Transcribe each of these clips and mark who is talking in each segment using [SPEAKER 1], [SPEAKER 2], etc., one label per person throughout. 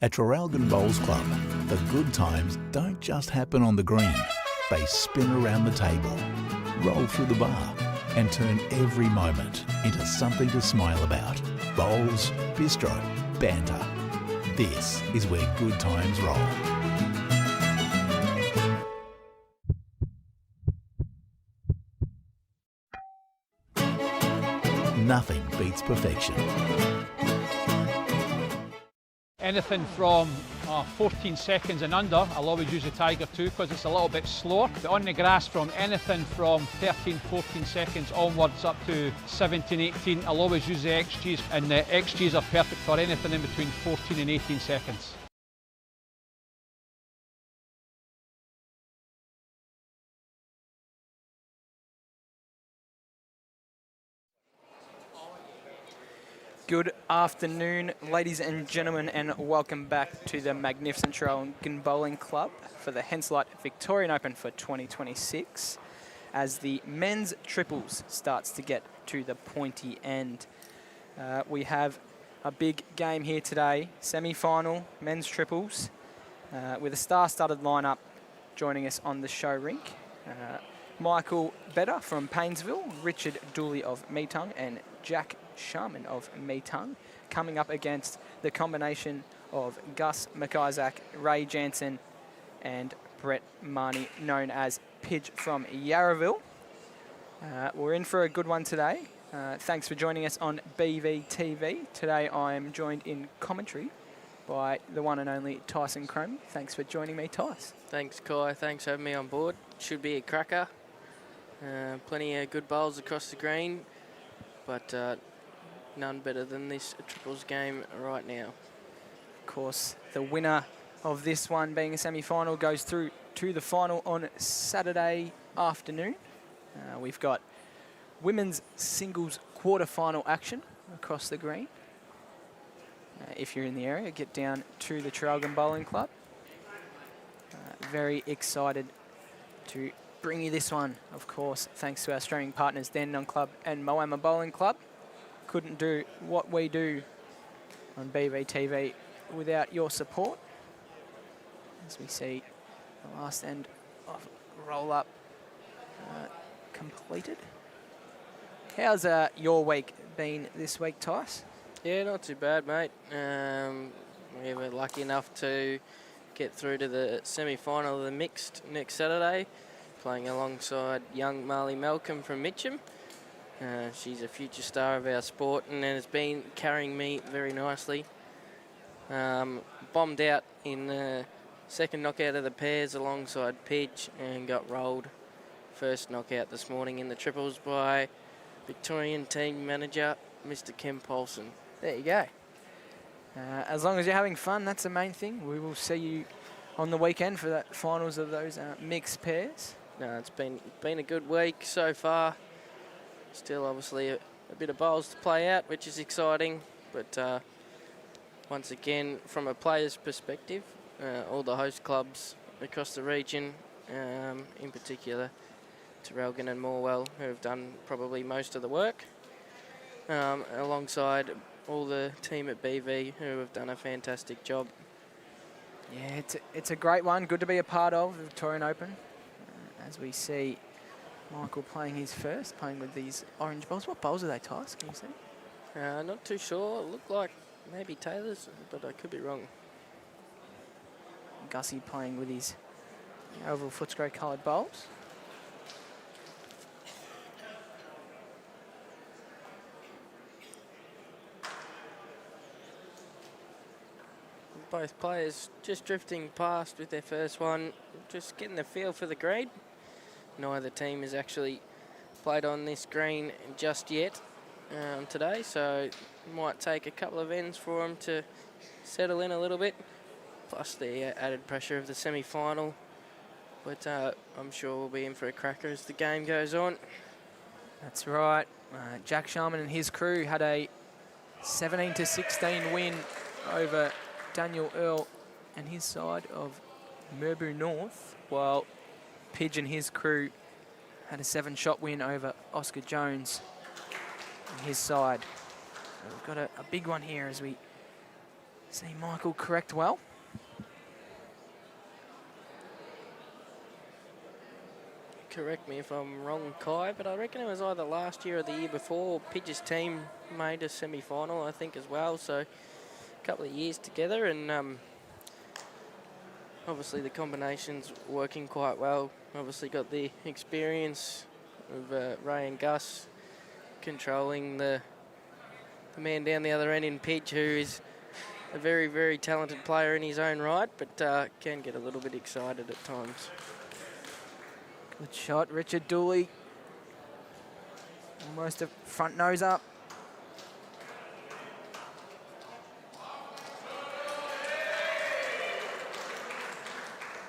[SPEAKER 1] At Traralgon Bowls Club, the good times don't just happen on the green. They spin around the table, roll through the bar, and turn every moment into something to smile about. Bowls, bistro, banter. This is where good times roll. Nothing beats perfection.
[SPEAKER 2] Anything from 14 seconds and under, I'll always use the Tiger 2 because it's a little bit slower. But on the grass, from anything from 13, 14 seconds onwards up to 17, 18, I'll always use the XGs, and the XGs are perfect for anything in between 14 and 18 seconds.
[SPEAKER 3] Good afternoon, ladies and gentlemen, and welcome back to the magnificent Traralgon Bowling Club for the Henselite Victorian Open for 2026 as the men's triples starts to get to the pointy end. We have a big game here today, semi-final men's triples with a star-studded lineup joining us on the show rink. Michael Better from Paynesville, Richard DOOLEY of Metung, and Jack SHARMAN of Metung, coming up against the combination of Gus MACISAAC, Ray JANSEN, and Brett Marnie, known as Pidge from Yarraville. We're in for a good one today. Thanks for joining us on BVTV. Today I am joined in commentary by the one and only Tyson Cromie. Thanks for joining me, Tyson.
[SPEAKER 4] Thanks, Kai. Thanks for having me on board. Should be a cracker. Plenty of good bowls across the green, but none better than this triples game right now.
[SPEAKER 3] Of course, the winner of this one being a semi-final goes through to the final on Saturday afternoon. We've got women's singles quarter-final action across the green. If you're in the area, get down to the Traralgon Bowling Club. Very excited to bring you this one, of course, thanks to our streaming partners Dandenong Club and Moama Bowling Club. Couldn't do what we do on BVTV without your support. As we see the last end of roll-up completed. How's your week been this week, Tice?
[SPEAKER 4] Yeah, not too bad, mate. We were lucky enough to get through to the semi-final of the mixed next Saturday, playing alongside young Marley Malcolm from Mitcham. She's a future star of our sport and has been carrying me very nicely. Bombed out in the second knockout of the pairs alongside Pidge and got rolled first knockout this morning in the triples by Victorian team manager Mr. Ken Paulson.
[SPEAKER 3] There you go. As long as you're having fun, that's the main thing. We will see you on the weekend for the finals of those mixed pairs.
[SPEAKER 4] No, it's been a good week so far. Still, obviously, a bit of bowls to play out, which is exciting. But once again, from a player's perspective, all the host clubs across the region, in particular, Traralgon and Morwell, who have done probably most of the work, alongside all the team at BV, who have done a fantastic job.
[SPEAKER 3] Yeah, it's a great one. Good to be a part of the Victorian Open. As we see Michael playing his first, playing with these orange bowls. What bowls are they, Tice? Can you see?
[SPEAKER 4] Not too sure. It looked like maybe Taylor's, but I could be wrong.
[SPEAKER 3] Gussie playing with his Yarraville Footscray coloured bowls.
[SPEAKER 4] Both players just drifting past with their first one, just getting the feel for the green. Neither team has actually played on this green just yet today, so it might take a couple of ends for them to settle in a little bit, plus the added pressure of the semi-final. But I'm sure we'll be in for a cracker as the game goes on.
[SPEAKER 3] That's right. Jack SHARMAN and his crew had a 17-16 win over Daniel Earl and his side of Merboo North, while Pidge and his crew had a 7-shot win over Oscar Jones and his side. So we've got a big one here as we See Michael correct well.
[SPEAKER 4] Correct me if I'm wrong, Kai, but I reckon it was either last year or the year before. Pidge's team made a semi-final, I think, as well. So a couple of years together, and obviously the combination's working quite well. Obviously got the experience of Ray and Gus controlling the man down the other end in Pidge, who is a very, very talented player in his own right, but can get a little bit excited at times.
[SPEAKER 3] Good shot, Richard Dooley. Almost a front nose up.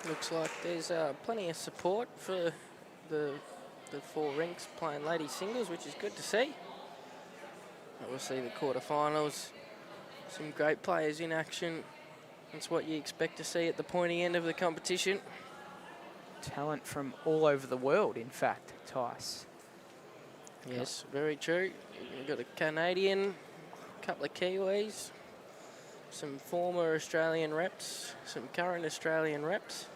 [SPEAKER 4] Looks like there's plenty of support for the 4 rinks playing ladies singles, which is good to see. Obviously the quarterfinals, some great players in action. That's what you expect to see at the pointy end of the competition.
[SPEAKER 3] Talent from all over the world, in fact, Tice.
[SPEAKER 4] Yes, very true. You've got a Canadian, a couple of Kiwis, some former Australian reps, some current Australian reps,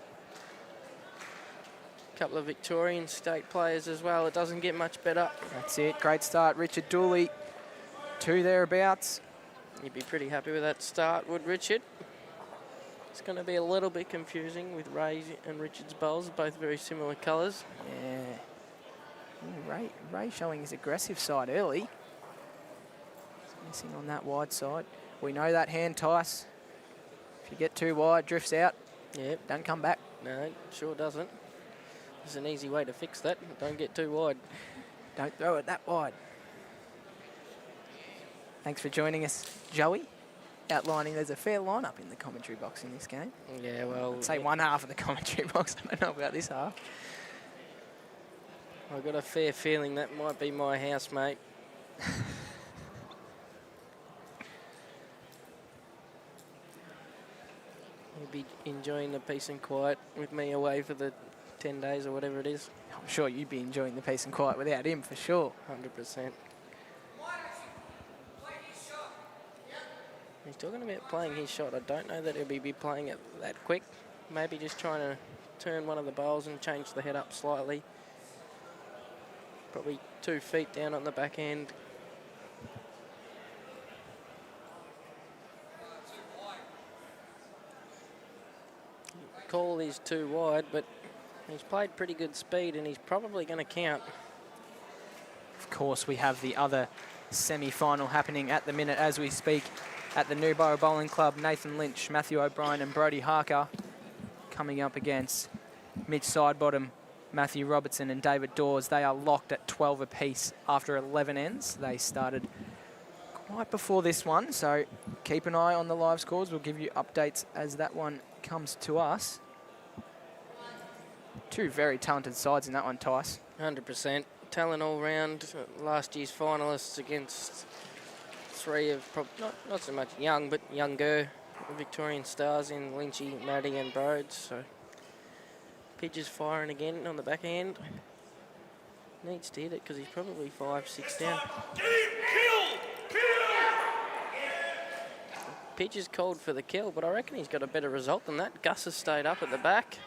[SPEAKER 4] a couple of Victorian state players as well. It doesn't get much better.
[SPEAKER 3] That's it, great start, Richard Dooley. 2 thereabouts.
[SPEAKER 4] You'd be pretty happy with that start, would Richard? It's going to be a little bit confusing with Ray and Richard's bowls, both very similar colours.
[SPEAKER 3] Yeah. Ooh, Ray showing his aggressive side early. He's missing on that wide side. We know that hand, Tice. If you get too wide, drifts out.
[SPEAKER 4] Yep.
[SPEAKER 3] Don't come back.
[SPEAKER 4] No, sure doesn't. There's an easy way to fix that. Don't get too wide.
[SPEAKER 3] Don't throw it that wide. Thanks for joining us, Joey. Outlining there's a fair lineup in the commentary box in this game.
[SPEAKER 4] Yeah, well...
[SPEAKER 3] I'd say one half of the commentary box. I don't know about this half.
[SPEAKER 4] I've got a fair feeling that might be my housemate. He'll be enjoying the peace and quiet with me away for the 10 days or whatever it is.
[SPEAKER 3] I'm sure you'd be enjoying the peace and quiet without him, for sure.
[SPEAKER 4] 100%. He's talking about playing his shot. I don't know that he'll be playing it that quick. Maybe just trying to turn one of the bowls and change the head up slightly. Probably 2 feet down on the back end. Call is too wide, but he's played pretty good speed and he's probably going to count.
[SPEAKER 3] Of course, we have the other semi-final happening at the minute as we speak at the Newborough Bowling Club. Nathan Lynch, Matthew O'Brien and Brodie Harker coming up against Mitch Sidebottom, Matthew Robertson and David Dawes. They are locked at 12 apiece after 11 ends. They started quite before this one, so keep an eye on the live scores. We'll give you updates as that one comes to us. 2 very talented sides in that one, Tice.
[SPEAKER 4] 100%. Talent all round. Last year's finalists against 3 of not so much young, but younger Victorian stars in Lynchy, Maddie and Broads. So Pidge is firing again on the back end. Needs to hit it because he's probably 5-6 down. Pidge is called for the kill, but I reckon he's got a better result than that. Gus has stayed up at the back.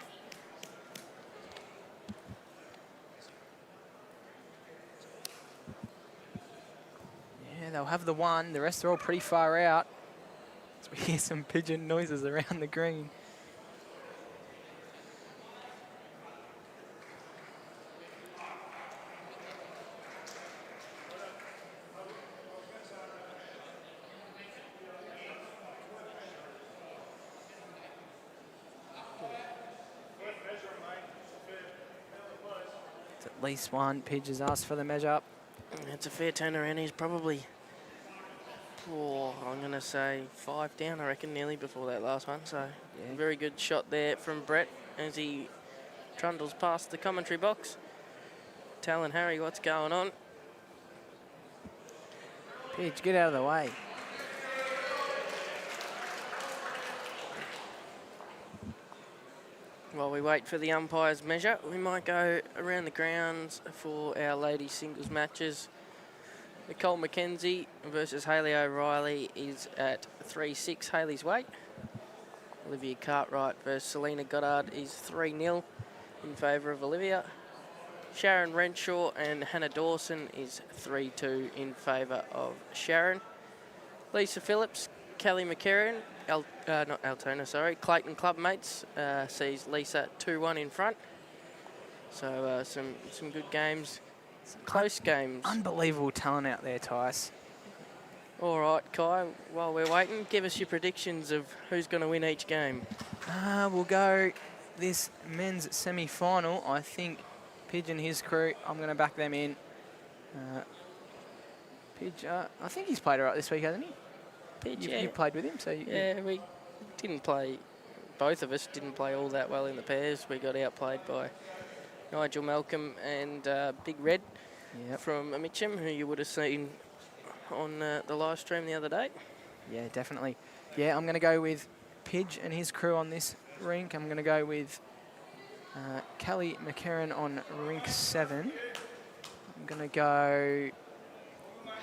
[SPEAKER 3] Yeah, they'll have the one. The rest are all pretty far out. As we hear some pigeon noises around the green. It's at least one. Pidge has asked for the measure up.
[SPEAKER 4] It's a fair turnaround. He's probably, I'm going to say 5 down, I reckon, nearly before that last one. So yeah, very good shot there from Brett as he trundles past the commentary box. Telling Harry what's going on.
[SPEAKER 3] Pidge, get out of the way.
[SPEAKER 4] While we wait for the umpire's measure, we might go around the grounds for our ladies singles matches. Nicole McKenzie versus Hayley O'Reilly is at 3-6, Hayley's weight. Olivia Cartwright versus Selena Goddard is 3-0 in favour of Olivia. Sharon Renshaw and Hannah Dawson is 3-2 in favour of Sharon. Lisa Phillips, Kelly McCarran, not Altona, sorry, Clayton Clubmates sees Lisa 2-1 in front. So some good games, close games.
[SPEAKER 3] Unbelievable talent out there, Tice.
[SPEAKER 4] All right, Kai, while we're waiting, give us your predictions of who's going to win each game.
[SPEAKER 3] We'll go this men's semi-final. I think Pidge and his crew, I'm going to back them in. Pidge, I think he's played all right this week, hasn't he?
[SPEAKER 4] Pidge,
[SPEAKER 3] You played with him, so...
[SPEAKER 4] Yeah, we didn't play, both of us didn't play all that well in the pairs. We got outplayed by Nigel Malcolm and Big Red from Mitcham, who you would have seen on the live stream the other day.
[SPEAKER 3] Yeah, definitely. Yeah, I'm going to go with Pidge and his crew on this rink. I'm going to go with Kelly McCarran on rink 7. I'm going to go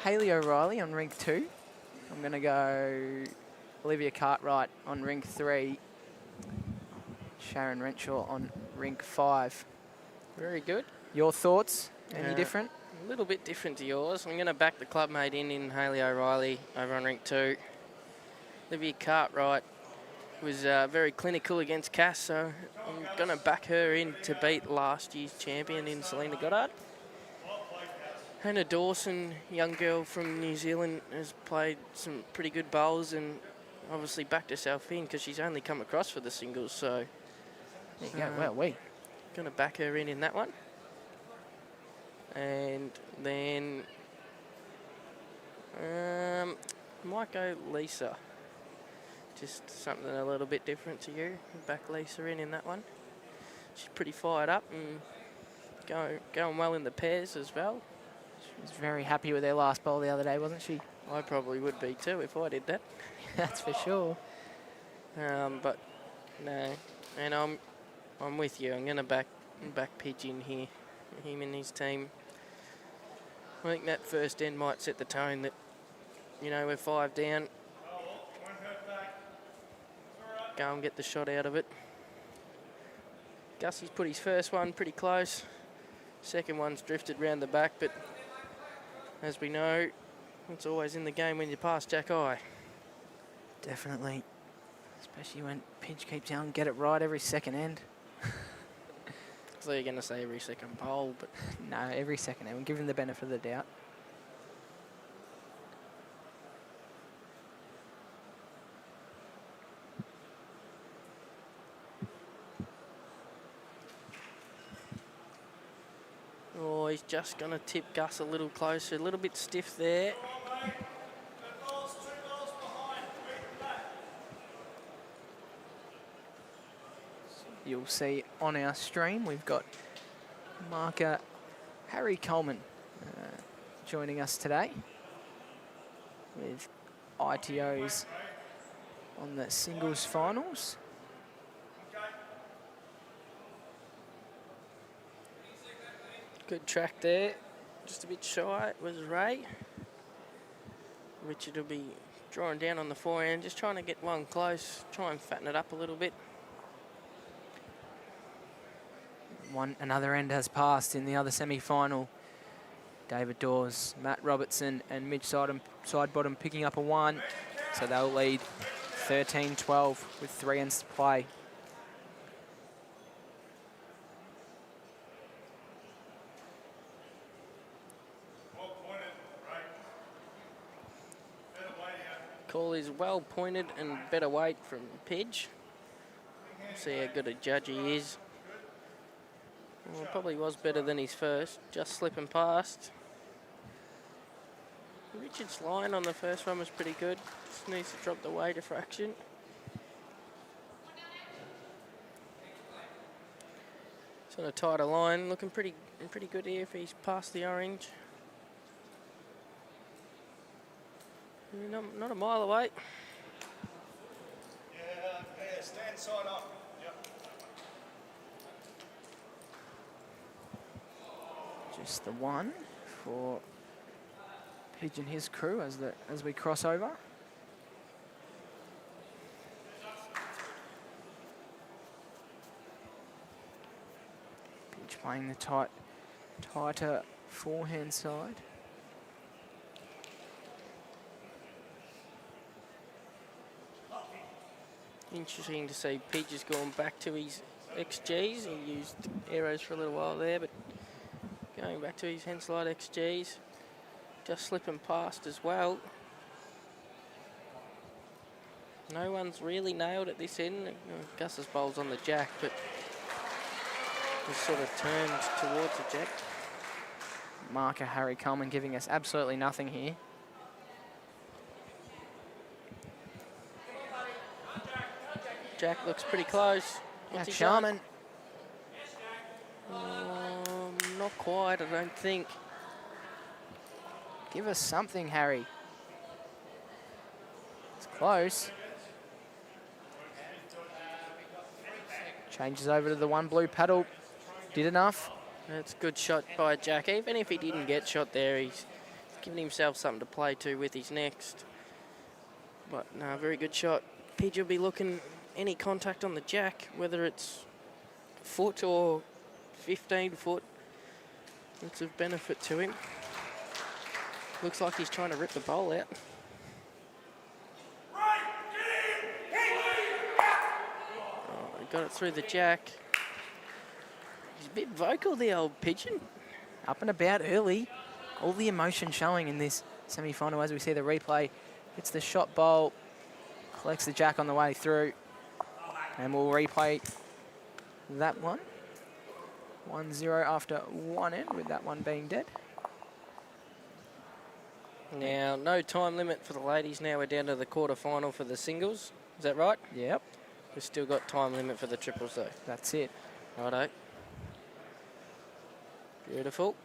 [SPEAKER 3] Hayley O'Reilly on rink 2. I'm going to go Olivia Cartwright on rink 3. Sharon Renshaw on rink 5.
[SPEAKER 4] Very good.
[SPEAKER 3] Your thoughts? Any different?
[SPEAKER 4] A little bit different to yours. I'm going to back the clubmate in Hayley O'Reilly over on rink 2. Olivia Cartwright was very clinical against Cass, so I'm going to back her in to beat last year's champion in Selena Goddard. Hannah Dawson, young girl from New Zealand, has played some pretty good bowls and obviously backed herself in because she's only come across for the singles, so...
[SPEAKER 3] There you go, well, going
[SPEAKER 4] to back her in that one. And then... might go Lisa. Just something a little bit different to you. Back Lisa in that one. She's pretty fired up and going well in the pairs as well.
[SPEAKER 3] She was very happy with their last bowl the other day, wasn't she?
[SPEAKER 4] I probably would be too if I did that.
[SPEAKER 3] That's for sure.
[SPEAKER 4] But no, and I'm with you. I'm going to back Pidge in here, him and his team. I think that first end might set the tone that, you know, we're 5 down. Go and get the shot out of it. Gussie's put his first one pretty close. Second one's drifted round the back, but as we know, it's always in the game when you pass Jack Eye.
[SPEAKER 3] Definitely. Especially when Pidge keeps on get it right every second end.
[SPEAKER 4] So you're going to say every second bowl, but...
[SPEAKER 3] No, every second end. We'll give him the benefit of the doubt.
[SPEAKER 4] Oh, he's just going to tip Gus a little closer, a little bit stiff there.
[SPEAKER 3] You'll see on our stream, we've got marker Harry Coleman joining us today with ITOs on the singles finals.
[SPEAKER 4] Good track there. Just a bit shy was Ray. Richard will be drawing down on the forehand, just trying to get one close, try and fatten it up a little bit.
[SPEAKER 3] Another end has passed in the other semi-final. David Dawes, Matt Robertson and Mitch Sidebottom picking up a 1. So they'll lead 13-12 with 3 ends to play.
[SPEAKER 4] Call is well pointed and better weight from Pidge. See how good a judge he is. Well, probably was better than his first, just slipping past. Richard's line on the first one was pretty good. Just needs to drop the weight a fraction. It's on a tighter line, looking pretty good here if he's past the orange. Not a mile away.
[SPEAKER 5] Yeah, stand side up. Yep.
[SPEAKER 3] Just the 1 for Pidge and his crew as we cross over. Pidge playing the tighter forehand side.
[SPEAKER 4] Interesting to see Pidge has gone back to his XGs. He used arrows for a little while there, but going back to his Henslide XGs. Just slipping past as well. No one's really nailed at this end. Gus's bowl's on the jack, but he's sort of turned towards the jack.
[SPEAKER 3] Marker Harry Coleman giving us absolutely nothing here.
[SPEAKER 4] Jack looks pretty close. What's he
[SPEAKER 3] Sharman.
[SPEAKER 4] Not quite, I don't think.
[SPEAKER 3] Give us something, Harry. It's close. Changes over to the one blue paddle. Did enough.
[SPEAKER 4] That's a good shot by Jack. Even if he didn't get shot there, he's giving himself something to play to with his next. But no, very good shot. Pidge will be looking any contact on the jack, whether it's foot or 15 foot. It's of benefit to him. Looks like he's trying to rip the bowl out. Oh, he got it through the jack. He's a bit vocal, the old pigeon.
[SPEAKER 3] Up and about early. All the emotion showing in this semi-final as we see the replay. Hits the shot bowl, collects the jack on the way through, and we'll replay that one. 1-0 after one end, with that one being dead.
[SPEAKER 4] Now, no time limit for the ladies. Now we're down to the quarter-final for the singles. Is that right?
[SPEAKER 3] Yep.
[SPEAKER 4] We've still got time limit for the triples, though.
[SPEAKER 3] That's it.
[SPEAKER 4] Righto. Beautiful.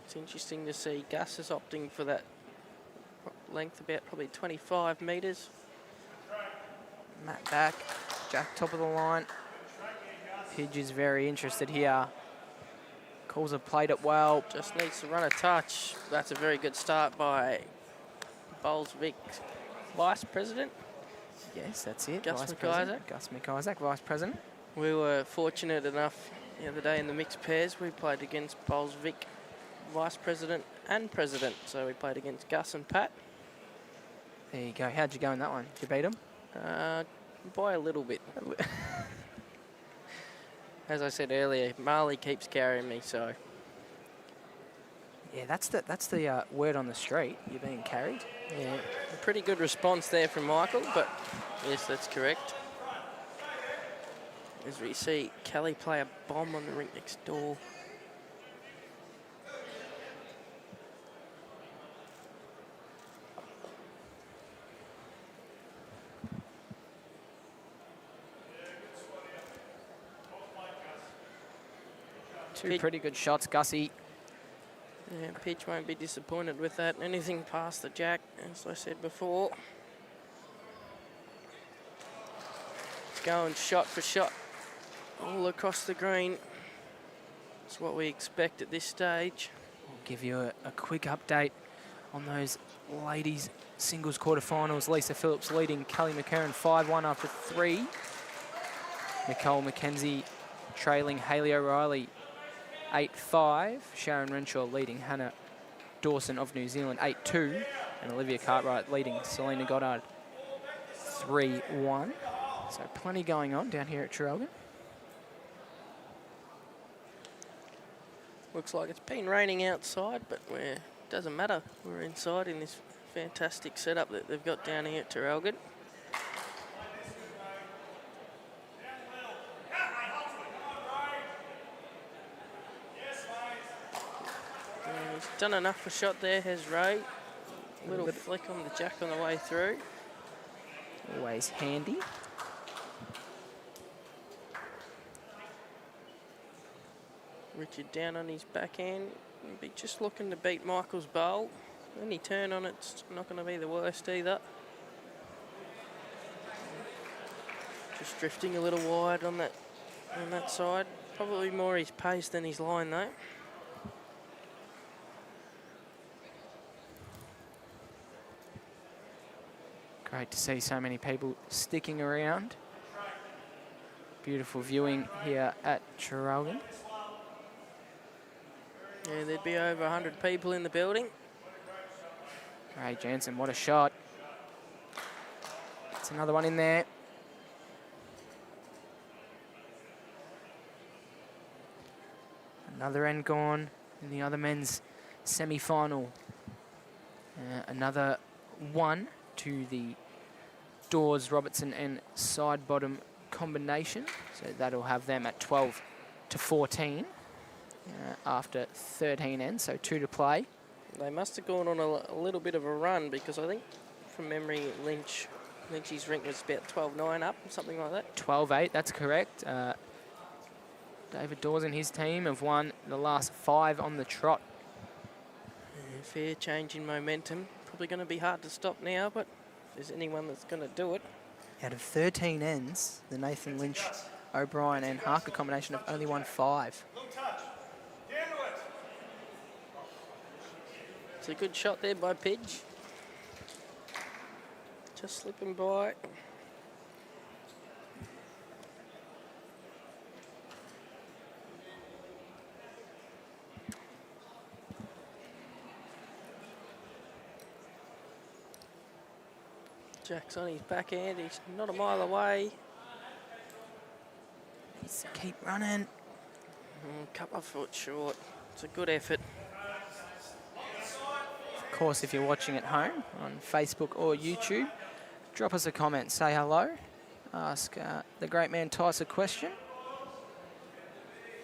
[SPEAKER 4] It's interesting to see Gus is opting for that length, about probably 25 metres.
[SPEAKER 3] Matt back, Jack top of the line. Pidge is very interested here. Calls have played it well.
[SPEAKER 4] Just needs to run a touch. That's a very good start by Bowles-Vic Vice President.
[SPEAKER 3] Yes, that's it.
[SPEAKER 4] Gus
[SPEAKER 3] Vice
[SPEAKER 4] McIsaac.
[SPEAKER 3] President. Gus McIsaac, Vice President.
[SPEAKER 4] We were fortunate enough the other day in the mixed pairs. We played against Bowles-Vic Vice President and President. So we played against Gus and Pat.
[SPEAKER 3] There you go. How'd you go in that one? Did you beat them?
[SPEAKER 4] By a little bit. As I said earlier, Marley keeps carrying me, so.
[SPEAKER 3] Yeah, that's the word on the street. You're being carried.
[SPEAKER 4] Yeah, a pretty good response there from Michael, but yes, that's correct. As we see Kelly play a bomb on the rink next door.
[SPEAKER 3] Two pretty good shots, Gussie.
[SPEAKER 4] Yeah, Pidge won't be disappointed with that. Anything past the jack, as I said before. It's going shot for shot all across the green. That's what we expect at this stage.
[SPEAKER 3] We'll give you a quick update on those ladies singles quarterfinals. Lisa Phillips leading Kelly McCarran 5-1 after 3. Nicole McKenzie trailing Hayley O'Reilly 8-5. Sharon Renshaw leading Hannah Dawson of New Zealand 8-2. And Olivia Cartwright leading Selena Goddard 3-1. So plenty going on down here at Traralgon.
[SPEAKER 4] Looks like it's been raining outside, but it doesn't matter. We're inside in this fantastic setup that they've got down here at Traralgon. He's done enough for shot there, has Ray. Little flick on the jack on the way through.
[SPEAKER 3] Always handy.
[SPEAKER 4] Richard down on his backhand. He'll be just looking to beat Michael's bowl. Any turn on it's not going to be the worst either. Just drifting a little wide on that side. Probably more his pace than his line though.
[SPEAKER 3] Great to see so many people sticking around. Beautiful viewing here at Traralgon.
[SPEAKER 4] Yeah, there'd be over 100 people in the building.
[SPEAKER 3] Great, Jansen, what a shot. That's another one in there. Another end gone in the other men's semi-final. Another one to the Dawes, Robertson and side bottom combination. So that'll have them at 12 to 14 after 13 ends, so 2 to play.
[SPEAKER 4] They must have gone on a little bit of a run because I think from memory Lynch's rink was about 12-9 up, something like that.
[SPEAKER 3] 12-8, that's correct. David Dawes and his team have won the last 5 on the trot.
[SPEAKER 4] Yeah, fair change in momentum. Probably going to be hard to stop now, but if there's anyone that's going to do it.
[SPEAKER 3] Out of 13 ends, the Nathan Lynch, O'Brien and Harker combination have only won 5.
[SPEAKER 4] It's a good shot there by Pidge. Just slipping by. Jack's on his backhand, he's not a mile away.
[SPEAKER 3] Needs to keep running.
[SPEAKER 4] Couple of foot short. It's a good effort.
[SPEAKER 3] Of course, if you're watching at home on Facebook or YouTube, drop us a comment, say hello, ask the great man Tice a question.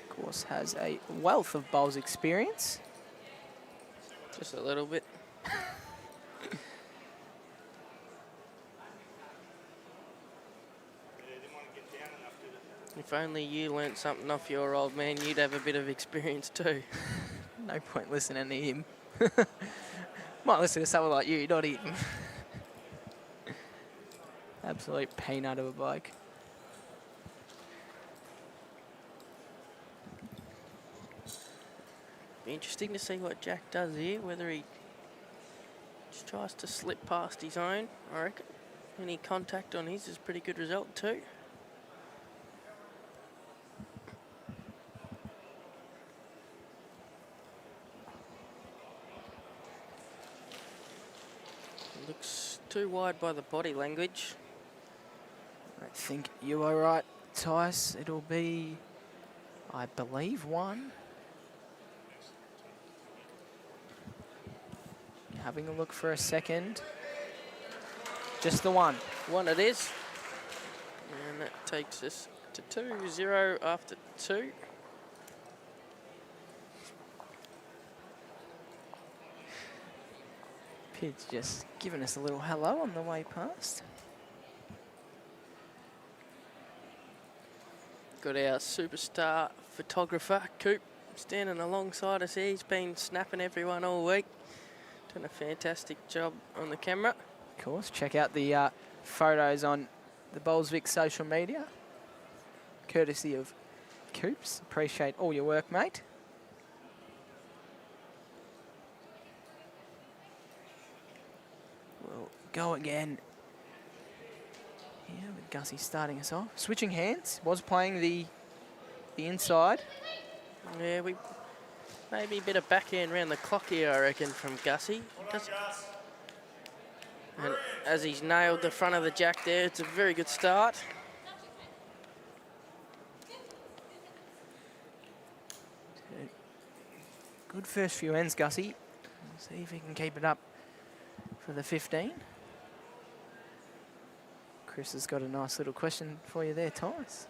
[SPEAKER 3] Of course, has a wealth of bowls experience.
[SPEAKER 4] Just a little bit. If only you learnt something off your old man, you'd have a bit of experience too.
[SPEAKER 3] No point listening to him. Might listen to someone like you, not him. Absolute peanut of a bloke.
[SPEAKER 4] Be interesting to see what Jack does here, whether he just tries to slip past his own, I reckon. Any contact on his is a pretty good result too. Looks too wide by the body language.
[SPEAKER 3] I think you are right, Tice. It'll be, I believe, 1. Having a look for a second. Just the 1.
[SPEAKER 4] 1 it is. And that takes us to 2-0 after 2.
[SPEAKER 3] Pid's just giving us a little hello on the way past.
[SPEAKER 4] Got our superstar photographer, Coop, standing alongside us here. He's been snapping everyone all week. Done a fantastic job on the camera.
[SPEAKER 3] Of course, check out the photos on the Bowlsvik social media. Courtesy of Coops. Appreciate all your work, mate. We'll go again. Yeah, with Gussie starting us off. Switching hands. Was playing the inside.
[SPEAKER 4] Yeah, we maybe a bit of backhand around the clock here, I reckon, from Gussie. And as he's nailed the front of the jack there, it's a very good start.
[SPEAKER 3] Good first few ends, Gussie. See if he can keep it up for the 15. Chris has got a nice little question for you there, Tice.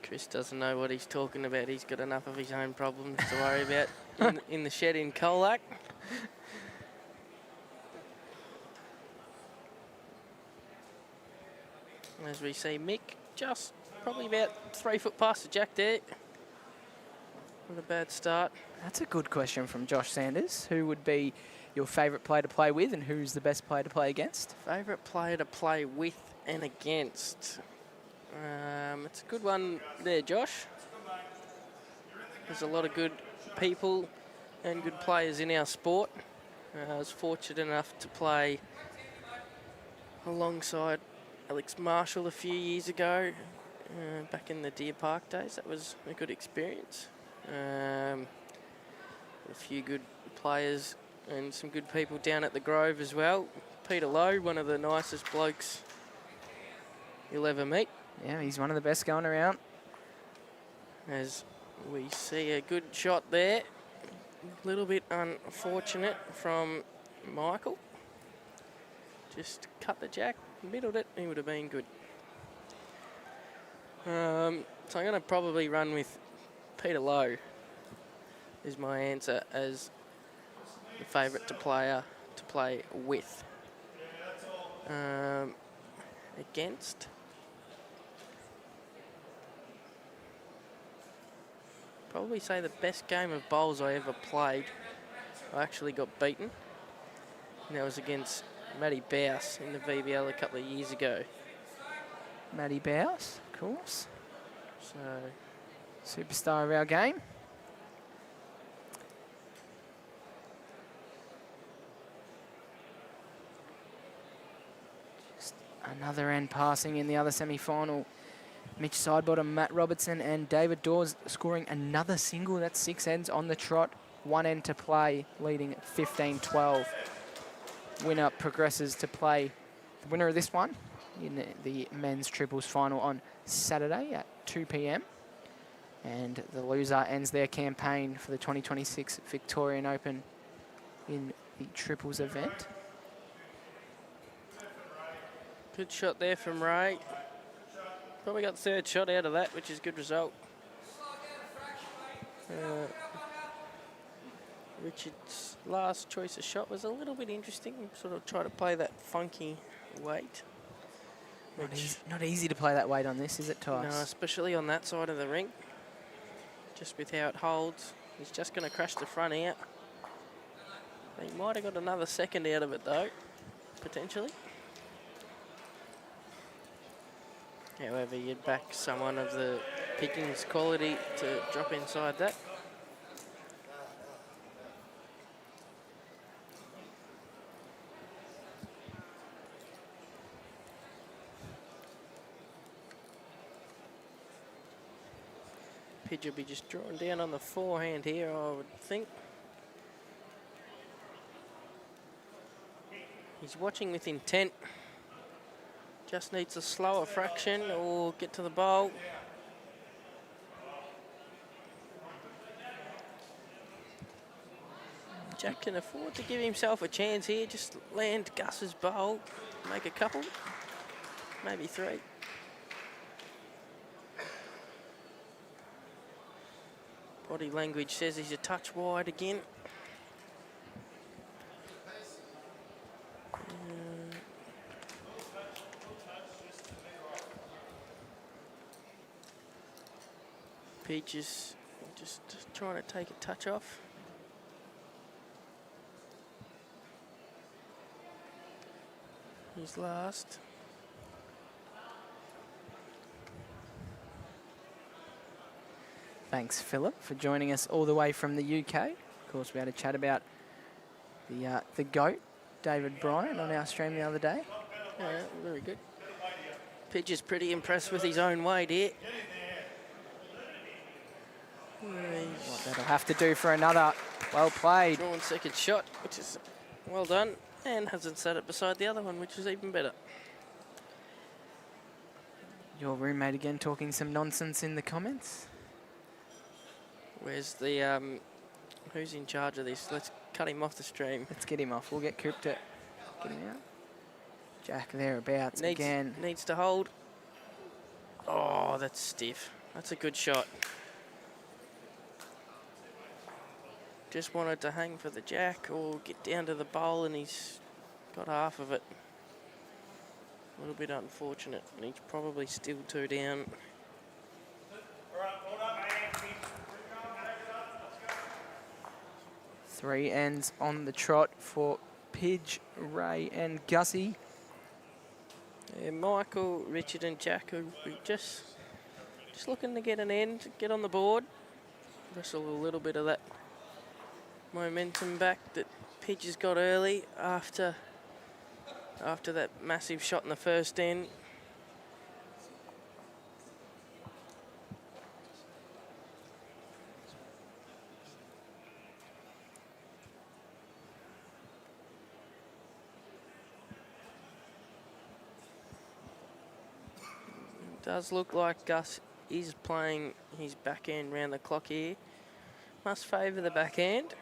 [SPEAKER 4] Chris doesn't know what he's talking about. He's got enough of his own problems to worry about in the shed in Colac. As we see Mick just probably about 3 foot past the jack there. Not a bad start.
[SPEAKER 3] That's a good question from Josh Sanders. Who would be your favourite player to play with and who's the best player to play against?
[SPEAKER 4] Favourite player to play with and against. It's a good one there, Josh. There's a lot of good people and good players in our sport. I was fortunate enough to play alongside Alex Marshall a few years ago, back in the Deer Park days. That was a good experience. A few good players and some good people down at the Grove as well. Peter Lowe, one of the nicest blokes you'll ever meet.
[SPEAKER 3] Yeah, he's one of the best going around.
[SPEAKER 4] As we see a good shot there. A little bit unfortunate from Michael. Just cut the jack, middled it, he would have been good. So I'm going to probably run with Peter Lowe is my answer as the favourite player to play with. Against. Probably say the best game of bowls I ever played. I actually got beaten. And that was against Matty Bouse in the VBL a couple of years ago.
[SPEAKER 3] Matty Bouse, of course.
[SPEAKER 4] So,
[SPEAKER 3] Superstar of our game. Just another end passing in the other semi-final. Mitch Sidebottom, Matt Robertson and David Dawes scoring another single. That's 6 ends on the trot. 1 end to play, leading 15-12. Winner progresses to play the winner of this one in the men's triples final on Saturday at 2 p.m. And the loser ends their campaign for the 2026 Victorian Open in the triples event.
[SPEAKER 4] good shot there from Ray. Probably got the third shot out of that, which is a good result. Richard's last choice of shot was a little bit interesting. Sort of try to play that funky weight.
[SPEAKER 3] Not easy to play that weight on this, is it, Tice?
[SPEAKER 4] No, especially on that side of the ring. Just with how it holds. He's just going to crash the front out. He might have got another second out of it, though, potentially. However, you'd back someone of the Pickings quality to drop inside that. Pidge will be just drawn down on the forehand here, I would think. He's watching with intent. Just needs a slower fraction or get to the bowl. Jack can afford to give himself a chance here. Just land Gus's bowl, make a couple, maybe three. Body language says he's a touch wide again. Peach is just trying to take a touch off. He's last.
[SPEAKER 3] Thanks, Philip, for joining us all the way from the UK. Of course, we had a chat about the GOAT, David Bryant, on our stream the other day.
[SPEAKER 4] Yeah, very good. Pidge is pretty impressed with his own weight here.
[SPEAKER 3] What that'll have to do for another. Well played.
[SPEAKER 4] Drawn second shot, which is well done, and hasn't set it beside the other one, which is even better.
[SPEAKER 3] Your roommate again talking some nonsense in the comments.
[SPEAKER 4] Where's the, who's in charge of this? Let's cut him off the stream.
[SPEAKER 3] Let's get him off. We'll get Coop to get him out. Jack thereabouts again.
[SPEAKER 4] Needs to hold. Oh, that's stiff. That's a good shot. Just wanted to hang for the jack or get down to the bowl, and he's got half of it. A little bit unfortunate, and he's probably still two down.
[SPEAKER 3] 3 ends on the trot for Pidge, Ray and Gussie.
[SPEAKER 4] Yeah, Michael, Richard and Jack are just looking to get an end, get on the board. Wrestle a little bit of that momentum back that Pidge has got early after that massive shot in the first end. Does look like Gus is playing his backhand round the clock here. Must favour the backhand.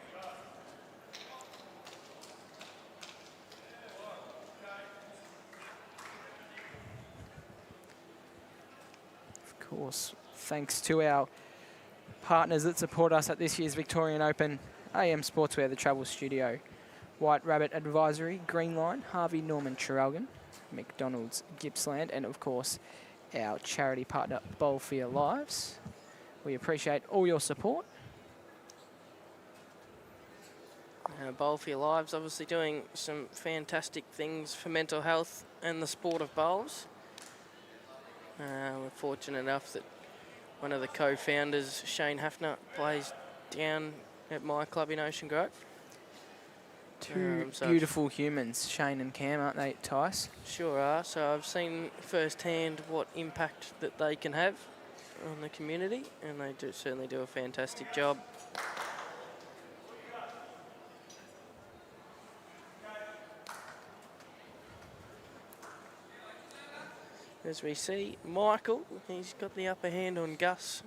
[SPEAKER 3] Of course, thanks to our partners that support us at this year's Victorian Open, AM Sportswear, the Travel Studio, White Rabbit Advisory, Green Line, Harvey Norman Traralgon, McDonald's Gippsland, and of course our charity partner Bowl for Your Lives. We appreciate all your support.
[SPEAKER 4] Bowl for Your Lives obviously doing some fantastic things for mental health and the sport of bowls. We're fortunate enough that one of the co-founders, Shane Hafner, plays down at my club in Ocean Grove.
[SPEAKER 3] Two beautiful humans, Shane and Cam, aren't they, Tice?
[SPEAKER 4] Sure are. So I've seen firsthand what impact that they can have on the community, and they certainly do a fantastic job. As we see, Michael, he's got the upper hand on Gus.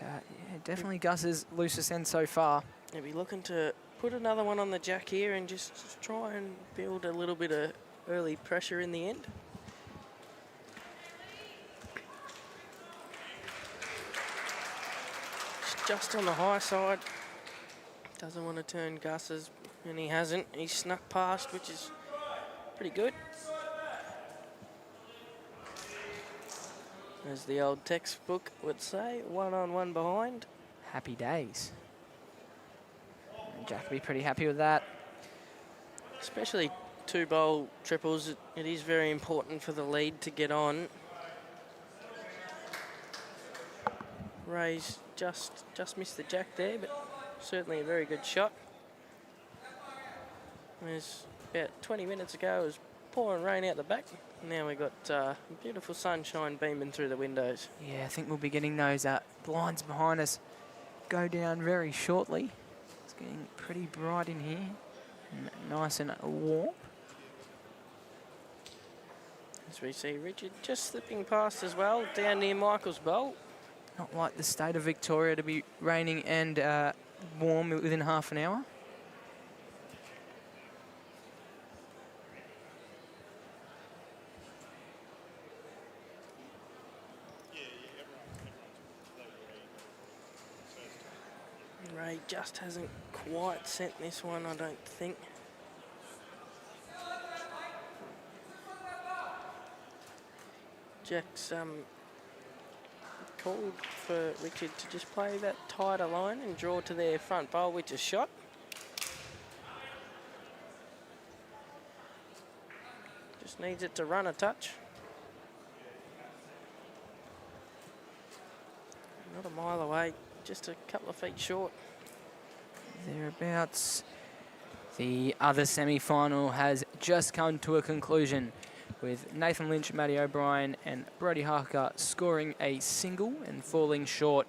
[SPEAKER 3] Yeah, definitely Gus's loosest end so far.
[SPEAKER 4] He'll be looking to put another one on the jack here and just try and build a little bit of early pressure in the end. It's just on the high side. Doesn't want to turn Gus's, and he hasn't. He's snuck past, which is pretty good. As the old textbook would say, 1 on 1 behind.
[SPEAKER 3] Happy days. And Jack will be pretty happy with that.
[SPEAKER 4] Especially 2 bowl triples, it is very important for the lead to get on. Ray's just missed the jack there, but certainly a very good shot. There's about 20 minutes ago, it was pouring rain out the back. Now we've got beautiful sunshine beaming through the windows.
[SPEAKER 3] Yeah, I think we'll be getting those blinds behind us go down very shortly. It's getting pretty bright in here. Nice and warm.
[SPEAKER 4] As we see Richard just slipping past as well, down near Michael's bowl.
[SPEAKER 3] Not like the state of Victoria to be raining and warm within half an hour.
[SPEAKER 4] Ray just hasn't quite sent this one, I don't think. Jack's called for Richard to just play that tighter line and draw to their front bowl, which is shot. Just needs it to run a touch. Not a mile away, just a couple of feet short.
[SPEAKER 3] Thereabouts. The other semi-final has just come to a conclusion with Nathan Lynch, Matty O'Brien and Brody Harker scoring a single and falling short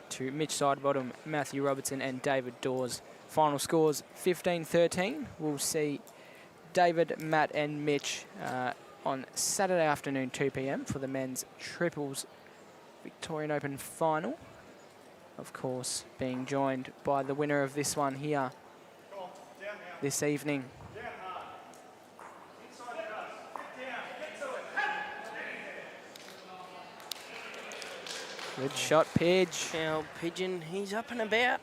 [SPEAKER 3] to Mitch Sidebottom, Matthew Robertson and David Dawes. Final scores 15-13. We'll see David, Matt and Mitch on Saturday afternoon 2 p.m. for the men's triples Victorian Open final. Of course, being joined by the winner of this one here this evening. Good shot, Pidge.
[SPEAKER 4] Now, Pigeon, he's up and about.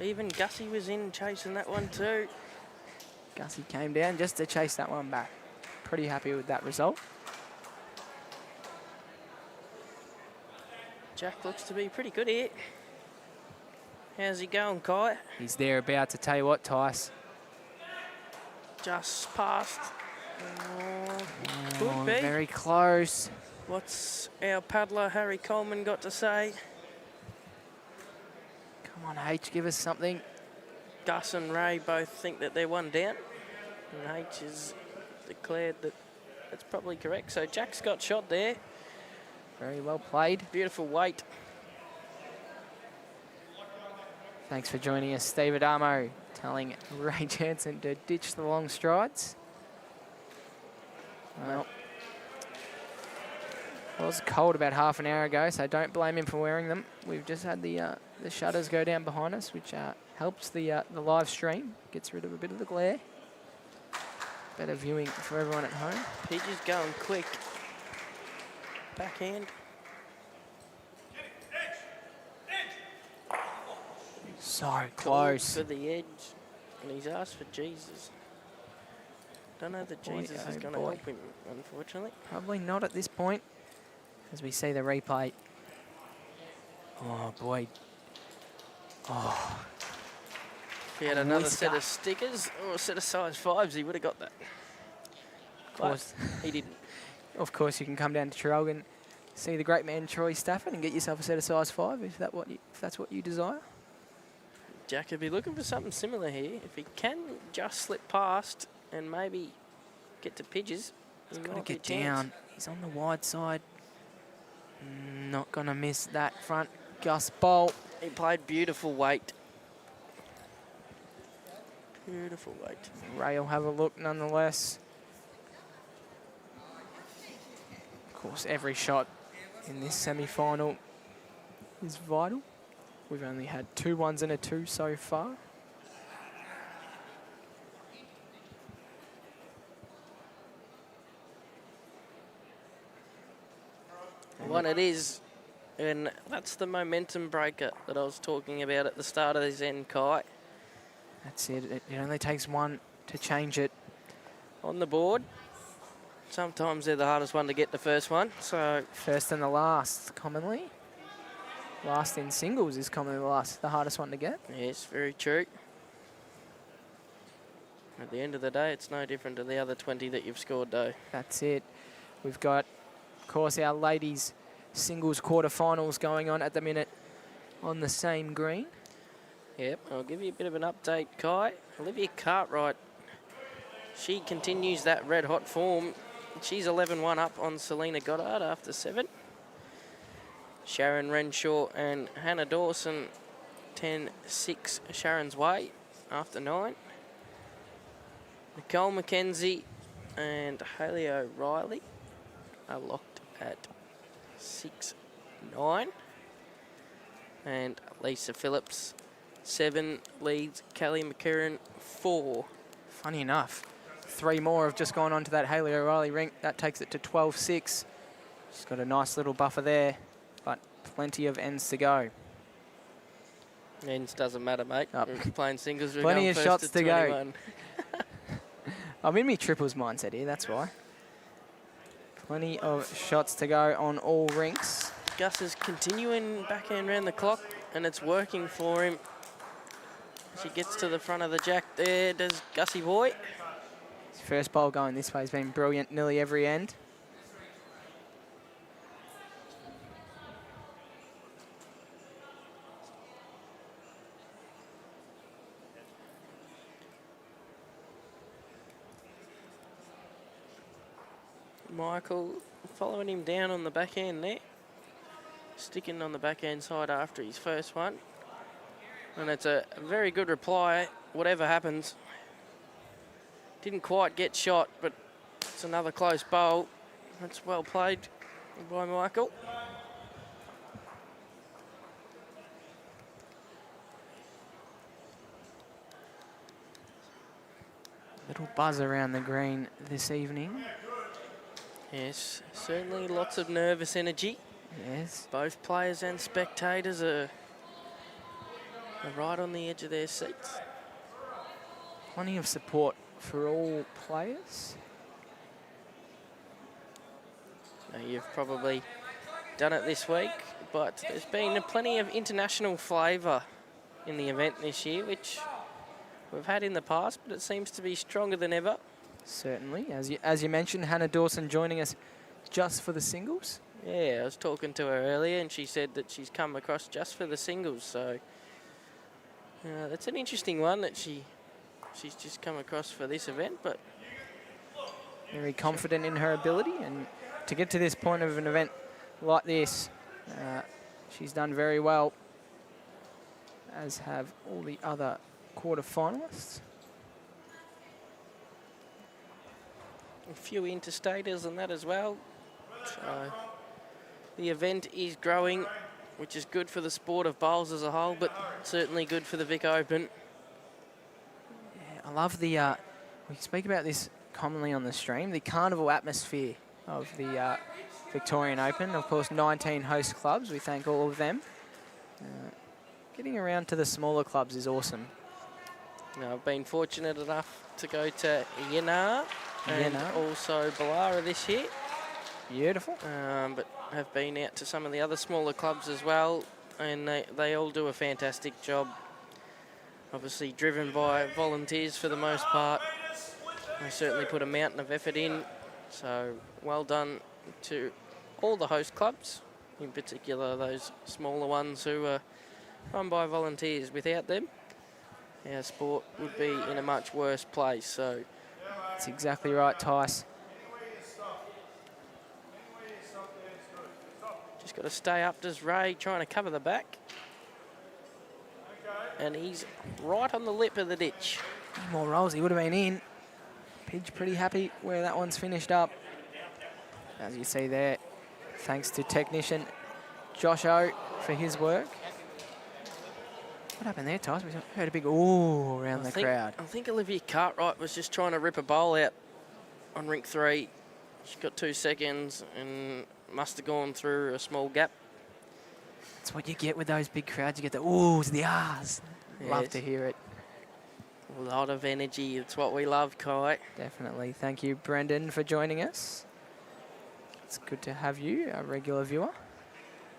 [SPEAKER 4] Even Gussie was in chasing that one too.
[SPEAKER 3] Gussie came down just to chase that one back. Pretty happy with that result.
[SPEAKER 4] Jack looks to be pretty good here. How's he going, Kai?
[SPEAKER 3] He's thereabouts. I tell you what, Tice.
[SPEAKER 4] Just past. Could be.
[SPEAKER 3] Very close.
[SPEAKER 4] What's our paddler, Harry Coleman, got to say?
[SPEAKER 3] Come on, H, give us something.
[SPEAKER 4] Gus and Ray both think that they're one down. And H has declared that that's probably correct. So Jack's got shot there.
[SPEAKER 3] Very well played.
[SPEAKER 4] Beautiful weight.
[SPEAKER 3] Thanks for joining us, Steve Adamo, telling Ray Jansen to ditch the long strides. Well, it was cold about half an hour ago, so don't blame him for wearing them. We've just had the shutters go down behind us, which helps the live stream, gets rid of a bit of the glare. Better viewing for everyone at home.
[SPEAKER 4] Pidgey's going quick. Backhand.
[SPEAKER 3] So close.
[SPEAKER 4] For the edge. And he's asked for Jesus. Don't know that Jesus is going to help him, unfortunately.
[SPEAKER 3] Probably not at this point, as we see the replay. Oh, boy. Oh.
[SPEAKER 4] If he had another set of stickers or a set of size 5s, he would have got that.
[SPEAKER 3] Of course.
[SPEAKER 4] But he didn't.
[SPEAKER 3] Of course, you can come down to Traralgon, see the great man Troy Stafford, and get yourself a set of size 5 if that's what you desire.
[SPEAKER 4] Jack could be looking for something similar here. If he can just slip past and maybe get to Pidges,
[SPEAKER 3] he's got to get down. He's on the wide side. Not going to miss that front Gus bolt.
[SPEAKER 4] He played beautiful weight. Beautiful weight.
[SPEAKER 3] Ray will have a look nonetheless. Of course, every shot in this semi-final is vital. We've only had 2 1s and a 2 so far.
[SPEAKER 4] What it is, and that's the momentum breaker that I was talking about at the start of this end, Kai.
[SPEAKER 3] That's it. It only takes one to change it.
[SPEAKER 4] On the board, sometimes they're the hardest one to get, the first one. So
[SPEAKER 3] first and the last, commonly. Last in singles is commonly the hardest one to get.
[SPEAKER 4] Yes, very true. At the end of the day, it's no different to the other 20 that you've scored, though.
[SPEAKER 3] That's it. We've got, of course, our ladies' singles quarterfinals going on at the minute on the same green.
[SPEAKER 4] Yep, I'll give you a bit of an update, Kai. Olivia Cartwright, she continues that red-hot form. She's 11-1 up on Selena Goddard after 7. Sharon Renshaw and Hannah Dawson 10-6 Sharon's way after 9. Nicole McKenzie and Hayley O'Reilly are locked at 6-9. And Lisa Phillips 7 leads Kelly McKerran 4.
[SPEAKER 3] Funny enough, 3 more have just gone on to that Hayley O'Reilly rink. That takes it to 12-6. She's got a nice little buffer there, but plenty of ends to go.
[SPEAKER 4] Ends doesn't matter, mate. We're playing singles. We're
[SPEAKER 3] Plenty
[SPEAKER 4] going
[SPEAKER 3] of
[SPEAKER 4] first
[SPEAKER 3] shots to go.
[SPEAKER 4] 21.
[SPEAKER 3] I'm in my triples mindset here, that's why. Plenty of shots to go on all rinks.
[SPEAKER 4] Gus is continuing backhand around the clock, and it's working for him. She gets to the front of the jack there, does Gussie boy.
[SPEAKER 3] His first bowl going this way has been brilliant, nearly every end.
[SPEAKER 4] Michael following him down on the backhand there. Sticking on the backhand side after his first one. And it's a very good reply, whatever happens. Didn't quite get shot, but it's another close bowl. That's well played by Michael.
[SPEAKER 3] Little buzz around the green this evening.
[SPEAKER 4] Yes, certainly lots of nervous energy.
[SPEAKER 3] Yes.
[SPEAKER 4] Both players and spectators are right on the edge of their seats.
[SPEAKER 3] Plenty of support for all players.
[SPEAKER 4] Now, you've probably done it this week, but there's been plenty of international flavour in the event this year, which we've had in the past, but it seems to be stronger than ever.
[SPEAKER 3] Certainly. As you mentioned, Hannah Dawson joining us just for the singles.
[SPEAKER 4] Yeah, I was talking to her earlier, and she said that she's come across just for the singles. So that's an interesting one that she's just come across for this event, but
[SPEAKER 3] Very confident in her ability, and to get to this point of an event like this, she's done very well, as have all the other quarter-finalists.
[SPEAKER 4] a few interstaters and that as well. So the event is growing, which is good for the sport of bowls as a whole, but certainly good for the Vic Open.
[SPEAKER 3] Yeah, I love the, we speak about this commonly on the stream, the carnival atmosphere of the Victorian Open. Of course, 19 host clubs. We thank all of them. Getting around to the smaller clubs is awesome.
[SPEAKER 4] Now, I've been fortunate enough to go to Yenar and also Ballara this year.
[SPEAKER 3] Beautiful.
[SPEAKER 4] But have been out to some of the other smaller clubs as well, and they all do a fantastic job. Obviously driven by volunteers for the most part. They certainly put a mountain of effort in, so well done to all the host clubs, in particular those smaller ones who are run by volunteers. Without them, our sport would be in a much worse place. So
[SPEAKER 3] that's exactly right, Tice.
[SPEAKER 4] Just got to stay up. Does Ray trying to cover the back? And he's right on the lip of the ditch.
[SPEAKER 3] More rolls, he would have been in. Pidge pretty happy where that one's finished up. As you see there, thanks to technician Josh O for his work. What happened there, Tice? We heard a big ooh around the crowd.
[SPEAKER 4] I think Olivia Cartwright was just trying to rip a bowl out on rink 3. She got 2 seconds and must have gone through a small gap.
[SPEAKER 3] That's what you get with those big crowds. You get the oohs, the ahs.
[SPEAKER 4] Yes.
[SPEAKER 3] Love to hear it.
[SPEAKER 4] A lot of energy. It's what we love, Kai.
[SPEAKER 3] Definitely. Thank you, Brendan, for joining us. It's good to have you, a regular viewer.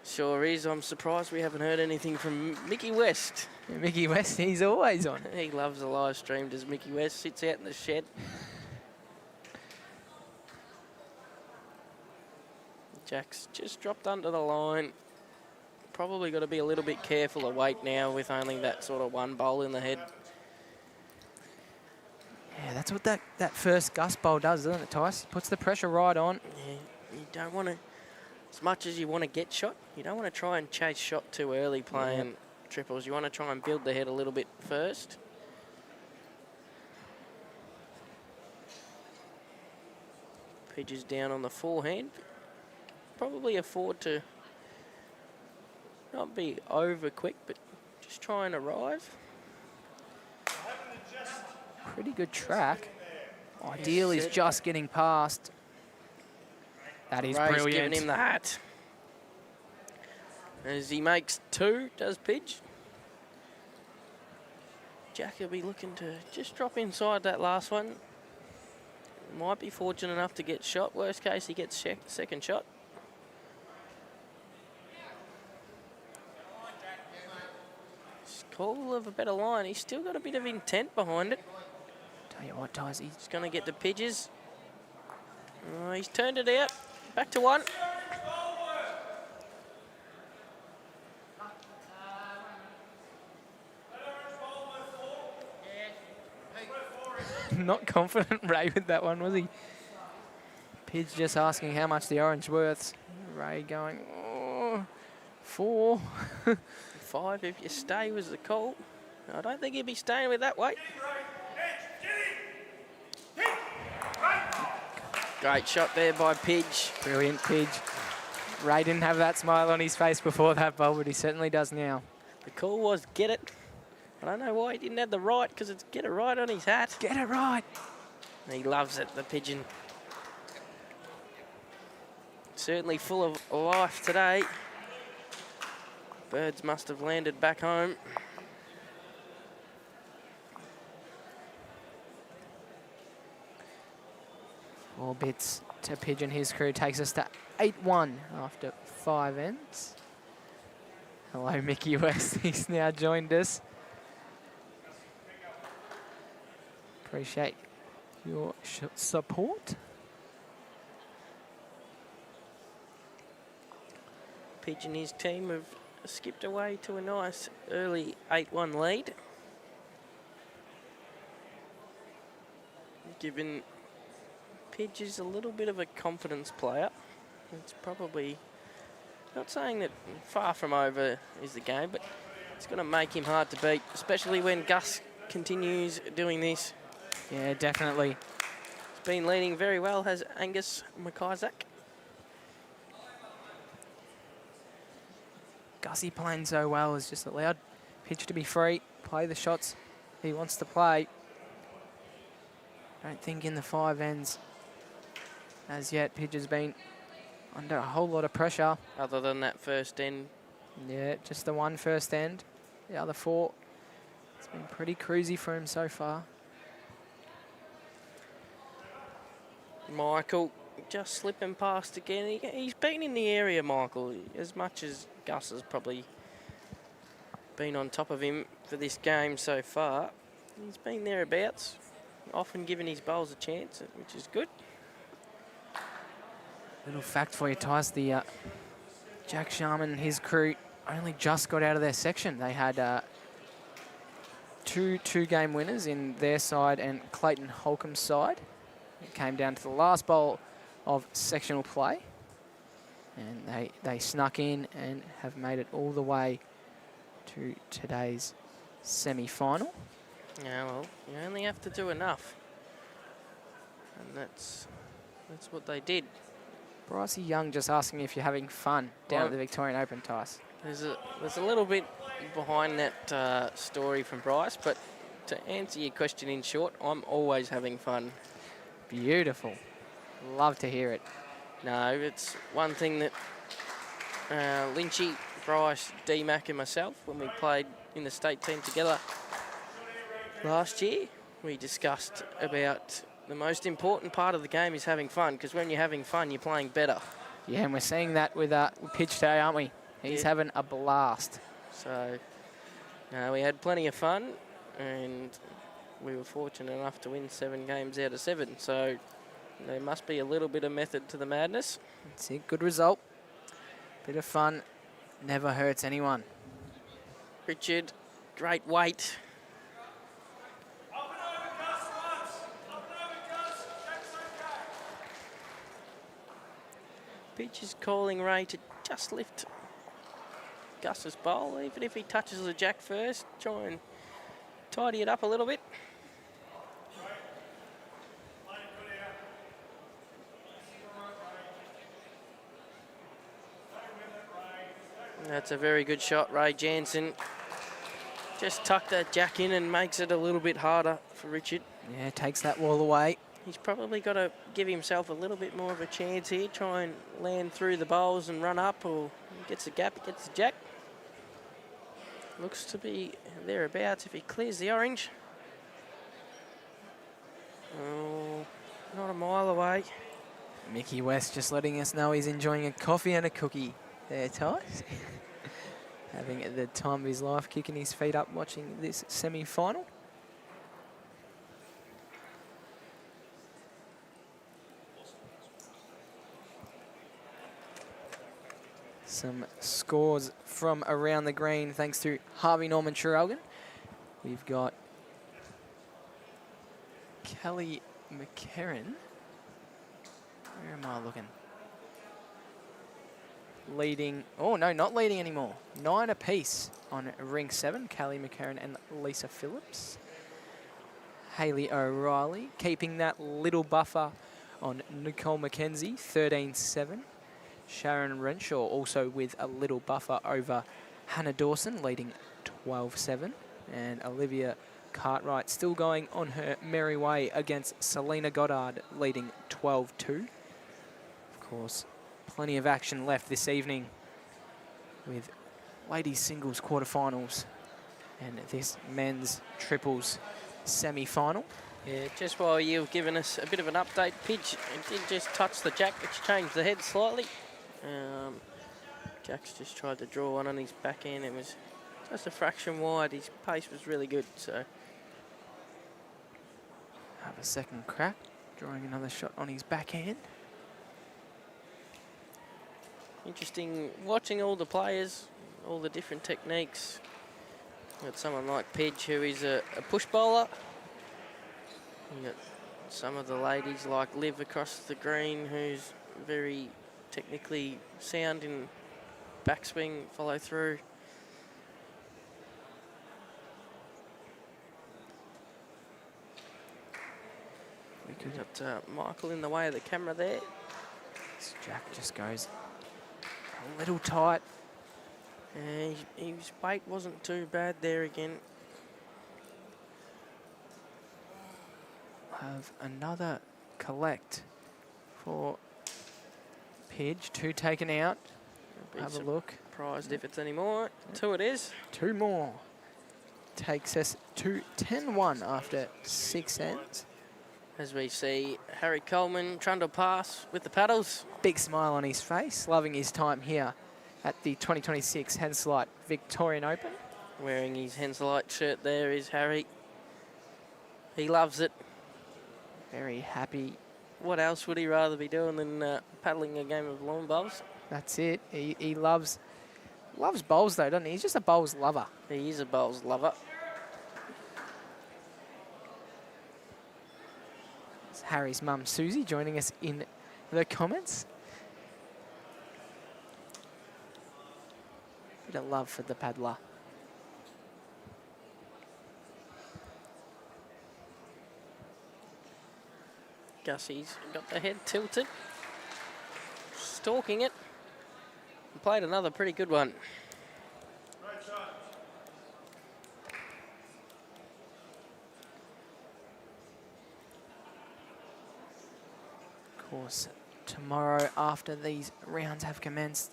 [SPEAKER 4] Sure is. I'm surprised we haven't heard anything from Mickey West.
[SPEAKER 3] Yeah, Mickey West, he's always on.
[SPEAKER 4] He loves the live stream, does Mickey West. Sits out in the shed. Jack's just dropped under the line. Probably got to be a little bit careful of weight now with only that sort of one bowl in the head.
[SPEAKER 3] Yeah, that's what that first gust bowl does, doesn't it, Tice? Puts the pressure right on.
[SPEAKER 4] Yeah, you don't want to, as much as you want to get shot, you don't want to try and chase shot too early playing triples. You want to try and build the head a little bit first. Pidge's down on the forehand. Probably afford to not be over quick, but just try and arrive.
[SPEAKER 3] Pretty good track. Ideal is just getting past. That is
[SPEAKER 4] Ray's
[SPEAKER 3] brilliant.
[SPEAKER 4] giving him the hat. As he makes 2, does Pidge. Jack will be looking to just drop inside that last one. Might be fortunate enough to get shot. Worst case, he gets second shot. Call of a better line. He's still got a bit of intent behind it.
[SPEAKER 3] Tell you what, Tice,
[SPEAKER 4] He's going to get the Pidges. He's turned it out. Back to 1.
[SPEAKER 3] not confident Ray with that one, was he? Pidge just asking how much the orange worth. Ray going, oh, 4.
[SPEAKER 4] 5 if you stay was the call. I don't think he'd be staying with that weight. Great shot there by Pidge.
[SPEAKER 3] Brilliant, Pidge. Ray didn't have that smile on his face before that bowl, but he certainly does now.
[SPEAKER 4] The call was get it. I don't know why he didn't have the right, because it's get it right on his hat.
[SPEAKER 3] Get it right.
[SPEAKER 4] He loves it, the pigeon. Certainly full of life today. Birds must have landed back home.
[SPEAKER 3] All bits to Pidge and his crew takes us to 8-1 after 5 ends. Hello, Mickey West. He's now joined us. Appreciate your support.
[SPEAKER 4] Pidge and his team have skipped away to a nice early 8-1 lead. Given Pidge is a little bit of a confidence player. It's probably, not saying that far from over is the game, but it's going to make him hard to beat, especially when Gus continues doing this.
[SPEAKER 3] Yeah, definitely.
[SPEAKER 4] He's been leading very well, has Angus MACISAAC.
[SPEAKER 3] Gussie playing so well has just allowed Pidge to be free, play the shots he wants to play. Don't think in the 5 ends as yet Pidge has been under a whole lot of pressure.
[SPEAKER 4] Other than that first end.
[SPEAKER 3] Yeah, just the one first end. The other 4, it's been pretty cruisy for him so far.
[SPEAKER 4] Michael just slipping past again. He's been in the area, Michael, as much as Gus has probably been on top of him for this game so far. He's been thereabouts, often giving his bowls a chance, which is good.
[SPEAKER 3] Little fact for you, Tice, the Jack Sharman and his crew only just got out of their section. They had two game winners in their side and Clayton Holcomb's side. It came down to the last bowl of sectional play, and they snuck in and have made it all the way to today's semi-final.
[SPEAKER 4] Yeah, well, you only have to do enough, and that's what they did.
[SPEAKER 3] Brycey Young just asking if you're having fun down at the Victorian Open, Tice.
[SPEAKER 4] There's a little bit behind that story from Bryce, but to answer your question in short, I'm always having fun.
[SPEAKER 3] Beautiful. Love to hear it.
[SPEAKER 4] No, it's one thing that Lynchy, Bryce, D-Mac and myself, when we played in the state team together last year, we discussed about the most important part of the game is having fun, because when you're having fun, you're playing better.
[SPEAKER 3] Yeah, and we're seeing that with Pidge today, aren't we? He's having a blast.
[SPEAKER 4] So, no, we had plenty of fun, and we were fortunate enough to win 7 games out of 7. So, there must be a little bit of method to the madness.
[SPEAKER 3] It's a good result. Bit of fun never hurts anyone.
[SPEAKER 4] Richard, great weight. Pitch is calling Ray to just lift Gus's bowl, even if he touches the jack first. Try and tidy it up a little bit. That's a very good shot, Ray Jansen. Just tuck that jack in and makes it a little bit harder for Richard.
[SPEAKER 3] Yeah, takes that wall away.
[SPEAKER 4] He's probably got to give himself a little bit more of a chance here. Try and land through the bowls and run up, or he gets a gap, he gets the jack. Looks to be thereabouts if he clears the orange. Oh, not a mile away.
[SPEAKER 3] Mickey West just letting us know he's enjoying a coffee and a cookie there, Tice. Having the time of his life, kicking his feet up, watching this semi-final. Some scores from around the green thanks to Harvey Norman Traralgon. We've got Kelly McCarran. Where am I looking? Leading, oh no, not leading anymore. 9 apiece on ring 7, Kelly McCarran and Lisa Phillips. Hayley O'Reilly keeping that little buffer on Nicole McKenzie, 13-7. Sharon Renshaw also with a little buffer over Hannah Dawson, leading 12-7. And Olivia Cartwright still going on her merry way against Selena Goddard, leading 12-2. Of course, plenty of action left this evening with ladies singles quarterfinals and this men's triples semi-final.
[SPEAKER 4] Yeah, just while you've given us a bit of an update, Pidge did just touch the jack, which changed the head slightly. Jack's just tried to draw one on his backhand. It was just a fraction wide. His pace was really good. So
[SPEAKER 3] have a second crack, drawing another shot on his backhand.
[SPEAKER 4] Interesting watching all the players, all the different techniques. Got someone like Pidge, who is a push bowler. You got some of the ladies like Liv across the green, who's very technically sound in backswing, follow through. We could got Michael in the way of the camera there.
[SPEAKER 3] This Jack just goes a little tight.
[SPEAKER 4] And his weight wasn't too bad there again.
[SPEAKER 3] Have another collect for Pidge. 2 taken out. Have a look.
[SPEAKER 4] Surprised if it's any more. 2 it is.
[SPEAKER 3] 2 more. Takes us to 10-1 after 6 ends.
[SPEAKER 4] As we see Harry Coleman trundle past with the paddles.
[SPEAKER 3] Big smile on his face, loving his time here at the 2026 Henselite Victorian Open.
[SPEAKER 4] Wearing his Henselite shirt there is Harry. He loves it.
[SPEAKER 3] Very happy.
[SPEAKER 4] What else would he rather be doing than paddling a game of lawn bowls?
[SPEAKER 3] That's it. He loves bowls though, doesn't he? He's just a bowls lover.
[SPEAKER 4] He is a bowls lover.
[SPEAKER 3] It's Harry's mum, Susie, joining us in the comments. Bit of love for the paddler.
[SPEAKER 4] Gussie's got the head tilted. Stalking it. And played another pretty good one.
[SPEAKER 5] Great shot.
[SPEAKER 3] Of course, tomorrow after these rounds have commenced,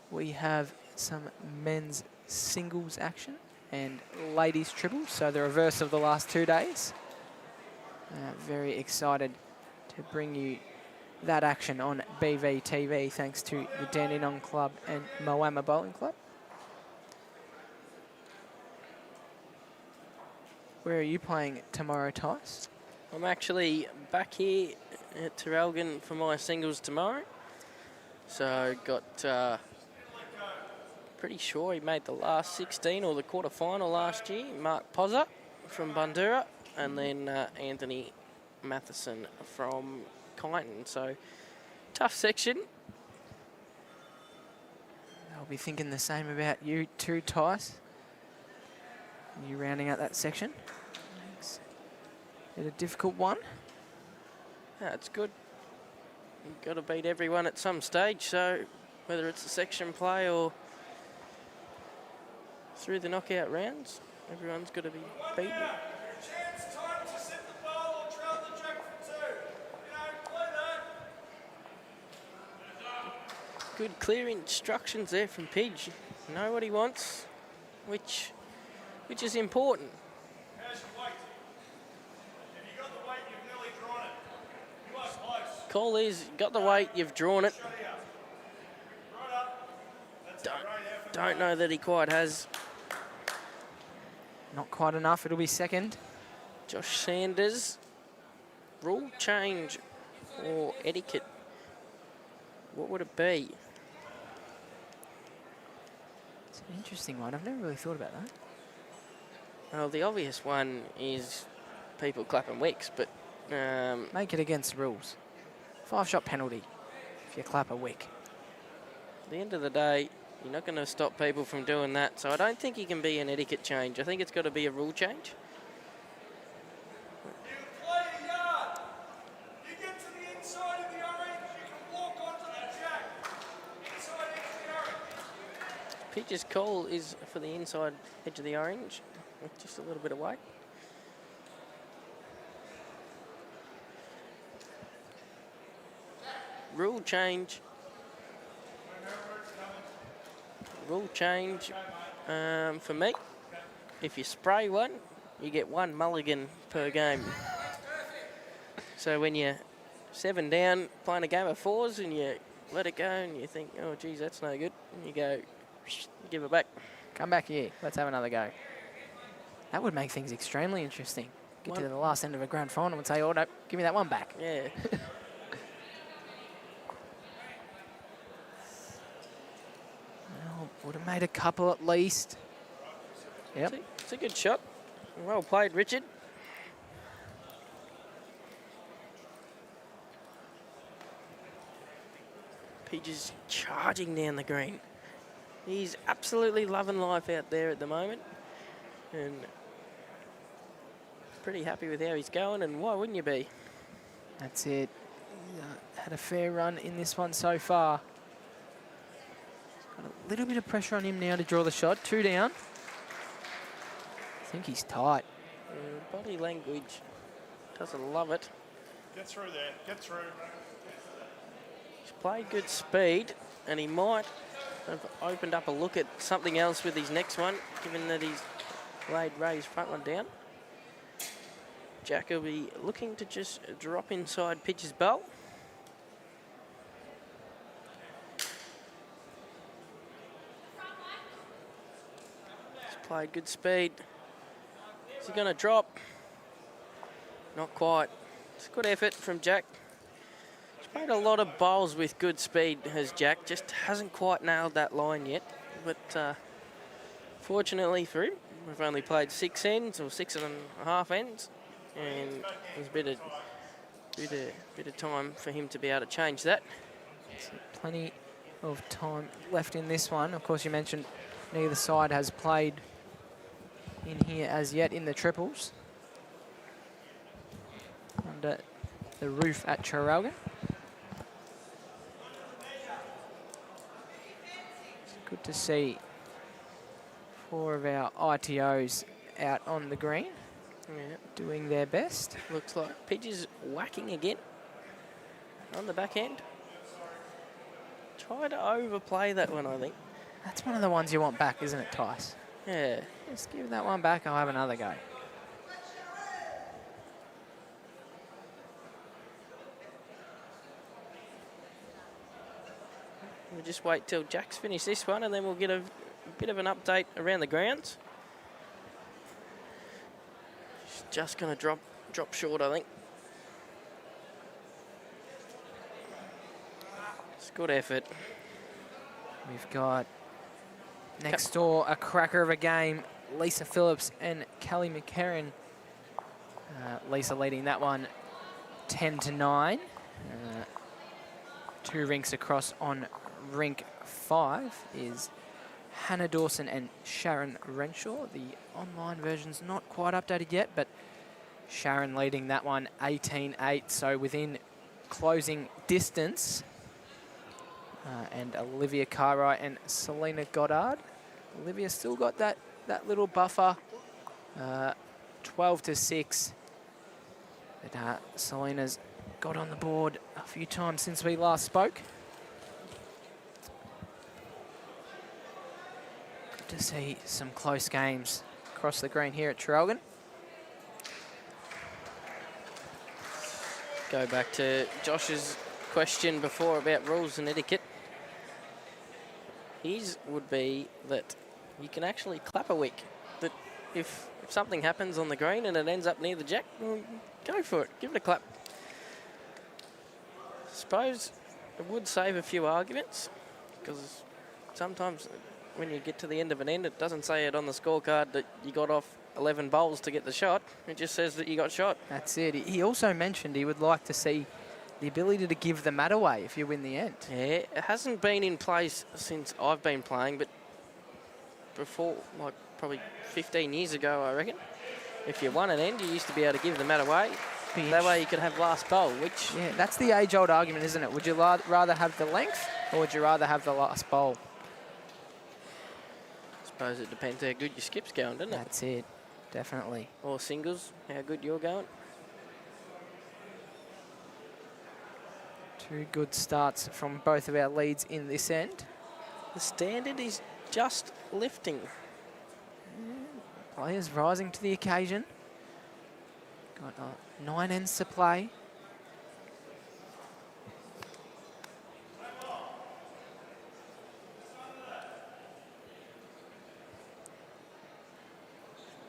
[SPEAKER 3] we have some men's singles action and ladies triples, so the reverse of the last 2 days. Very excited to bring you that action on BVTV thanks to the Dandenong Club and Moama Bowling Club. Where are you playing tomorrow, Tice?
[SPEAKER 4] I'm actually back here at Terrelgan for my singles tomorrow. So got pretty sure he made the last 16 or the quarter-final last year. Mark Pozza from Bundoora, and then Anthony Matheson from Kyneton. So tough section.
[SPEAKER 3] I'll be thinking the same about you too, Tice. You rounding out that section. It's a difficult one.
[SPEAKER 4] Yeah, it's good. You've got to beat everyone at some stage, so whether it's a section play or through the knockout rounds, everyone's got to be beaten.
[SPEAKER 5] Chance time to sit the ball or trail the jack for 2. Play that.
[SPEAKER 4] Good clear instructions there from Pidge. Know what he wants, which is important.
[SPEAKER 5] How's your weight? If you got the weight, you've nearly drawn it. You are close.
[SPEAKER 4] Call is, got the weight, you've drawn it.
[SPEAKER 5] Shut it up. Right up. That's a great effort.
[SPEAKER 4] Don't know that he quite has.
[SPEAKER 3] Not quite enough, it'll be second.
[SPEAKER 4] Josh Sanders, rule change or etiquette. What would it be?
[SPEAKER 3] It's an interesting one, I've never really thought about that.
[SPEAKER 4] Well, the obvious one is people clapping wicks, but
[SPEAKER 3] Make it against the rules. 5-shot penalty if you clap a wick.
[SPEAKER 4] at the end of the day, you're not going to stop people from doing that. So I don't think it can be an etiquette change. I think it's got to be a rule change.
[SPEAKER 5] You play a yard. You get to the inside of the orange, you can walk onto the jack. Inside edge of the orange.
[SPEAKER 4] Pidge's call is for the inside edge of the orange with just a little bit of weight. Rule change. Rule change for me. If you spray one, you get 1 mulligan per game. So when you're 7 down playing a game of 4s and you let it go and you think, oh geez, that's no good, and you go, give it back.
[SPEAKER 3] Come back here, let's have another go. That would make things extremely interesting. get to the last end of a grand final and say, oh, no, give me that one back.
[SPEAKER 4] Yeah.
[SPEAKER 3] Well, would have made a couple at least. Yep.
[SPEAKER 4] It's a good shot. Well played, Richard. Pidge is charging down the green. He's absolutely loving life out there at the moment. And pretty happy with how he's going, and why wouldn't you be?
[SPEAKER 3] That's it. Had a fair run in this one so far. Got a little bit of pressure on him now to draw the shot. 2 down. I think he's tight.
[SPEAKER 4] Body language doesn't love it.
[SPEAKER 5] Get through there. Get through.
[SPEAKER 4] He's played good speed, and he might have opened up a look at something else with his next one, given that he's laid Ray's front one down. Jack will be looking to just drop inside Pidge's bowl. He's played good speed. Is he going to drop? Not quite. It's a good effort from Jack. He's played a lot of bowls with good speed, has Jack. Just hasn't quite nailed that line yet. But fortunately for him, we've only played 6 ends or 6.5 ends. And there's a bit of time for him to be able to change that.
[SPEAKER 3] So plenty of time left in this one. Of course, you mentioned neither side has played in here as yet in the triples. Under the roof at Traralgon. It's good to see 4 of our ITOs out on the green.
[SPEAKER 4] Yeah.
[SPEAKER 3] Doing their best.
[SPEAKER 4] Looks like Pidge is whacking again on the back end. Try to overplay that one, I think.
[SPEAKER 3] That's one of the ones you want back, isn't it, Tice?
[SPEAKER 4] Yeah.
[SPEAKER 3] Just give that one back, I'll have another go.
[SPEAKER 4] We'll just wait till Jack's finished this one, and then we'll get a bit of an update around the grounds. She's just going to drop short, I think. It's a good effort.
[SPEAKER 3] We've got next door a cracker of a game, Lisa Phillips and Kelly McCarran. Lisa leading that one 10-9. 2 rinks across on rink 5 is Hannah Dawson and Sharon Renshaw. The online version's not quite updated yet, but Sharon leading that one 18-8, so within closing distance. And Olivia Cartwright and Selena Goddard. Olivia still got that little buffer, 12-6. But Selena's got on the board a few times since we last spoke. Good to see some close games across the green here at Traralgon.
[SPEAKER 4] Go back to Josh's question before about rules and etiquette. His would be that you can actually clap a wick. That if something happens on the green and it ends up near the jack, well, go for it. Give it a clap. Suppose it would save a few arguments, because sometimes when you get to the end of an end, it doesn't say it on the scorecard that you got off 11 bowls to get the shot. It just says that you got shot.
[SPEAKER 3] That's it. He also mentioned he would like to see the ability to give the mat away if you win the end.
[SPEAKER 4] Yeah, it hasn't been in place since I've been playing, but before, like probably 15 years ago, I reckon, if you won an end, you used to be able to give the mat away. That way you could have last bowl, which...
[SPEAKER 3] Yeah, that's the age-old argument, isn't it? Would you rather have the length, or would you rather have the last bowl?
[SPEAKER 4] I suppose it depends how good your skip's going, doesn't it?
[SPEAKER 3] That's it, definitely.
[SPEAKER 4] Or singles, how good you're going.
[SPEAKER 3] 2 good starts from both of our leads in this end.
[SPEAKER 4] The standard is just lifting.
[SPEAKER 3] Players rising to the occasion. Got 9 ends to play.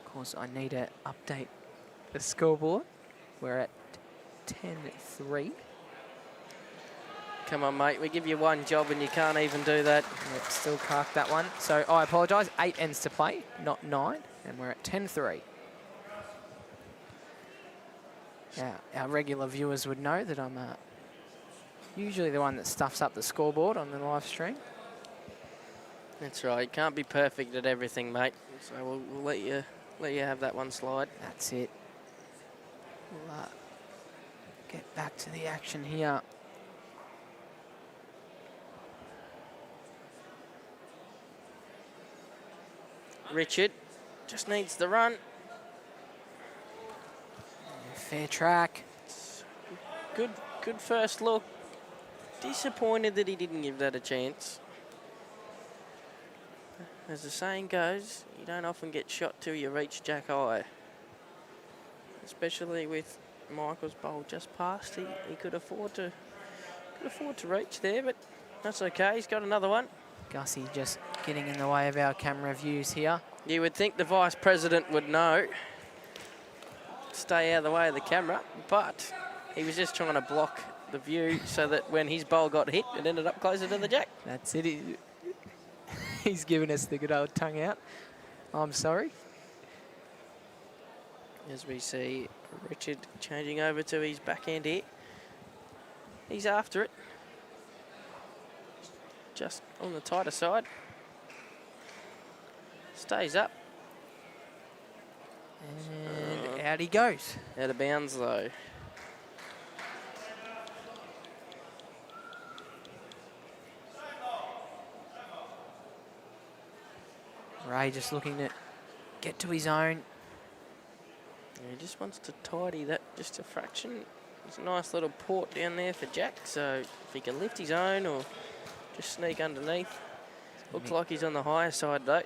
[SPEAKER 3] Of course, I need to update the scoreboard. We're at 10-3.
[SPEAKER 4] Come on, mate. We give you one job and you can't even do that.
[SPEAKER 3] Yep, still carked that one. So I apologise. 8 ends to play, not 9. And we're at 10-3. Now, our regular viewers would know that I'm usually the one that stuffs up the scoreboard on the live stream.
[SPEAKER 4] That's right. You can't be perfect at everything, mate. So we'll let you have that one slide.
[SPEAKER 3] That's it. We'll get back to the action here.
[SPEAKER 4] Richard just needs the run.
[SPEAKER 3] Fair track.
[SPEAKER 4] Good first look. Disappointed that he didn't give that a chance. As the saying goes, you don't often get shot till you reach jack high. Especially with Michael's bowl just past, he could afford to reach there, but that's okay. He's got another one.
[SPEAKER 3] Gussie just getting in the way of our camera views here.
[SPEAKER 4] You would think the Vice President would know. Stay out of the way of the camera, but he was just trying to block the view so that when his bowl got hit, it ended up closer to the jack.
[SPEAKER 3] That's it. He's given us the good old tongue out. I'm sorry.
[SPEAKER 4] As we see Richard changing over to his backhand here. He's after it. Just on the tighter side. Stays up.
[SPEAKER 3] And out he goes.
[SPEAKER 4] Out of bounds though.
[SPEAKER 3] Ray just looking to get to his own.
[SPEAKER 4] Yeah, he just wants to tidy that just a fraction. There's a nice little port down there for Jack, so if he can lift his own or just sneak underneath. Looks like he's on the higher side though.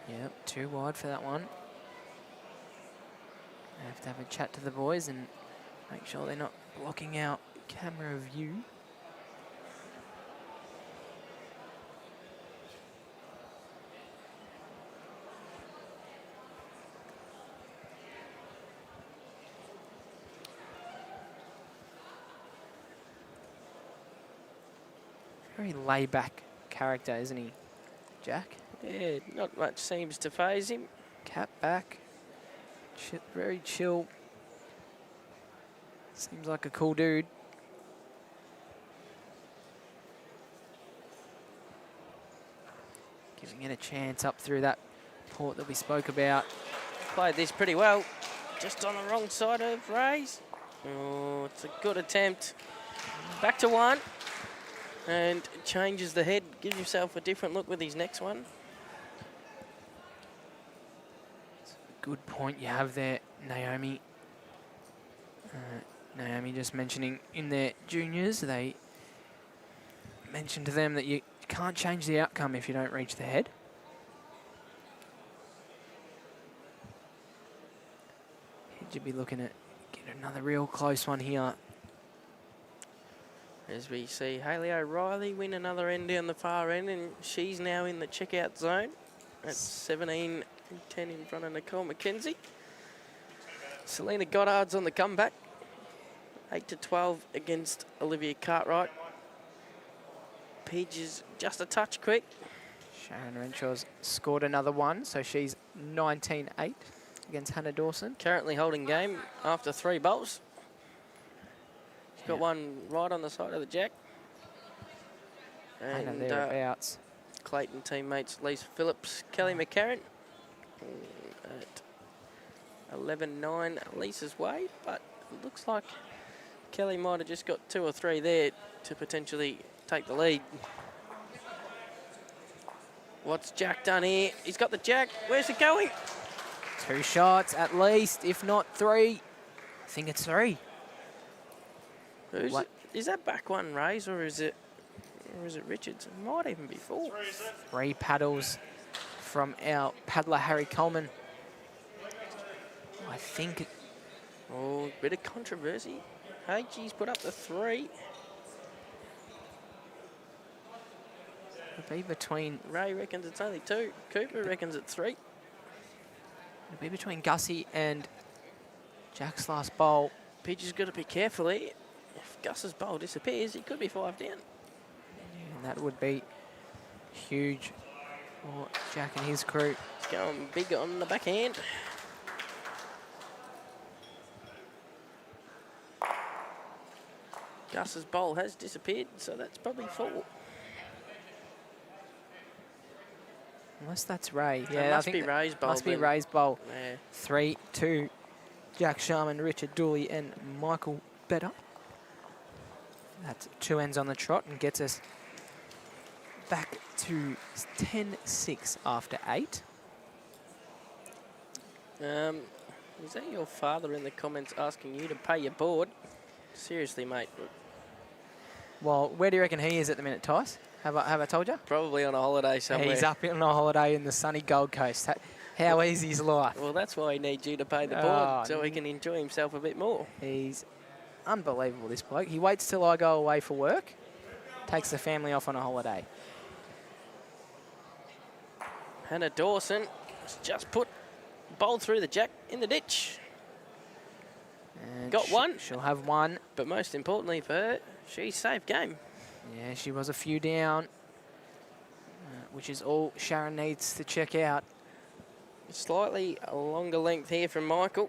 [SPEAKER 3] Yep, too wide for that one. I have to have a chat to the boys and make sure they're not blocking our camera view. Very laid-back character, isn't he, Jack?
[SPEAKER 4] Yeah, not much seems to faze him.
[SPEAKER 3] Cap back. Very chill. Seems like a cool dude. Giving it a chance up through that port that we spoke about.
[SPEAKER 4] Played this pretty well. Just on the wrong side of Ray's. Oh, it's a good attempt. Back to one. And changes the head. Gives himself a different look with his next one.
[SPEAKER 3] Good point you have there, Naomi. Naomi just mentioning in their juniors, they mentioned to them that you can't change the outcome if you don't reach the head. You'd be looking at get another real close one here.
[SPEAKER 4] As we see Hayley O'Reilly win another end down the far end, and she's now in the checkout zone at 17-10 in front of Nicole McKenzie. Selena Goddard's on the comeback, 8-12 against Olivia Cartwright. Pidge is just a touch quick.
[SPEAKER 3] Sharon Renshaw's scored another one, so she's 19-8 against Hannah Dawson.
[SPEAKER 4] Currently holding game after 3 bowls. She's got one right on the side of the jack.
[SPEAKER 3] Hannah
[SPEAKER 4] And
[SPEAKER 3] thereabouts.
[SPEAKER 4] Clayton teammates Lisa Phillips, Kelly McCarran at 11-9 Lisa's way, but it looks like Kelly might have just got 2 or 3 there to potentially take the lead. What's Jack done here? He's got the jack. Where's it going?
[SPEAKER 3] 2 shots at least, if not 3. I think it's 3.
[SPEAKER 4] Who's it? Is that back one Ray's or is it Richards? It might even be 4.
[SPEAKER 3] 3 paddles from our paddler Harry Coleman. I think
[SPEAKER 4] Oh, bit of controversy. HG's put up the 3.
[SPEAKER 3] it'll be between
[SPEAKER 4] Ray reckons it's only 2. Cooper reckons it's 3.
[SPEAKER 3] it'll be between Gussie and Jack's last bowl.
[SPEAKER 4] Pidge's got to be careful here. If Gus's bowl disappears, he could be 5 down.
[SPEAKER 3] And that would be huge for Jack and his crew.
[SPEAKER 4] He's going big on the backhand. Gus's bowl has disappeared, so that's probably 4.
[SPEAKER 3] Unless that's Ray.
[SPEAKER 4] That
[SPEAKER 3] Yeah,
[SPEAKER 4] must
[SPEAKER 3] I
[SPEAKER 4] be
[SPEAKER 3] think
[SPEAKER 4] Ray's bowl.
[SPEAKER 3] must be
[SPEAKER 4] then.
[SPEAKER 3] Ray's bowl.
[SPEAKER 4] Yeah.
[SPEAKER 3] 3-2. Jack Sharman, Richard Dooley, and Michael Better. That's 2 ends on the trot and gets us back to 10-6 after 8.
[SPEAKER 4] Is that your father in the comments asking you to pay your board? Seriously, mate.
[SPEAKER 3] Well, where do you reckon he is at the minute, Tice? Have I told you?
[SPEAKER 4] Probably on a holiday somewhere.
[SPEAKER 3] He's up on a holiday in the sunny Gold Coast. How easy is life?
[SPEAKER 4] Well, that's why he needs you to pay the board,
[SPEAKER 3] Oh,
[SPEAKER 4] so he can enjoy himself a bit more.
[SPEAKER 3] He's unbelievable, this bloke. He waits till I go away for work, takes the family off on a holiday.
[SPEAKER 4] Hannah Dawson has just put bowl through the jack in the ditch.
[SPEAKER 3] And
[SPEAKER 4] Got one.
[SPEAKER 3] She'll have one.
[SPEAKER 4] But most importantly for her, she's saved game.
[SPEAKER 3] Yeah, she was a few down, which is all Sharon needs to check out.
[SPEAKER 4] Slightly a longer length here from Michael.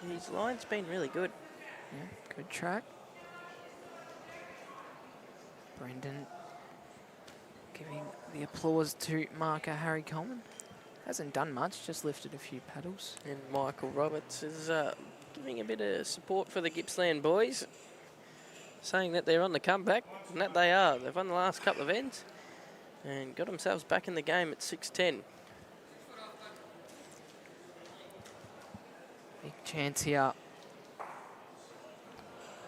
[SPEAKER 4] His line's been really good.
[SPEAKER 3] Yeah, good track. Brendan giving the applause to marker Harry Coleman. Hasn't done much, just lifted a few paddles.
[SPEAKER 4] And Michael Roberts is giving a bit of support for the Gippsland boys, saying that they're on the comeback, and that they are. They've won the last couple of ends and got themselves back in the game at 6-10.
[SPEAKER 3] Big chance here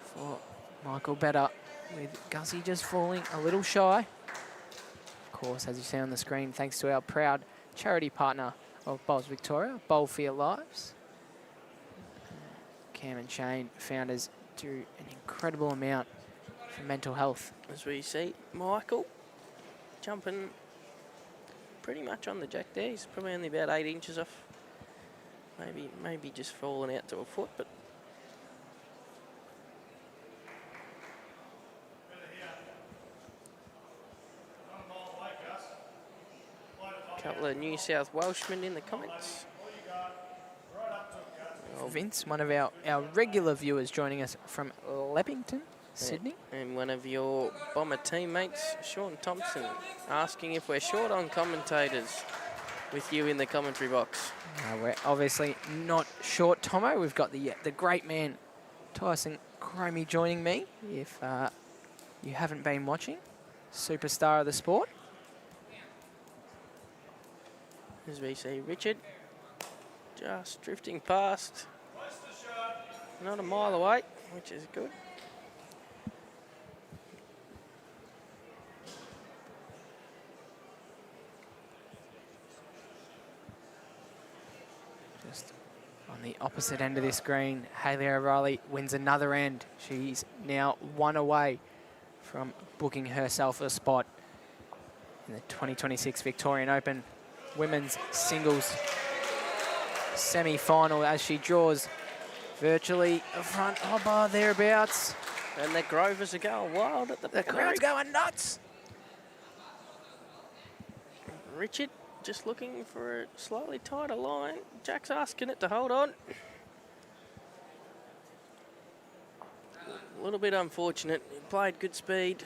[SPEAKER 3] for Michael Better, with Gussie just falling a little shy. Of course, as you see on the screen, thanks to our proud charity partner of Bowls Victoria, Bowl for Your Lives. Cam and Shane, founders, do an incredible amount for mental health.
[SPEAKER 4] As we see Michael jumping pretty much on the jack there. He's probably only about 8 inches off. Maybe just falling out to a foot, but a couple of New South Welshmen in the comments.
[SPEAKER 3] Vince, one of our regular viewers joining us from Leppington, Sydney.
[SPEAKER 4] And one of your Bomber teammates, Sean Thompson, asking if we're short on commentators with you in the commentary box.
[SPEAKER 3] We're obviously not short, Tomo. We've got the great man, Tyson Cromie, joining me. If you haven't been watching, superstar of the sport.
[SPEAKER 4] As we see Richard just drifting past, not a mile away, which is good.
[SPEAKER 3] Just on the opposite end of this green, Hayley O'Reilly wins another end. She's now 1 away from booking herself a spot in the 2026 Victorian Open Women's Singles semi-final, as she draws virtually a front hopper thereabouts.
[SPEAKER 4] And the Grovers are going wild at the
[SPEAKER 3] The crowd's going nuts.
[SPEAKER 4] Richard just looking for a slightly tighter line. Jack's asking it to hold on. A little bit unfortunate. He played good speed.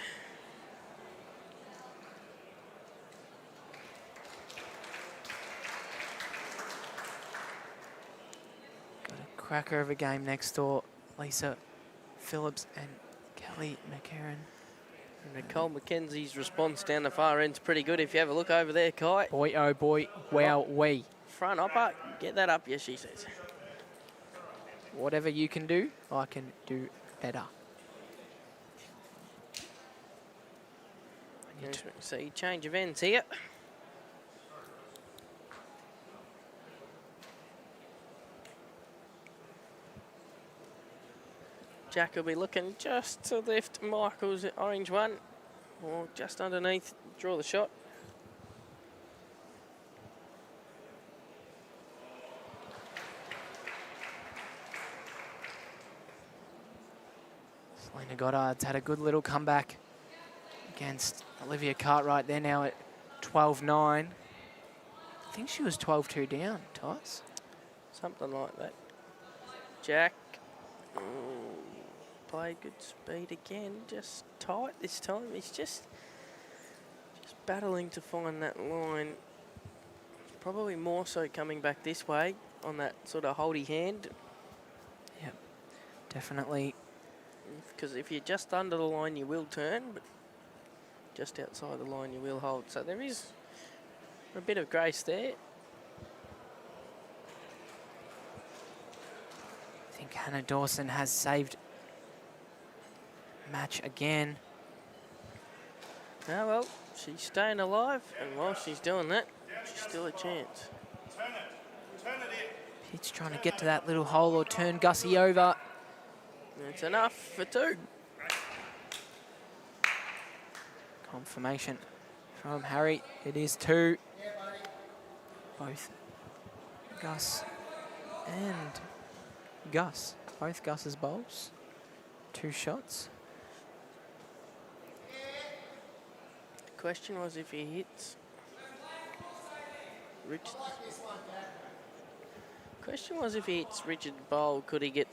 [SPEAKER 3] Got a cracker of a game next door. Lisa Phillips and Kelly McCarran.
[SPEAKER 4] And Nicole McKenzie's response down the far end's pretty good. If you have a look over there, Kai.
[SPEAKER 3] Boy, oh boy, wow, we.
[SPEAKER 4] Front hopper, get that up, yes, she says.
[SPEAKER 3] Whatever you can do, I can do better.
[SPEAKER 4] See, change of ends here. Jack will be looking just to lift Michael's orange one, or just underneath, draw the shot.
[SPEAKER 3] Selena Goddard's had a good little comeback against Olivia Cartwright. They're now at 12-9. I think she was 12-2 down, Toss.
[SPEAKER 4] Something like that. Jack. Played good speed again. Just tight this time. He's just battling to find that line. Probably more so coming back this way on that sort of holdy hand.
[SPEAKER 3] Yep, definitely.
[SPEAKER 4] Because if you're just under the line, you will turn, but just outside the line, you will hold. So there is a bit of grace there.
[SPEAKER 3] I think Hannah Dawson has saved match again.
[SPEAKER 4] Oh, well, she's staying alive, and while she's doing that, she's still a chance.
[SPEAKER 5] Turn it in.
[SPEAKER 3] She's trying to get to that little hole or turn Gussie over.
[SPEAKER 4] That's enough for 2.
[SPEAKER 3] Confirmation from Harry. It is 2. Both Gus and Gus. Both Gus's bowls. 2 shots.
[SPEAKER 4] The question was if he hits Richard. Question was if he hits Richard Bowl, could he get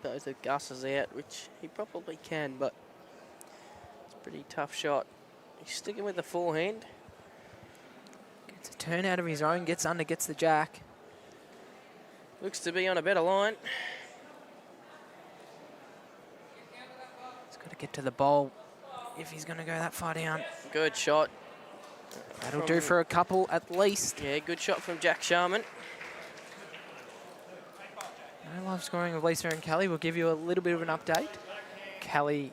[SPEAKER 4] both of Gus's out, which he probably can, but it's a pretty tough shot. He's sticking with the forehand.
[SPEAKER 3] Gets a turn out of his own, gets under, gets the jack.
[SPEAKER 4] Looks to be on a better line.
[SPEAKER 3] He's got to get to the bowl if he's going to go that far down.
[SPEAKER 4] Good shot.
[SPEAKER 3] That'll do for a couple at least.
[SPEAKER 4] Yeah, good shot from Jack Sharman.
[SPEAKER 3] No live scoring of Lisa and Kelly. We'll give you a little bit of an update. Kelly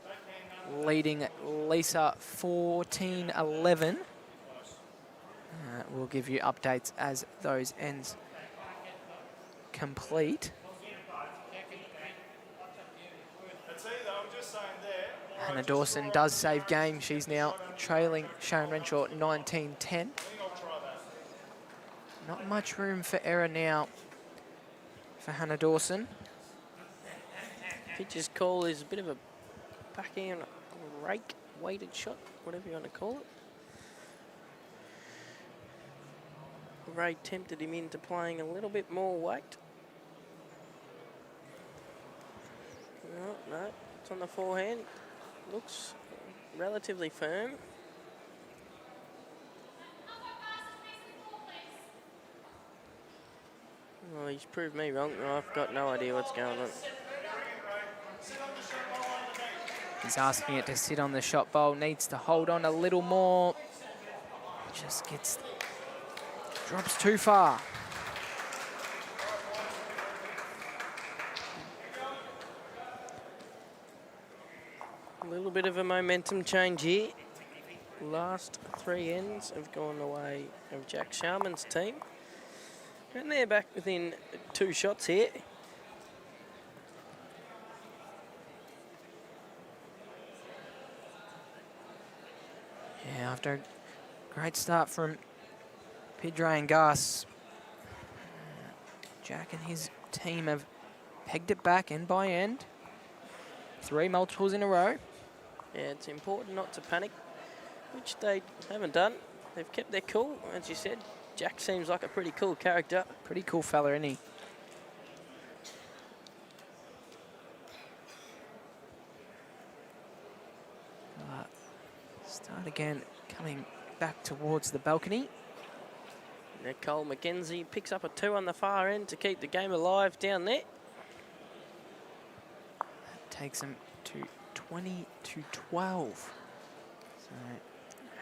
[SPEAKER 3] leading Lisa 14-11. We'll give you updates as those ends complete. Hannah Dawson does save game. She's now trailing Sharon Renshaw 19-10. Not much room for error now for Hannah Dawson.
[SPEAKER 4] Pitcher's call is a bit of a backhand rake weighted shot, whatever you want to call it. Ray tempted him into playing a little bit more weight. No, it's on the forehand. Looks relatively firm. Well, he's proved me wrong. I've got no idea what's going on.
[SPEAKER 3] He's asking it to sit on the shot bowl. Needs to hold on a little more. Just drops too far.
[SPEAKER 4] A little bit of a momentum change here. Last 3 ends have gone the way of Jack Sharman's team. And they're back within 2 shots here.
[SPEAKER 3] Yeah, after a great start from Pidre and Gus, Jack and his team have pegged it back end by end. 3 multiples in a row.
[SPEAKER 4] Yeah, it's important not to panic, which they haven't done. They've kept their cool, as you said. Jack seems like a pretty cool character.
[SPEAKER 3] Pretty cool fella, isn't he? Start again, coming back towards the balcony.
[SPEAKER 4] Nicole McKenzie picks up a 2 on the far end to keep the game alive down there.
[SPEAKER 3] That takes him to 20-12. So,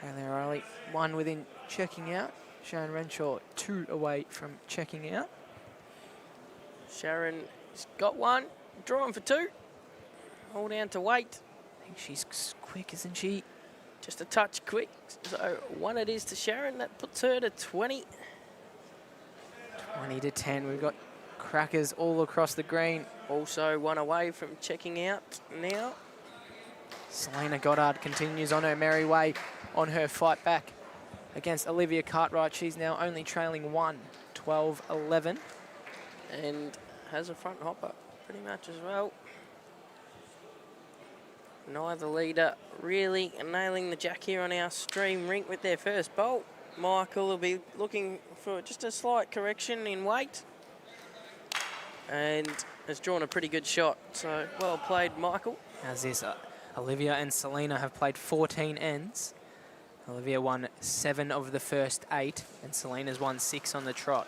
[SPEAKER 3] Hayley O'Reilly, 1 within checking out. Sharon Renshaw, 2 away from checking out.
[SPEAKER 4] Sharon's got 1, drawing for 2. All down to weight.
[SPEAKER 3] I think she's quick, isn't she?
[SPEAKER 4] Just a touch quick. So 1 it is to Sharon. That puts her to 20.
[SPEAKER 3] 20-10. We've got crackers all across the green.
[SPEAKER 4] Also 1 away from checking out now.
[SPEAKER 3] Selena Goddard continues on her merry way on her fight back against Olivia Cartwright. She's now only trailing 1, 12-11.
[SPEAKER 4] And has a front hopper pretty much as well. Neither leader really nailing the jack here on our stream rink with their first bolt. Michael will be looking for just a slight correction in weight and has drawn a pretty good shot. So well played, Michael.
[SPEAKER 3] How's this? Olivia and Selena have played 14 ends. Olivia won 7 of the first 8, and Selena's won 6 on the trot.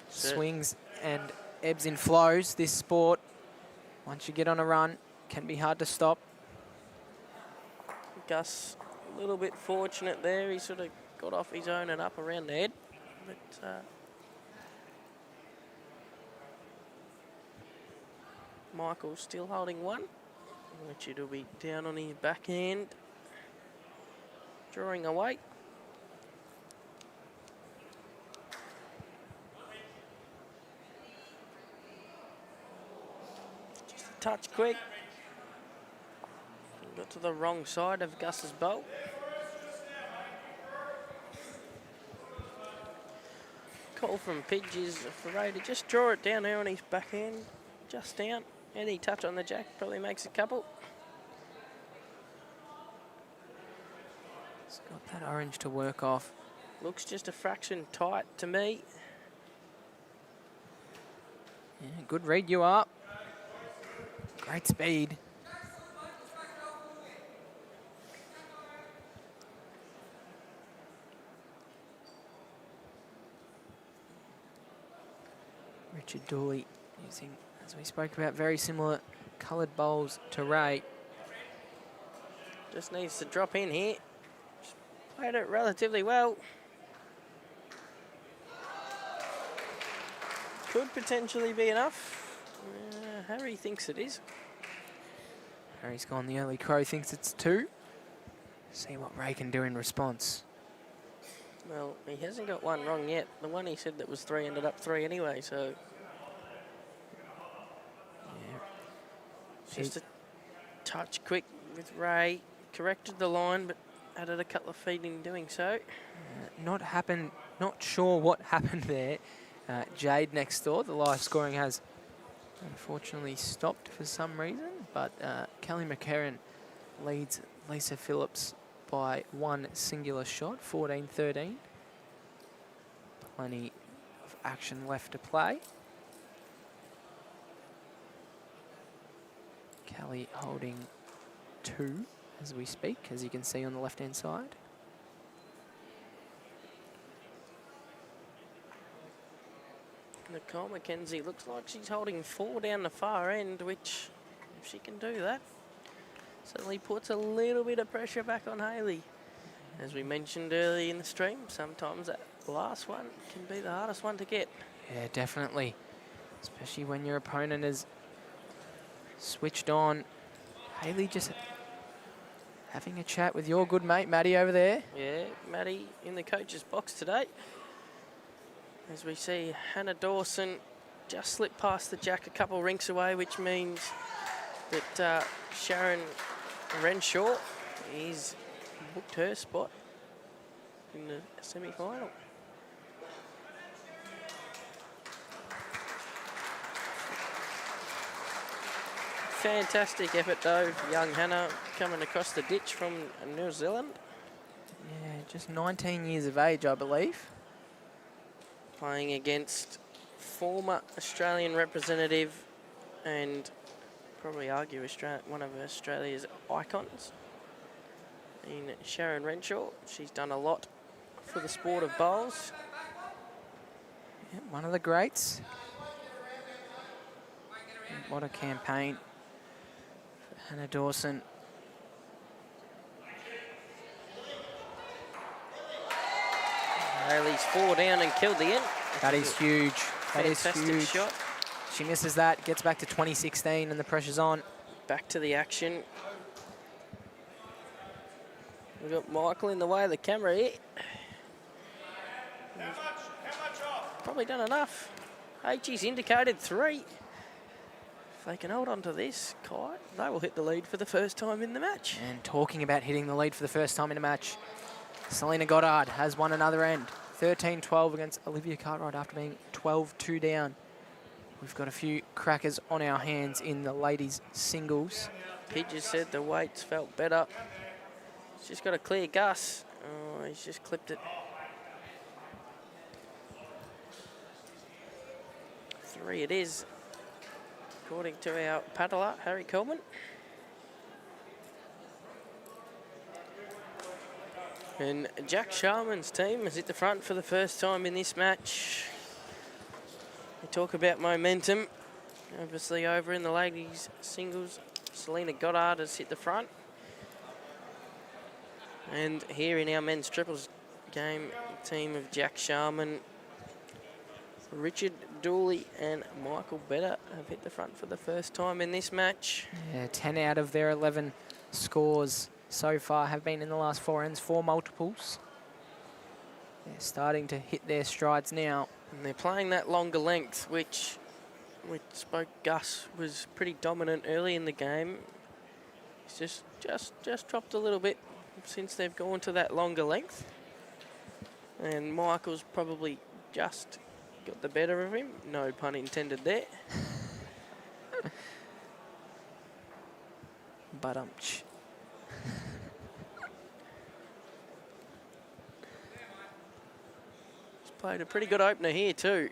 [SPEAKER 3] Swings and ebbs and flows, this sport. Once you get on a run, can be hard to stop.
[SPEAKER 4] Gus, a little bit fortunate there. He sort of got off his own and up around the head. But Michael's still holding one, which it'll be down on his backhand, drawing away. Just a touch quick. Got to the wrong side of Gus's bolt. Call from Pidge is for Ray to just draw it down there on his backhand, just down. Any touch on the jack probably makes a couple.
[SPEAKER 3] It's got that orange to work off.
[SPEAKER 4] Looks just a fraction tight to me.
[SPEAKER 3] Yeah, good read you up. Great speed. Richard Dooley using, as we spoke about, very similar coloured bowls to Ray.
[SPEAKER 4] Just needs to drop in here. Just played it relatively well. Could potentially be enough. Harry thinks it is.
[SPEAKER 3] Harry's gone the early crow, thinks it's 2. See what Ray can do in response.
[SPEAKER 4] Well, he hasn't got one wrong yet. The one he said that was 3 ended up 3 anyway, so. Just a touch quick with Ray. Corrected the line, but added a couple of feet in doing so.
[SPEAKER 3] Not sure what happened there. Jade next door, the live scoring has unfortunately stopped for some reason, but Kelly McCarran leads Lisa Phillips by 1 singular shot, 14-13. Plenty of action left to play. Kelly holding 2 as we speak, as you can see on the left-hand side.
[SPEAKER 4] Nicole McKenzie looks like she's holding 4 down the far end, which, if she can do that, certainly puts a little bit of pressure back on Hayley. As we mentioned early in the stream, sometimes that last one can be the hardest one to get.
[SPEAKER 3] Yeah, definitely. Especially when your opponent is switched on. Hayley just having a chat with your good mate, Maddie, over there.
[SPEAKER 4] Yeah, Maddie in the coach's box today. As we see Hannah Dawson just slip past the jack a couple rinks away, which means that Sharon Renshaw is booked her spot in the semi-final. Fantastic effort though, young Hannah coming across the ditch from New Zealand.
[SPEAKER 3] Yeah, just 19 years of age, I believe.
[SPEAKER 4] Playing against former Australian representative and probably argue one of Australia's icons in Sharon Renshaw. She's done a lot for the sport of bowls.
[SPEAKER 3] Yeah, one of the greats. And what a campaign for Hannah Dawson.
[SPEAKER 4] Hayley's 4 down and killed the end.
[SPEAKER 3] That is huge. That is
[SPEAKER 4] Fantastic
[SPEAKER 3] huge.
[SPEAKER 4] shot.
[SPEAKER 3] She misses that, gets back to 2016 and the pressure's on.
[SPEAKER 4] Back to the action. We've got Michael in the way of the camera here.
[SPEAKER 5] How much off?
[SPEAKER 4] Probably done enough. HG's indicated 3. If they can hold on to this, Kai, they will hit the lead for the first time in the match.
[SPEAKER 3] And talking about hitting the lead for the first time in a match, Selena Goddard has won another end. 13-12 against Olivia Cartwright after being 12-2 down. We've got a few crackers on our hands in the ladies' singles.
[SPEAKER 4] Pidge just said the weights felt better. He's just got a clear Gus. Oh, he's just clipped it. 3 it is, according to our paddler, Harry Coleman. And Jack Sharman's team is at the front for the first time in this match. We talk about momentum. Obviously over in the ladies' singles, Selena Goddard has hit the front. And here in our men's triples game, team of Jack Sharman, Richard Dooley and Michael Better have hit the front for the first time in this match.
[SPEAKER 3] Yeah, 10 out of their 11 scores so far have been in the last 4 ends, 4 multiples. They're starting to hit their strides now.
[SPEAKER 4] And they're playing that longer length, which we spoke Gus was pretty dominant early in the game. He's just dropped a little bit since they've gone to that longer length. And Michael's probably just got the better of him. No pun intended there.
[SPEAKER 3] But
[SPEAKER 4] Played a pretty good opener here too.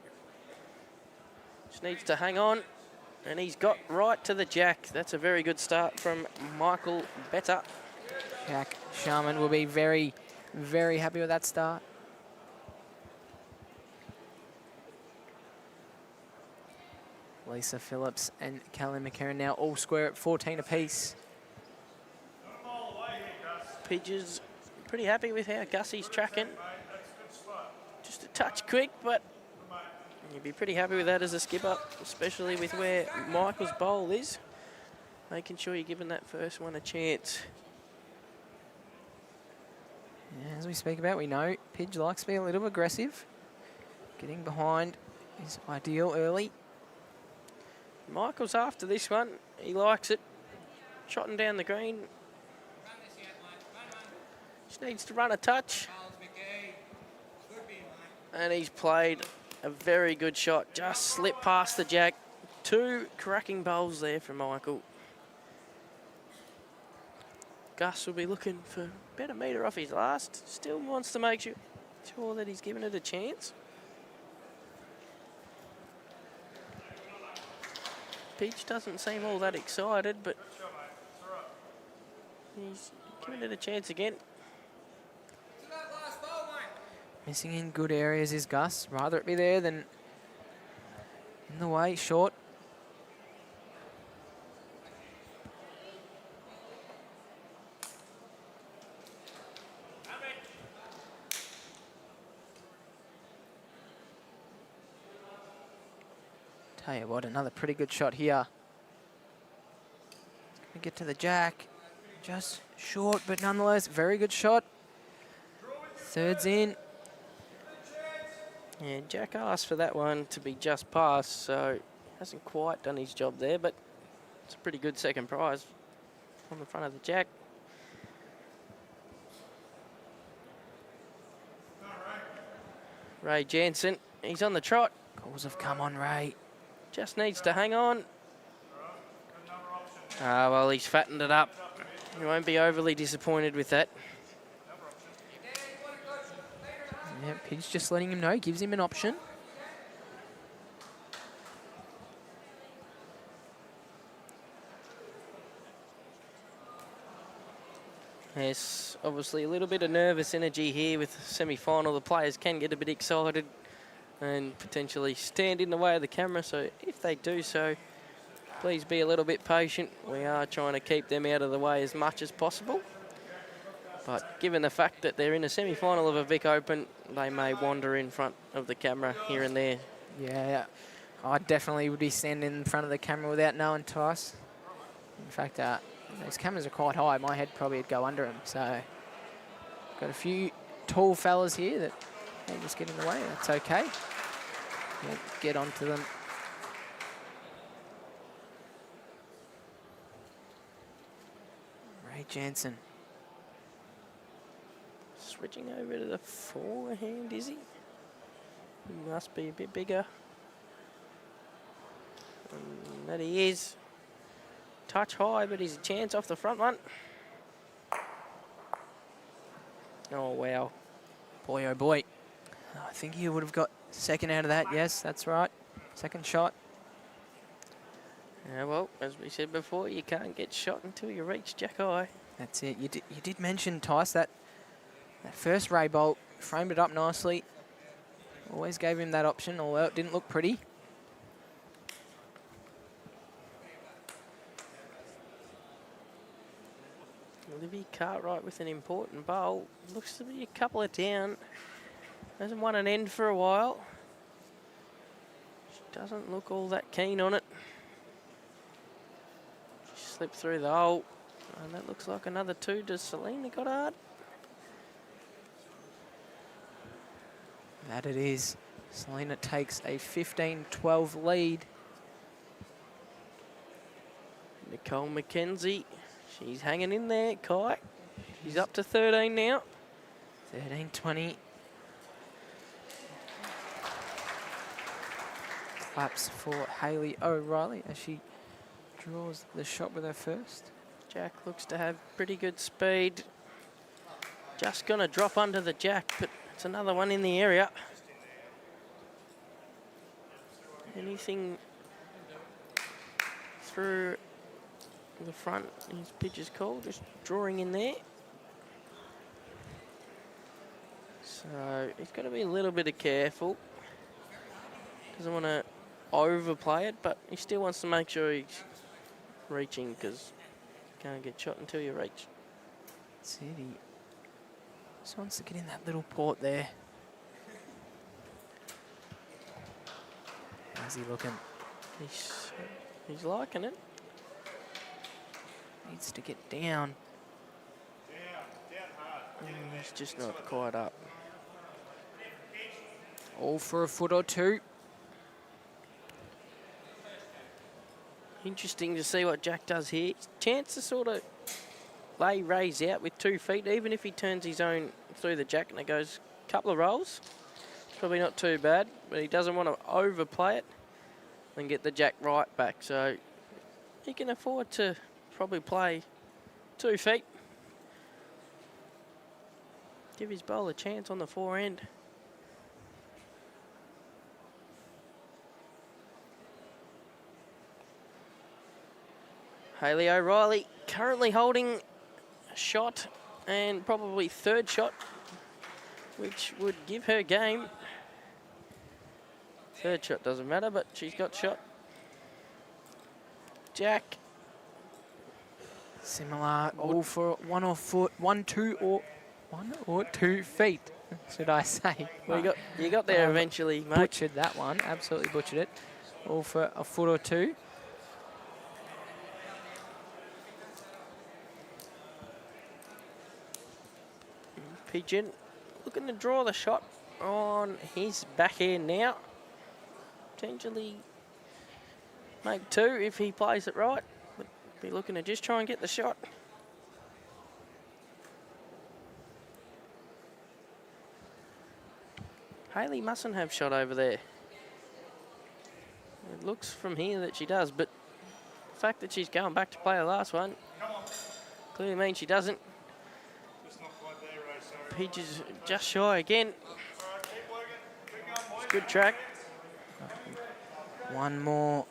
[SPEAKER 4] Just needs to hang on, and he's got right to the jack. That's a very good start from Michael Better.
[SPEAKER 3] Jack Sharman will be very, very happy with that start. Lisa Phillips and Kelly McCarran now all square at 14 apiece.
[SPEAKER 4] Pidge's pretty happy with how Gussie's tracking. Just a touch quick, but you'd be pretty happy with that as a skipper, especially with where Michael's bowl is. Making sure you're giving that first one a chance.
[SPEAKER 3] Yeah, as we speak about, we know Pidge likes to be a little aggressive. Getting behind is ideal early.
[SPEAKER 4] Michael's after this one. He likes it. Shotting down the green. Just needs to run a touch. And he's played a very good shot. Just slipped past the jack. 2 cracking bowls there from Michael. Gus will be looking for a better metre off his last. Still wants to make sure that he's given it a chance. Peach doesn't seem all that excited, but he's giving it a chance again.
[SPEAKER 3] Missing in good areas is Gus. Rather it be there than in the way, short. Tell you what, another pretty good shot here. It's gonna get to the jack. Just short, but nonetheless, very good shot. Third's in.
[SPEAKER 4] Yeah, Jack asked for that one to be just past, so hasn't quite done his job there, but it's a pretty good second prize on the front of the jack. Ray Jansen, he's on the trot.
[SPEAKER 3] Calls have come on, Ray.
[SPEAKER 4] Just needs to hang on. Ah, well, he's fattened it up. He won't be overly disappointed with that.
[SPEAKER 3] Yeah, Pidge just letting him know, gives him an option.
[SPEAKER 4] Yes, obviously a little bit of nervous energy here with the semi-final. The players can get a bit excited and potentially stand in the way of the camera. So if they do so, please be a little bit patient. We are trying to keep them out of the way as much as possible. But given the fact that they're in a semi-final of a Vic Open, they may wander in front of the camera here and there.
[SPEAKER 3] Yeah, I definitely would be standing in front of the camera without knowing twice. In fact, those cameras are quite high. My head probably would go under them. So got a few tall fellas here that they just get in the way. That's okay. We'll get onto them. Ray Jansen.
[SPEAKER 4] Switching over to the forehand, is he? He must be a bit bigger. And that he is. Touch high, but he's a chance off the front one. Oh, wow.
[SPEAKER 3] Boy, oh boy. I think he would have got second out of that. Yes, that's right. Second shot.
[SPEAKER 4] Yeah, well, as we said before, you can't get shot until you reach jack high.
[SPEAKER 3] That's it. You did mention, Tice, that first ray bolt framed it up nicely. Always gave him that option, although it didn't look pretty.
[SPEAKER 4] Olivia Cartwright with an important bowl. Looks to be a couple of down. Hasn't won an end for a while. She doesn't look all that keen on it. She slipped through the hole. And that looks like another 2. Does Selena Goddard?
[SPEAKER 3] That it is. Selena takes a 15-12 lead.
[SPEAKER 4] Nicole McKenzie. She's hanging in there, Kai. She's up to 13 now.
[SPEAKER 3] 13-20. Claps for Hayley O'Reilly as she draws the shot with her first.
[SPEAKER 4] Jack looks to have pretty good speed. Just going to drop under the jack, but it's another one in the area. Anything through the front, his pitch is called, just drawing in there. So he's got to be a little bit careful. Doesn't want to overplay it, but he still wants to make sure he's reaching, because you can't get shot until you reach.
[SPEAKER 3] That's it. He just wants to get in that little port there. How's he looking?
[SPEAKER 4] He's liking it.
[SPEAKER 3] Needs to get down.
[SPEAKER 4] He's just not quite up.
[SPEAKER 3] All for a foot or two.
[SPEAKER 4] Interesting to see what Jack does here. Chance to sort of lay Ray's out with 2 feet, even if he turns his own through the jack and it goes a couple of rolls. Probably not too bad, but he doesn't want to overplay it and get the jack right back. So he can afford to probably play 2 feet. Give his bowl a chance on the forehand. Hayley O'Reilly currently holding a shot and probably 3rd shot, which would give her game. 3rd shot doesn't matter, but she's got shot. Jack.
[SPEAKER 3] Similar, all for 1 or 2 feet, should I say.
[SPEAKER 4] Well, you got there eventually, mate.
[SPEAKER 3] Butchered that one, absolutely butchered it. All for a foot or 2.
[SPEAKER 4] Pigeon looking to draw the shot on his backhand now. Potentially make 2 if he plays it right. But be looking to just try and get the shot. Hayley mustn't have shot over there. It looks from here that she does, but the fact that she's going back to play the last one clearly means she doesn't. Peach is just shy again. It's good track.
[SPEAKER 3] One more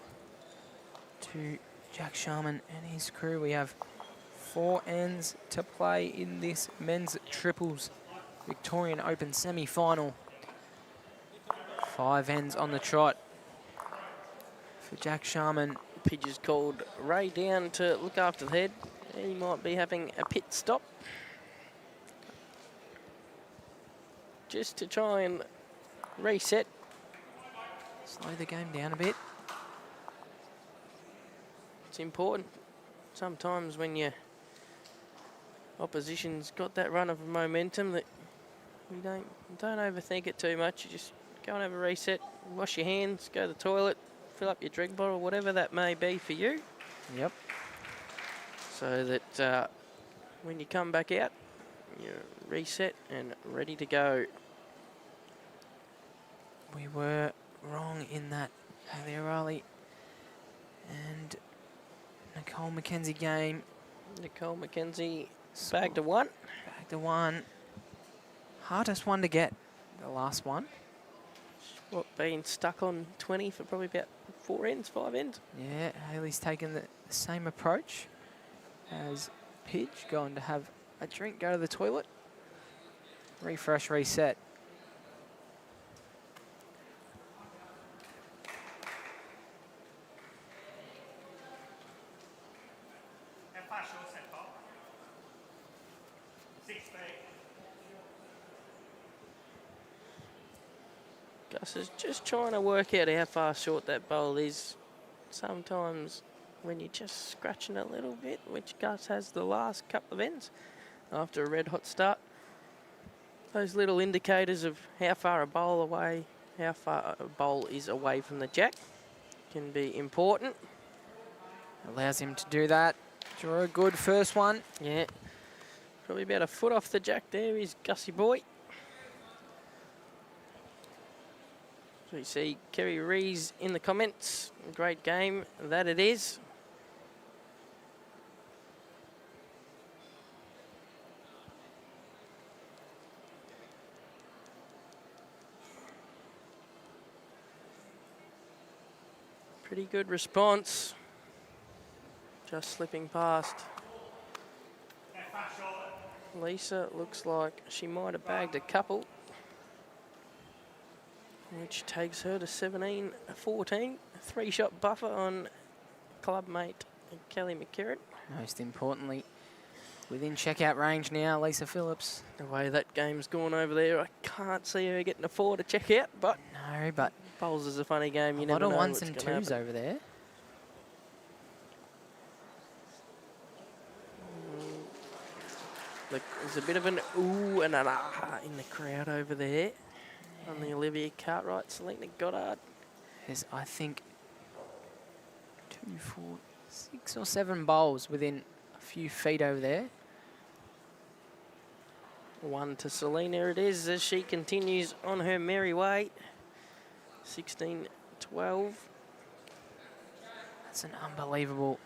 [SPEAKER 3] to Jack Sharman and his crew. We have 4 ends to play in this men's triples Victorian Open semi-final. 5 ends on the trot for Jack Sharman.
[SPEAKER 4] Pidge has called Ray down to look after the head. He might be having a pit stop, just to try and reset.
[SPEAKER 3] Slow the game down a bit.
[SPEAKER 4] It's important sometimes when your opposition's got that run of momentum that you don't overthink it too much. You just go and have a reset, wash your hands, go to the toilet, fill up your drink bottle, whatever that may be for you.
[SPEAKER 3] Yep.
[SPEAKER 4] So that when you come back out, you're reset and ready to go.
[SPEAKER 3] We were wrong in that Hayley O'Reilly Nicole McKenzie game.
[SPEAKER 4] Nicole McKenzie back to 1.
[SPEAKER 3] Back to 1. Hardest one to get, the last one.
[SPEAKER 4] What, been stuck on 20 for probably about 4 ends, 5 ends?
[SPEAKER 3] Yeah, Hayley's taken the same approach as Pidge, going to have a drink, go to the toilet, refresh, reset.
[SPEAKER 5] How far short set, Bob? 6 feet.
[SPEAKER 4] Gus is just trying to work out how far short that bowl is. Sometimes when you're just scratching a little bit, which Gus has the last couple of ends after a red hot start, those little indicators of how far a bowl away, how far a bowl is away from the jack can be important.
[SPEAKER 3] Allows him to do that. Draw a good first one.
[SPEAKER 4] Yeah, probably about a foot off the jack there is Gussie boy. So you see Kerry Rees in the comments. Great game that it is. Pretty good response. Just slipping past. Lisa looks like she might have bagged a couple, which takes her to 17-14. 3-shot buffer on clubmate Kelly McKerrett.
[SPEAKER 3] Most importantly, within checkout range now, Lisa Phillips.
[SPEAKER 4] The way that game's gone over there, I can't see her getting a 4 to check out, but
[SPEAKER 3] No, but
[SPEAKER 4] bowls is a funny game. You
[SPEAKER 3] a lot
[SPEAKER 4] never
[SPEAKER 3] of
[SPEAKER 4] know
[SPEAKER 3] ones
[SPEAKER 4] what's
[SPEAKER 3] and
[SPEAKER 4] gonna
[SPEAKER 3] twos
[SPEAKER 4] happen.
[SPEAKER 3] over there.
[SPEAKER 4] Look, there's a bit of an ooh and an ah in the crowd over there on the Olivia Cartwright, Selena Goddard.
[SPEAKER 3] There's, I think, 2, 4, 6 or 7 bowls within a few feet over there.
[SPEAKER 4] 1 to Selena it is as she continues on her merry way. 16-12.
[SPEAKER 3] That's an unbelievable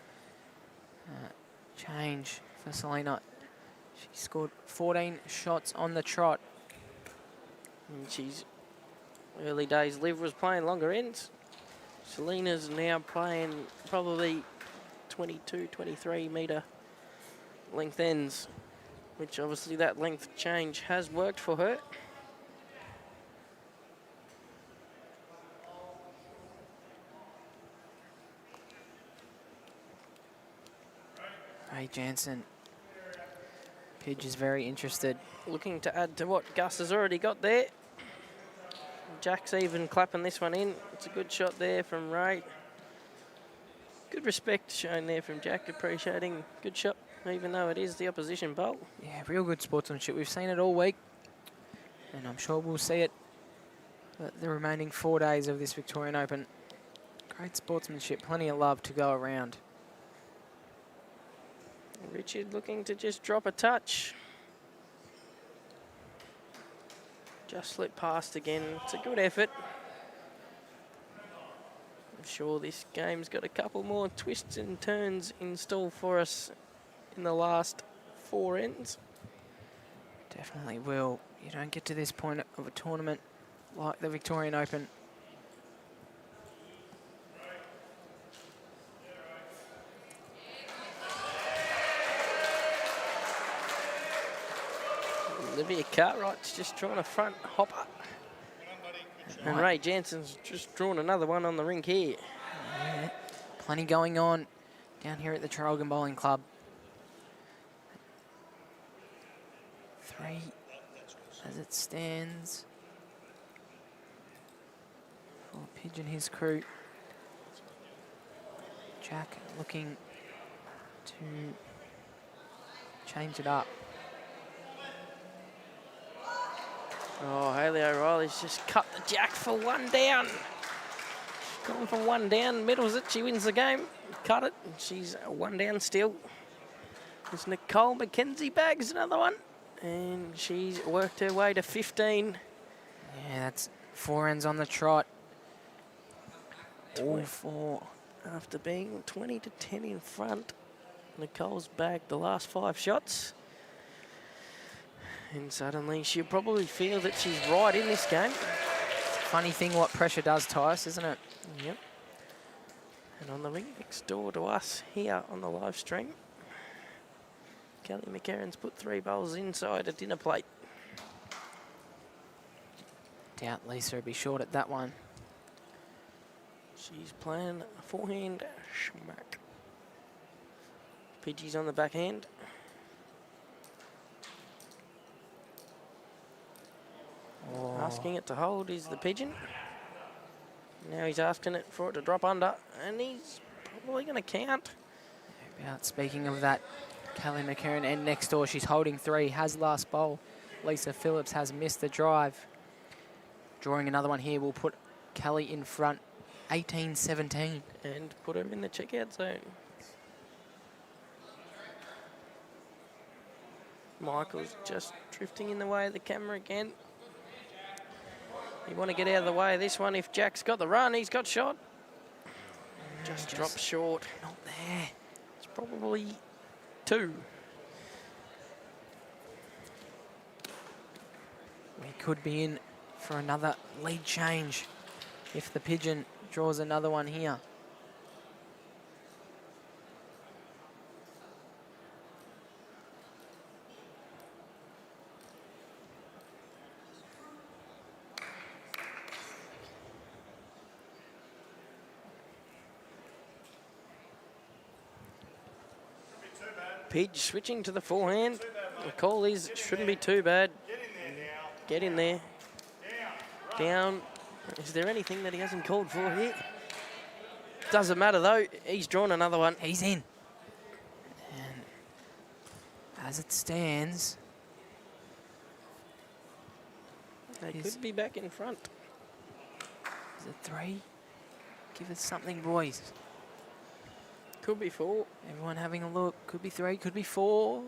[SPEAKER 3] change for Selena. She scored 14 shots on the trot.
[SPEAKER 4] And she's early days. Liv was playing longer ends. Selena's now playing probably 22, 23 metre length ends, which obviously that length change has worked for her.
[SPEAKER 3] Ray Jansen. Pidge is very interested.
[SPEAKER 4] Looking to add to what Gus has already got there. Jack's even clapping this one in. It's a good shot there from Ray. Good respect shown there from Jack, appreciating good shot, even though it is the opposition bowl.
[SPEAKER 3] Yeah, real good sportsmanship. We've seen it all week, and I'm sure we'll see it for the remaining 4 days of this Victorian Open. Great sportsmanship, plenty of love to go around.
[SPEAKER 4] Richard looking to just drop a touch. Just slipped past again. It's a good effort. I'm sure this game's got a couple more twists and turns in store for us in the last 4 ends.
[SPEAKER 3] Definitely will. You don't get to this point of a tournament like the Victorian Open.
[SPEAKER 4] Olivia Cartwright's just drawn a front hopper. And Ray Jansen's just drawn another one on the rink here.
[SPEAKER 3] Yeah, plenty going on down here at the Traralgon Bowling Club. 3 as it stands for Pidge and his crew. Jack looking to change it up.
[SPEAKER 4] Oh, Hayley O'Reilly's just cut the jack for 1 down. She's gone from 1 down, middles it, she wins the game. Cut it, and she's 1 down still. There's Nicole McKenzie bags another one. And she's worked her way to 15.
[SPEAKER 3] Yeah, that's 4 ends on the trot. All 4
[SPEAKER 4] after being 20-10 in front. Nicole's bagged the last 5 shots. And suddenly she'll probably feel that she's right in this game.
[SPEAKER 3] Funny thing what pressure does to us, isn't it?
[SPEAKER 4] Yep. And on the ring next door to us here on the live stream, Kelly McCarron's put 3 bowls inside a dinner plate.
[SPEAKER 3] Doubt Lisa would be short at that one.
[SPEAKER 4] She's playing a forehand smack. Pidgey's on the backhand.
[SPEAKER 3] Oh.
[SPEAKER 4] Asking it to hold is the pigeon. Now he's asking it for it to drop under, and he's probably going to count.
[SPEAKER 3] About speaking of that, Kelly McCarron and next door, she's holding 3, has last bowl. Lisa Phillips has missed the drive. Drawing another one here will put Kelly in front, 18-17.
[SPEAKER 4] And put him in the checkout zone. Michael's just drifting in the way of the camera again. You want to get out of the way of this one. If Jack's got the run, he's got shot. Just dropped short.
[SPEAKER 3] Not there.
[SPEAKER 4] It's probably 2.
[SPEAKER 3] We could be in for another lead change if the pigeon draws another one here.
[SPEAKER 4] Pidge switching to the forehand. The call is, shouldn't be too bad. Get in there. Down. Is there anything that he hasn't called for here? Doesn't matter though. He's drawn another one.
[SPEAKER 3] He's in. And as it stands,
[SPEAKER 4] They could be back in front.
[SPEAKER 3] is it 3? Give us something, boys.
[SPEAKER 4] Could be 4.
[SPEAKER 3] Everyone having a look. Could be 3, could be 4.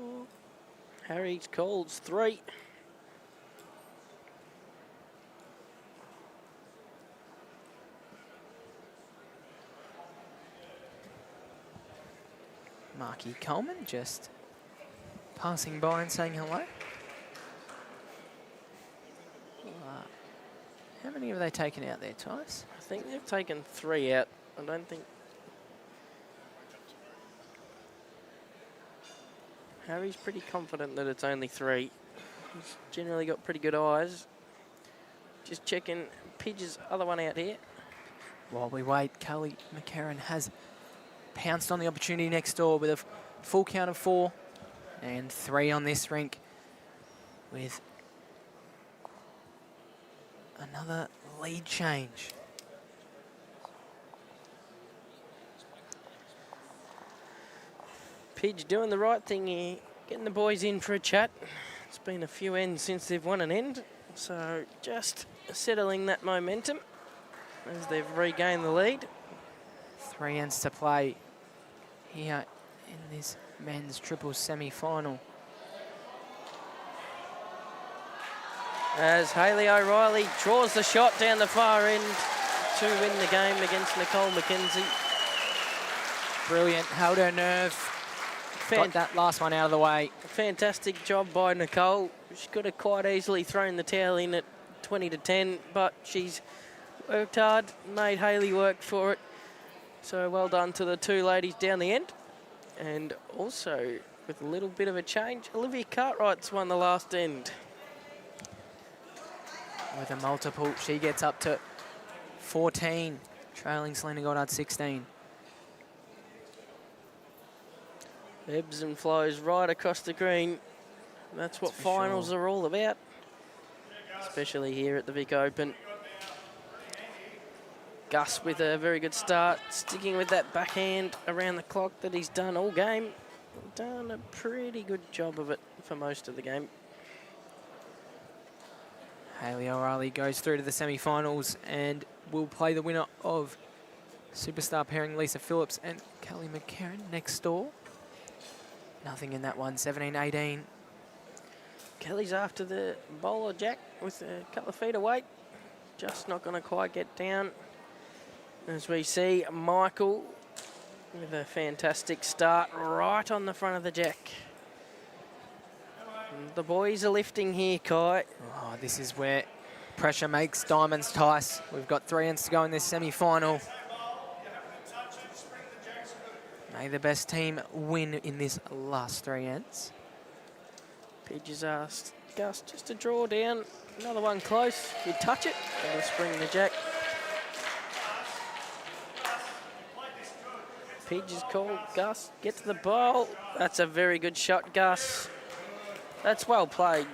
[SPEAKER 4] Harry's calls 3.
[SPEAKER 3] Marky Coleman just passing by and saying hello. How many have they taken out there, Tice?
[SPEAKER 4] I think they've taken 3 out. I don't think... Harry's pretty confident that it's only 3. He's generally got pretty good eyes. Just checking Pidge's other one out here.
[SPEAKER 3] While we wait, Kelly McCarron has pounced on the opportunity next door with a full count of 4 and 3 on this rink with another lead change.
[SPEAKER 4] Pidge doing the right thing here, getting the boys in for a chat. It's been a few ends since they've won an end, so just settling that momentum as they've regained the lead.
[SPEAKER 3] 3 ends to play here in this men's triples semi-final.
[SPEAKER 4] As Hayley O'Reilly draws the shot down the far end to win the game against Nicole McKenzie.
[SPEAKER 3] Brilliant, held her nerve. Got that last one out of the way.
[SPEAKER 4] Fantastic job by Nicole. She could have quite easily thrown the towel in at 20-10, but she's worked hard, made Hayley work for it. So well done to the 2 ladies down the end. And also, with a little bit of a change, Olivia Cartwright's won the last end.
[SPEAKER 3] With a multiple, she gets up to 14, trailing Selena Goddard 16.
[SPEAKER 4] Ebbs and flows right across the green. That's what finals are all about, especially here at the Vic Open. Gus with a very good start, sticking with that backhand around the clock that he's done all game. Done a pretty good job of it for most of the game.
[SPEAKER 3] Hayley O'Reilly goes through to the semi-finals and will play the winner of superstar pairing Lisa Phillips and Kelly McCarron next door. Nothing in that one, 17-18.
[SPEAKER 4] Kelly's after the bowler Jack with a couple of feet away. Just not going to quite get down. As we see Michael with a fantastic start right on the front of the jack. And the boys are lifting here, Kai.
[SPEAKER 3] Oh, this is where pressure makes diamonds, Tice. We've got 3 ends to go in this semi-final. May the best team win in this last 3 ends.
[SPEAKER 4] Pidge has asked Gus just to draw down. Another one close. You touch it, and we'll spring the jack. Pidge is called. Gus, get to the bowl. That's a very good shot, Gus. That's well played.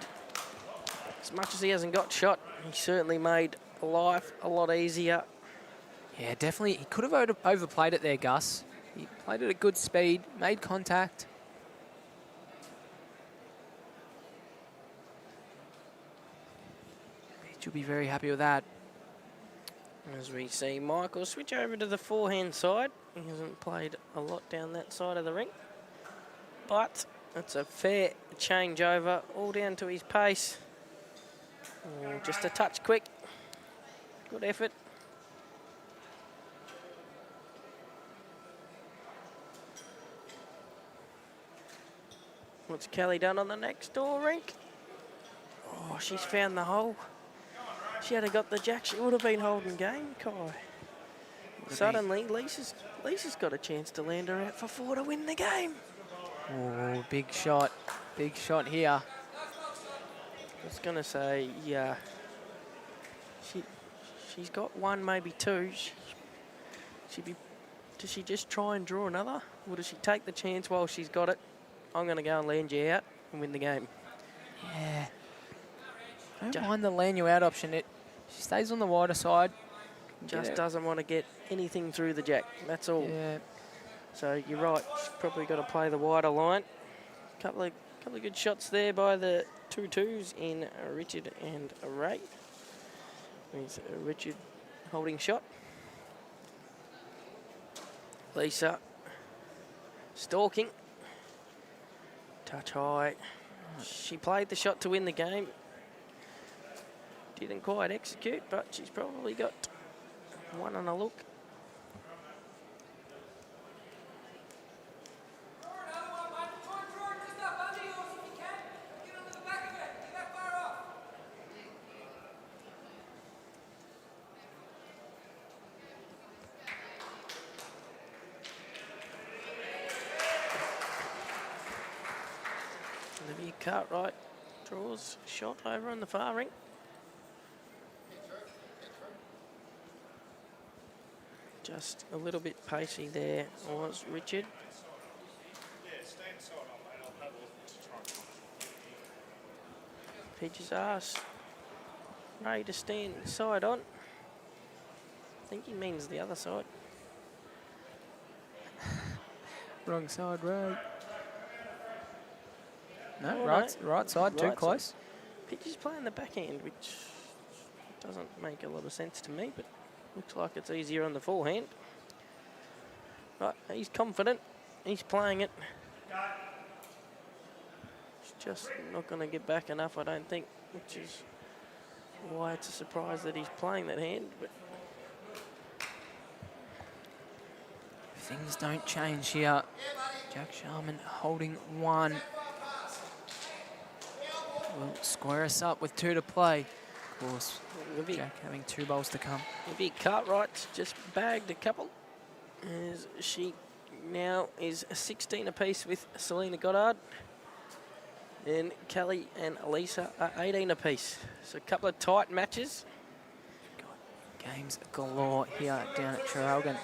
[SPEAKER 4] As much as he hasn't got shot, he certainly made life a lot easier.
[SPEAKER 3] Yeah, definitely. He could have overplayed it there, Gus. He played at a good speed, made contact. He'll be very happy with that.
[SPEAKER 4] As we see Michael switch over to the forehand side. He hasn't played a lot down that side of the ring. But it's a fair changeover, all down to his pace. Oh, just a touch quick. Good effort. What's Kelly done on the next door rink? Oh, she's found the hole. She had got the jack, she would have been holding game, Kai. Suddenly, Lisa's got a chance to land her out for 4 to win the game.
[SPEAKER 3] Oh, big shot here.
[SPEAKER 4] I was going to say, yeah, she's got 1, maybe 2. Does she just try and draw another? Or does she take the chance while she's got it? I'm going to go and land you out and win the game.
[SPEAKER 3] Yeah. I don't mind the land you out option. She stays on the wider side.
[SPEAKER 4] Just doesn't want to get anything through the jack. That's all.
[SPEAKER 3] Yeah.
[SPEAKER 4] So you're right. She's probably got to play the wider line. Couple of good shots there by the 2-2s in Richard and Ray. There's Richard holding shot. Lisa stalking. Touch high. She played the shot to win the game. Didn't quite execute, but she's probably got 1 on a look. Olivia Cartwright draws shot over on the far ring. Just a little bit pacey there was Richard. Pidge's asked Ray to stand side on. I think he means the other side.
[SPEAKER 3] Wrong side, Ray. No,
[SPEAKER 4] Oh,
[SPEAKER 3] right side, too
[SPEAKER 4] Right
[SPEAKER 3] close.
[SPEAKER 4] side. Pidge's playing the backhand, which doesn't make a lot of sense to me, but looks like it's easier on the forehand. Right, he's confident. He's playing it. He's just not going to get back enough, I don't think, which is why it's a surprise that he's playing that hand. But
[SPEAKER 3] Things don't change here. Jack Sharman holding 1. Will square us up with 2 to play. Of course, Jack having 2 bowls to come.
[SPEAKER 4] Vivi Cartwright's just bagged a couple. As she now is 16 apiece with Selena Goddard. And Kelly and Lisa are 18 apiece. So a couple of tight matches.
[SPEAKER 3] Games galore here down at Traralgon.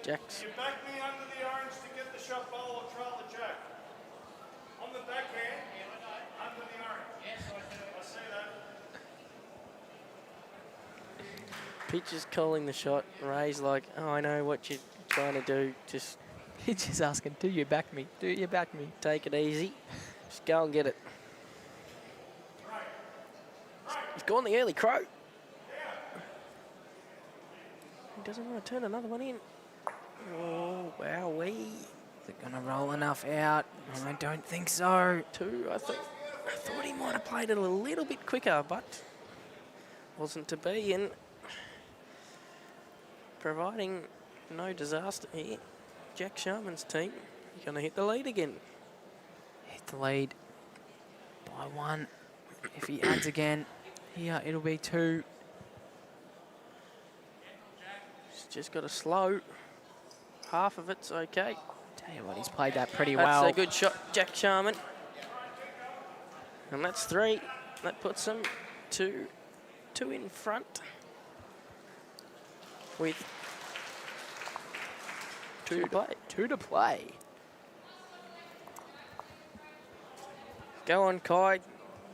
[SPEAKER 4] Jack's
[SPEAKER 5] You back me under the orange to get the shot bowl or trail the jack. On the backhand, under the orange. Yes, I see that.
[SPEAKER 4] Pitch is calling the shot. Ray's like, oh, I know what you're trying to do. Just
[SPEAKER 3] He's just asking, do you back me? Do you back me?
[SPEAKER 4] take it easy. Just go and get it. He's gone the early crow. He doesn't want to turn another one in. Oh, wowee.
[SPEAKER 3] Is it going to roll enough out? I don't think so.
[SPEAKER 4] 2, I thought he might have played it a little bit quicker, but wasn't to be. And providing no disaster here, Jack Sharman's team. He's going to hit the lead again.
[SPEAKER 3] Hit the lead by 1. If he adds again, here it'll be 2.
[SPEAKER 4] He's just got to slow. Half of it's okay.
[SPEAKER 3] Tell you what, he's played that pretty
[SPEAKER 4] That's
[SPEAKER 3] well.
[SPEAKER 4] a good shot, Jack Sharman. And that's 3. That puts them two in front with 2 to play.
[SPEAKER 3] 2 to play.
[SPEAKER 4] Go on, Kai.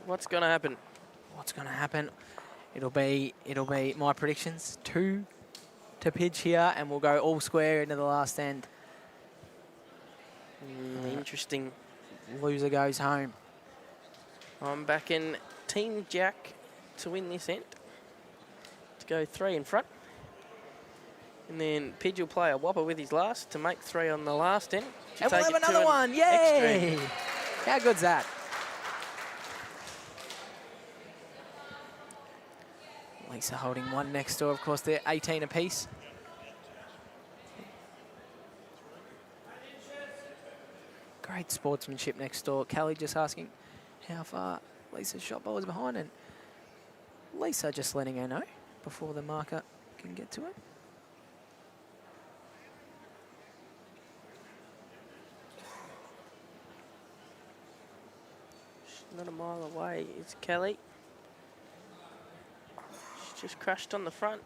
[SPEAKER 4] What's going to happen?
[SPEAKER 3] What's going to happen? It'll be my predictions. 2 to pitch here, and we'll go all square into the last end.
[SPEAKER 4] Interesting.
[SPEAKER 3] Loser goes home.
[SPEAKER 4] I'm backing Team Jack to win this end. To go 3 in front. And then Pidge will play a whopper with his last to make 3 on the last end.
[SPEAKER 3] And we'll have another one. Yay! How good's that? Lisa holding 1 next door. Of course, they're 18 apiece. Great sportsmanship next door. Kelly just asking how far Lisa's shot ball is behind, and Lisa just letting her know before the marker can get to it.
[SPEAKER 4] She's not a mile away. It's Kelly. She's just crashed on the front.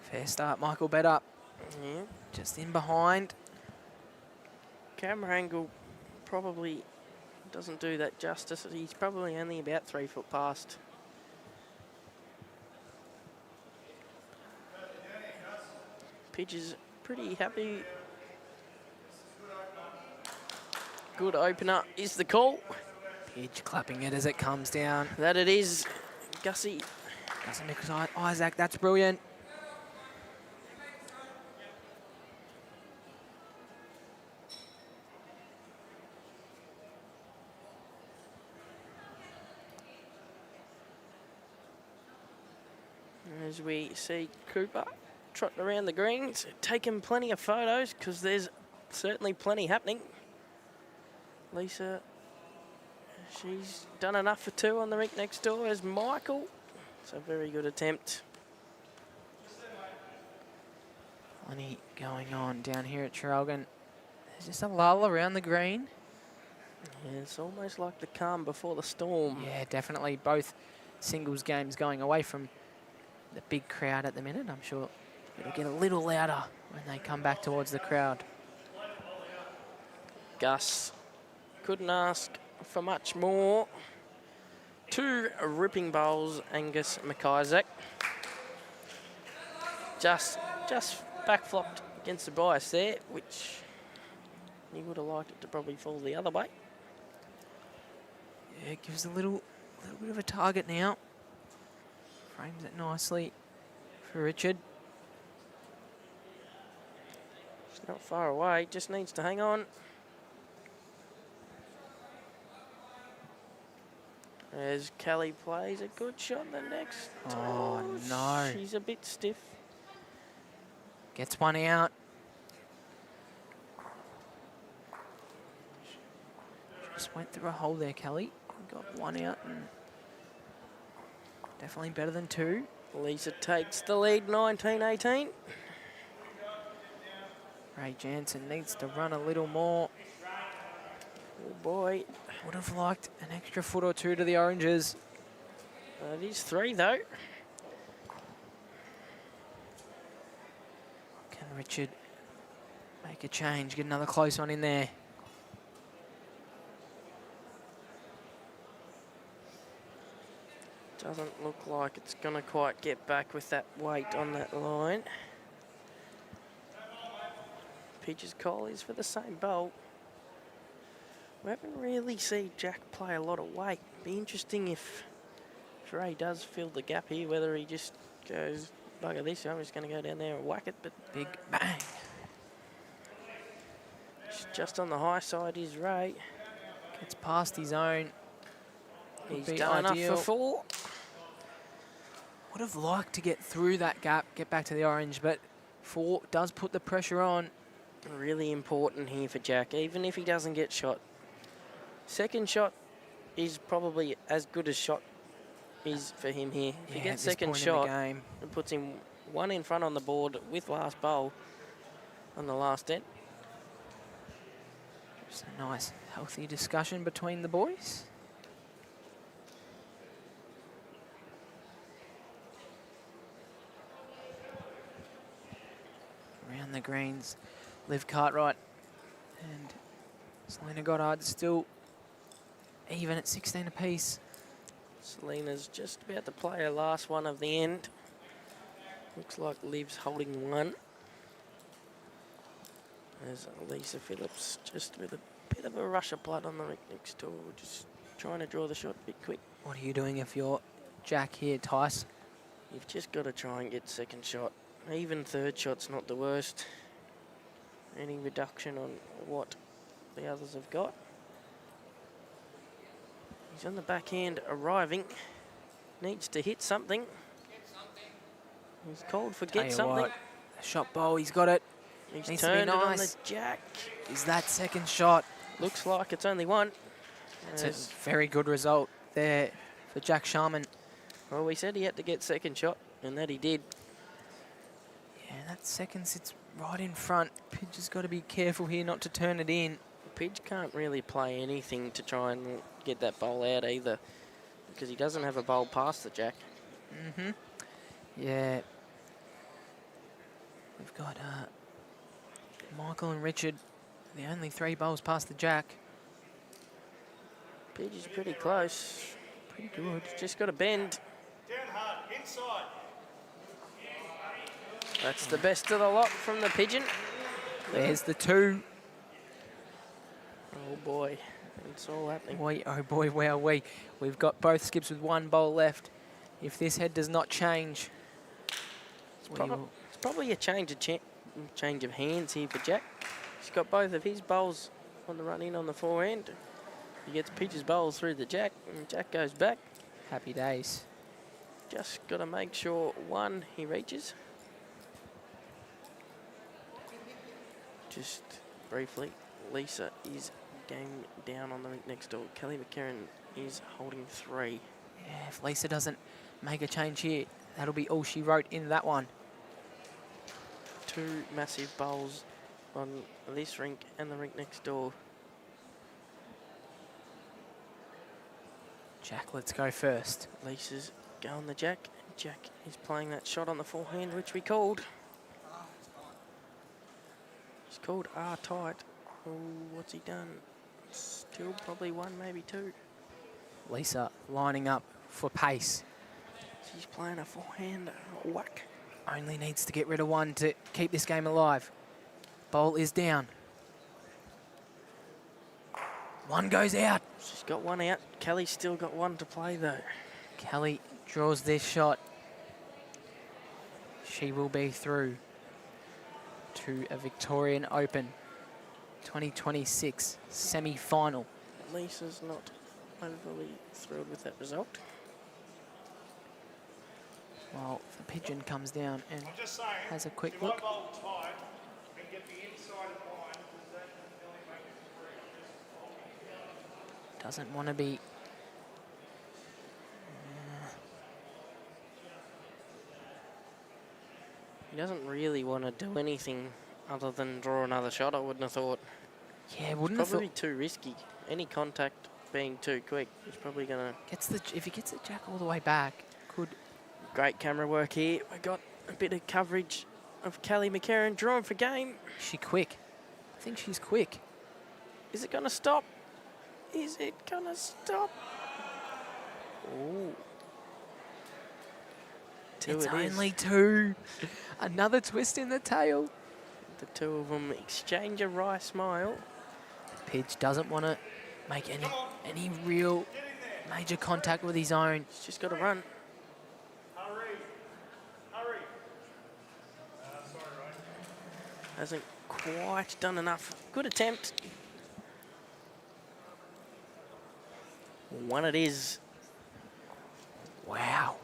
[SPEAKER 3] Fair start, Michael Better.
[SPEAKER 4] Yeah.
[SPEAKER 3] Just in behind.
[SPEAKER 4] Camera angle probably doesn't do that justice. He's probably only about 3 foot past. Pidge is pretty happy. Good opener is the call.
[SPEAKER 3] Pidge clapping it as it comes down.
[SPEAKER 4] That it is. Gussie.
[SPEAKER 3] Gussie McIsaac, Isaac, that's brilliant.
[SPEAKER 4] As we see Cooper trotting around the greens, taking plenty of photos because there's certainly plenty happening. Lisa, she's done enough for 2 on the rink next door as Michael. It's a very good attempt.
[SPEAKER 3] Plenty going on down here at Traralgon. There's just a lull around the green.
[SPEAKER 4] Yeah, it's almost like the calm before the storm.
[SPEAKER 3] Yeah, definitely both singles games going away from the big crowd at the minute. I'm sure it'll get a little louder when they come back towards the crowd.
[SPEAKER 4] Gus couldn't ask for much more. 2 ripping bowls, Angus McIsaac. Just back-flopped against the bias there, which he would have liked it to probably fall the other way.
[SPEAKER 3] Yeah, it gives a little bit of a target now. Frames it nicely for Richard.
[SPEAKER 4] It's not far away, just needs to hang on. As Kelly plays a good shot the next.
[SPEAKER 3] Oh, no.
[SPEAKER 4] She's a bit stiff.
[SPEAKER 3] Gets one out. Just went through a hole there, Kelly. Got one out and definitely better than 2.
[SPEAKER 4] Lisa takes the lead, 19-18.
[SPEAKER 3] Ray Jansen needs to run a little more.
[SPEAKER 4] Oh boy.
[SPEAKER 3] Would have liked an extra foot or 2 to the Oranges.
[SPEAKER 4] It is 3 though.
[SPEAKER 3] Can Richard make a change, get another close one in there?
[SPEAKER 4] Doesn't look like it's going to quite get back with that weight on that line. Peaches Cole is for the same bowl. We haven't really seen Jack play a lot of weight. Be interesting if Ray does fill the gap here, whether he just goes, bugger this, I'm just going to go down there and whack it. But
[SPEAKER 3] Big bang.
[SPEAKER 4] just on the high side is Ray.
[SPEAKER 3] Gets past his own.
[SPEAKER 4] He's
[SPEAKER 3] be
[SPEAKER 4] done
[SPEAKER 3] ideal.
[SPEAKER 4] enough for 4.
[SPEAKER 3] Would have liked to get through that gap, get back to the orange, but 4 does put the pressure on.
[SPEAKER 4] Really important here for Jack, even if he doesn't get shot. Second shot is probably as good as shot is for him here. If he
[SPEAKER 3] Yeah,
[SPEAKER 4] gets
[SPEAKER 3] at this
[SPEAKER 4] second
[SPEAKER 3] point in the
[SPEAKER 4] shot,
[SPEAKER 3] game.
[SPEAKER 4] it puts him 1 in front on the board with last bowl on the last end.
[SPEAKER 3] Just a nice, healthy discussion between the boys. Around the greens, Liv Cartwright and Selena Goddard still even at 16 apiece.
[SPEAKER 4] Selena's just about to play her last one of the end. Looks like Liv's holding 1. There's Lisa Phillips just with a bit of a rush of blood on the next door, just trying to draw the shot a bit quick.
[SPEAKER 3] What are you doing if you're Jack here, Tice?
[SPEAKER 4] You've just got to try and get second shot. Even third shot's not the worst. Any reduction on what the others have got. He's on the backhand arriving. Needs to hit something. He's called for
[SPEAKER 3] Tell
[SPEAKER 4] get
[SPEAKER 3] you
[SPEAKER 4] something.
[SPEAKER 3] what, the shot bowl, he's got it.
[SPEAKER 4] He's
[SPEAKER 3] Needs to be
[SPEAKER 4] turned it on the
[SPEAKER 3] nice.
[SPEAKER 4] jack.
[SPEAKER 3] Is that second shot?
[SPEAKER 4] Looks like it's only 1.
[SPEAKER 3] It's a very good result there for Jack Sharman.
[SPEAKER 4] Well, we said he had to get second shot, and that he did.
[SPEAKER 3] Yeah, that second sits right in front. Pidge has got to be careful here not to turn it in.
[SPEAKER 4] Pidge can't really play anything to try and get that bowl out either, because he doesn't have a bowl past the jack.
[SPEAKER 3] Yeah. We've got Michael and Richard, the only 3 bowls past the jack.
[SPEAKER 4] Pidge is pretty close.
[SPEAKER 3] Pretty good.
[SPEAKER 4] Just got to bend.
[SPEAKER 5] Down hard, inside.
[SPEAKER 4] That's the best of the lot from the pigeon.
[SPEAKER 3] There's the 2.
[SPEAKER 4] Oh boy, it's all happening.
[SPEAKER 3] Wait, oh boy, wow, we've got both skips with 1 bowl left. If this head does not change,
[SPEAKER 4] It's probably a change of hands here for Jack. He's got both of his bowls on the run in on the forehand. He gets Pidge's bowls through the jack, and Jack goes back.
[SPEAKER 3] happy days.
[SPEAKER 4] Just got to make sure 1 he reaches. Just briefly, Lisa is game down on the rink next door. Kelly McCarran is holding 3.
[SPEAKER 3] Yeah, if Lisa doesn't make a change here, that'll be all she wrote in that one.
[SPEAKER 4] 2 massive bowls on this rink and the rink next door.
[SPEAKER 3] Jack, let's go first.
[SPEAKER 4] Lisa's going the jack. Jack is playing that shot on the forehand, which we called. He's called R tight. Oh, what's he done? Still probably 1, maybe 2.
[SPEAKER 3] Lisa lining up for pace.
[SPEAKER 4] She's playing a forehand whack.
[SPEAKER 3] Only needs to get rid of 1 to keep this game alive. Bowl is down. 1 goes out.
[SPEAKER 4] She's got 1 out. Kelly's still got 1 to play though.
[SPEAKER 3] Kelly draws this shot. She will be through to a Victorian Open 2026 semi-final.
[SPEAKER 4] Lisa's not overly thrilled with that result.
[SPEAKER 3] While the pigeon comes down and
[SPEAKER 5] I'm just saying,
[SPEAKER 3] has a quick
[SPEAKER 5] if you
[SPEAKER 3] look.
[SPEAKER 5] bowl tight and get the inside of line, does that nearly make it 3?
[SPEAKER 3] Doesn't want to be.
[SPEAKER 4] He doesn't really want to do anything other than draw another shot, I wouldn't have thought.
[SPEAKER 3] Yeah, wouldn't have
[SPEAKER 4] Probably
[SPEAKER 3] thought.
[SPEAKER 4] too risky. Any contact being too quick, he's probably going to...
[SPEAKER 3] If he gets the jack all the way back, could.
[SPEAKER 4] Great camera work here. We got a bit of coverage of Kelly McCarran drawing for game.
[SPEAKER 3] Is she quick? I think she's quick.
[SPEAKER 4] Is it going to stop? Is it going to stop? Ooh. 2
[SPEAKER 3] It's
[SPEAKER 4] it is.
[SPEAKER 3] only 2. Another twist in the tail.
[SPEAKER 4] The 2 of them exchange a wry smile.
[SPEAKER 3] Pidge doesn't want to make any real major contact with his own.
[SPEAKER 4] He's just got to run.
[SPEAKER 5] Hurry. Hurry. Sorry, Ray.
[SPEAKER 4] Hasn't quite done enough. Good attempt. 1 it is.
[SPEAKER 3] Wow.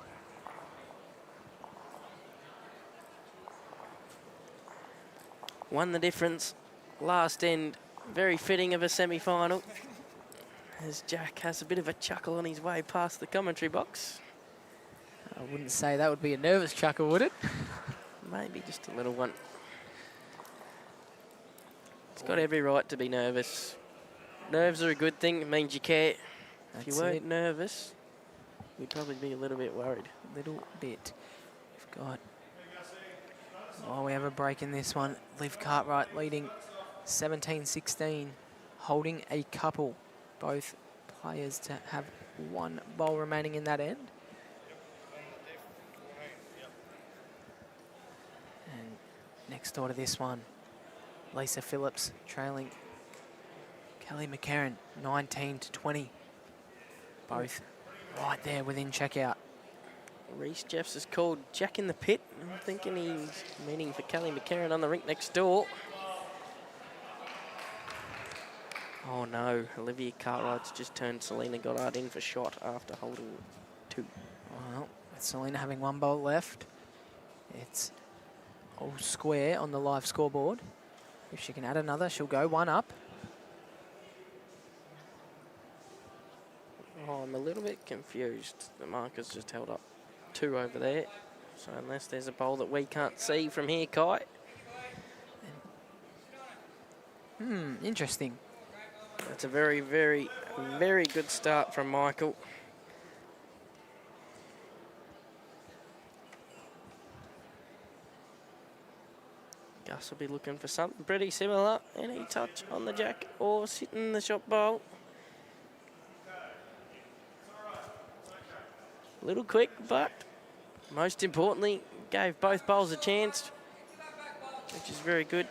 [SPEAKER 4] won the difference last end. Very fitting of a semi-final. As Jack has a bit of a chuckle on his way past the commentary box.
[SPEAKER 3] I wouldn't say that would be a nervous chuckle, would it?
[SPEAKER 4] Maybe just a little one. It's got every right to be nervous. Nerves are a good thing. It means you care. If you weren't nervous, you'd probably be a little bit worried.
[SPEAKER 3] A little bit. We've got... Oh, we have a break in this one. Liv Cartwright leading 17-16, holding a couple. Both players to have one bowl remaining in that end. And next door to this one, Lisa Phillips trailing Kelly McCarran, 19-20. Both right there within checkout.
[SPEAKER 4] Reece Jeffs has called Jack in the pit. I'm thinking he's meaning for Kelly McCarran on the rink next door. Oh no, Olivia Cartwright's just turned Selena Goddard in for shot after holding 2.
[SPEAKER 3] Well, with Selena having one bowl left, it's all square on the live scoreboard. If she can add another, she'll go 1 up.
[SPEAKER 4] Oh, I'm a little bit confused. The marker's just held up 2 over there. So unless there's a bowl that we can't see from here, Kai.
[SPEAKER 3] Interesting.
[SPEAKER 4] That's a very, very, very good start from Michael. Gus will be looking for something pretty similar. Any touch on the jack or sitting in the shot bowl. A little quick, but most importantly, gave both bowls a chance, which is very good.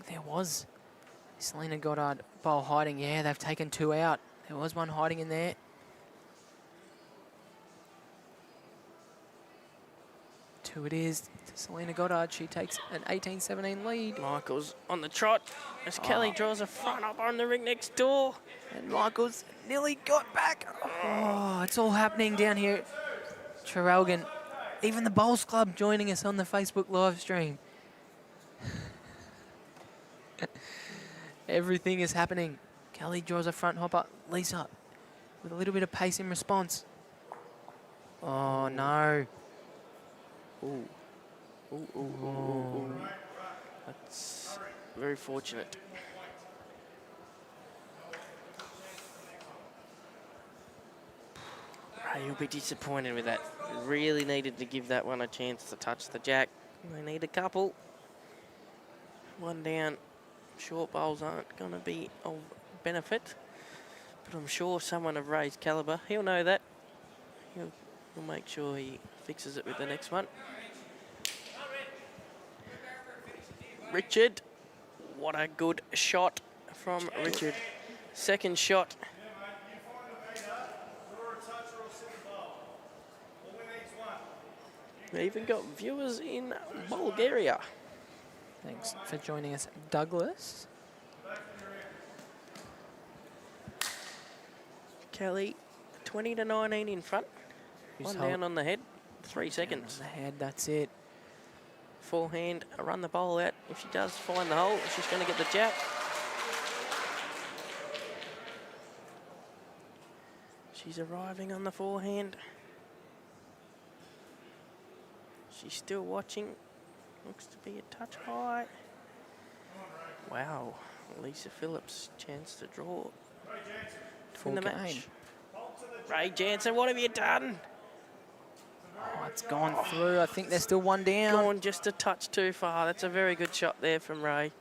[SPEAKER 3] There was Selena Goddard bowl hiding. Yeah, they've taken 2 out. There was one hiding in there. Two it is to Selena Goddard. She takes an 18-17 lead.
[SPEAKER 4] Michael's on the trot as Kelly draws a front up on the ring next door.
[SPEAKER 3] And Michael's nearly got back. Oh, it's all happening down here at Traralgon. Even the Bowls Club joining us on the Facebook live stream. Everything is happening. Kelly draws a front hopper. Lisa with a little bit of pace in response. Oh, no.
[SPEAKER 4] Ooh. Ooh, ooh, ooh, ooh, ooh. That's very fortunate. You'll be disappointed with that. Really needed to give that one a chance to touch the jack. They need a couple. 1 down. Short bowls aren't going to be of benefit, but I'm sure someone of Ray's calibre, he'll know that. He'll make sure he fixes it with the next one. Richard, what a good shot from Richard. Second shot. We even got viewers in Bulgaria.
[SPEAKER 3] Thanks for joining us, Douglas.
[SPEAKER 4] Kelly, 20-19 in front. One down on the head, 3 seconds.
[SPEAKER 3] On the head, that's it.
[SPEAKER 4] Forehand, run the bowl out. If she does find the hole, she's going to get the jack. She's arriving on the forehand. She's still watching. Looks to be a touch high. Wow, Lisa Phillips, chance to draw in the match. Ray Jansen, what have you done?
[SPEAKER 3] Oh, it's gone through. I think there's still 1 down.
[SPEAKER 4] Gone just a touch too far. That's a very good shot there from Ray.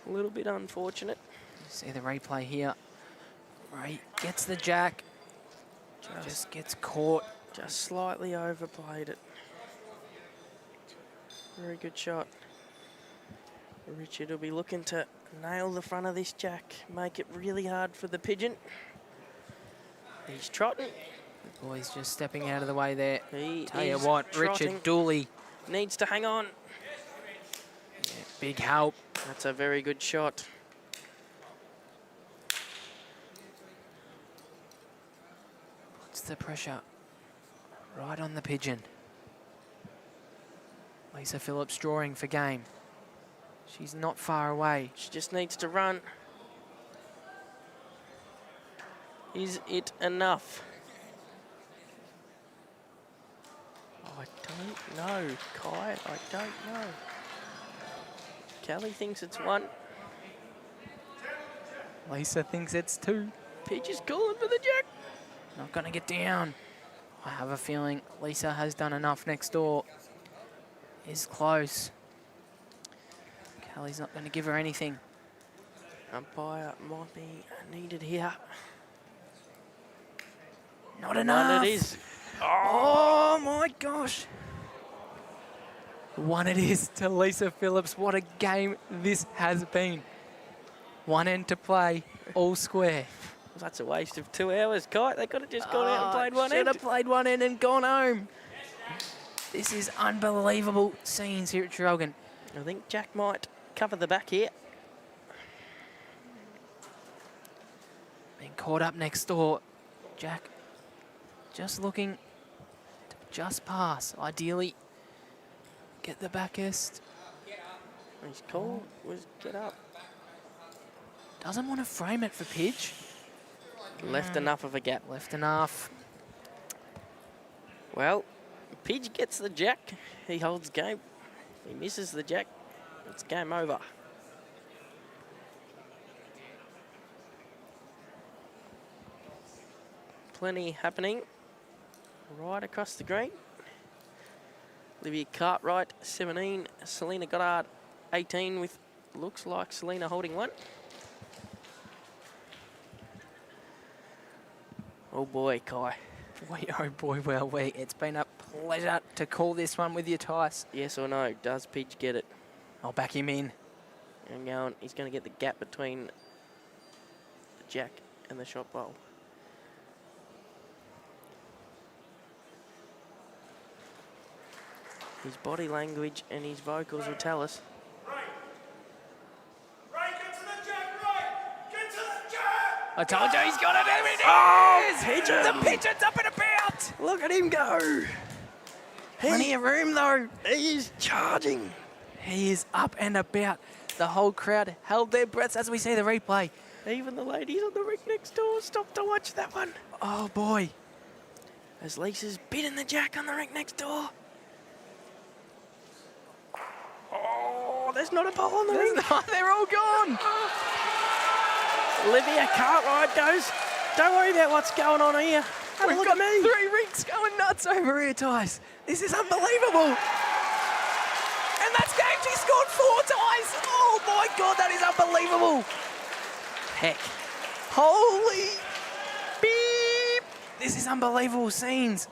[SPEAKER 4] A little bit unfortunate.
[SPEAKER 3] See the replay here. Ray gets the jack. Just gets caught.
[SPEAKER 4] Just slightly overplayed it. Very good shot. Richard will be looking to nail the front of this jack, make it really hard for the pigeon. He's trotting.
[SPEAKER 3] The boy's just stepping out of the way there.
[SPEAKER 4] He
[SPEAKER 3] Tell you
[SPEAKER 4] is
[SPEAKER 3] what,
[SPEAKER 4] trotting.
[SPEAKER 3] Richard Dooley.
[SPEAKER 4] Needs to hang on.
[SPEAKER 3] Yeah, big help.
[SPEAKER 4] That's a very good shot.
[SPEAKER 3] the pressure right on the pigeon. Lisa Phillips drawing for game. She's not far away.
[SPEAKER 4] She just needs to run. Is it enough? I don't know, Kai. I don't know. Kelly thinks it's 1.
[SPEAKER 3] Lisa thinks it's 2.
[SPEAKER 4] Pidge is calling for the jack.
[SPEAKER 3] Not going to get down. I have a feeling Lisa has done enough next door. Is close. Kelly's not going to give her anything.
[SPEAKER 4] Umpire might be needed here.
[SPEAKER 3] Not enough.
[SPEAKER 4] 1 it is.
[SPEAKER 3] Oh my gosh. 1 it is to Lisa Phillips. What a game this has been. 1 end to play, all square.
[SPEAKER 4] Well, that's a waste of 2 hours, Kai. They could have just gone out and played 1
[SPEAKER 3] Should
[SPEAKER 4] end.
[SPEAKER 3] have played 1 end and gone home. This is unbelievable scenes here at Traralgon.
[SPEAKER 4] I think Jack might cover the back here.
[SPEAKER 3] Being caught up next door. Jack just looking to just pass. Ideally, get the backest.
[SPEAKER 4] His call was get up.
[SPEAKER 3] Doesn't want to frame it for Pidge.
[SPEAKER 4] Left enough of a gap.
[SPEAKER 3] Left enough.
[SPEAKER 4] Well, Pidge gets the jack. He holds game. He misses the jack. It's game over. Plenty happening right across the green. Olivia Cartwright, 17. Selena Goddard, 18, with looks like Selena holding 1. Oh boy, Kai.
[SPEAKER 3] Boy, oh boy, well, it's been a pleasure to call this one with you, Tice.
[SPEAKER 4] Yes or no? Does Pidge get it?
[SPEAKER 3] I'll back him in.
[SPEAKER 4] And going, he's going to get the gap between the jack and the shot bowl. His body language and his vocals will tell us.
[SPEAKER 5] Right, get to the jack, right! Get to the jack!
[SPEAKER 3] I told you he's got it. There it
[SPEAKER 4] Oh,
[SPEAKER 3] is!
[SPEAKER 4] pigeon!
[SPEAKER 3] The pigeon's up and about!
[SPEAKER 4] Look at him go!
[SPEAKER 3] Plenty of room, though.
[SPEAKER 4] He is charging.
[SPEAKER 3] He is up and about. The whole crowd held their breaths as we see the replay.
[SPEAKER 4] Even the ladies on the rink next door stopped to watch that one.
[SPEAKER 3] Oh, boy.
[SPEAKER 4] As Lisa's bidding the jack on the rink next door. Oh, there's not a ball on the rink.
[SPEAKER 3] They're all gone.
[SPEAKER 4] Olivia Cartwright goes, don't worry about what's going on here. Have a
[SPEAKER 3] We've
[SPEAKER 4] look
[SPEAKER 3] got
[SPEAKER 4] at me.
[SPEAKER 3] 3 rinks going nuts over here, Tice. This is unbelievable. And that's game. She scored 4 ties. Oh, my God, that is unbelievable. Heck. Holy beep. This is unbelievable scenes.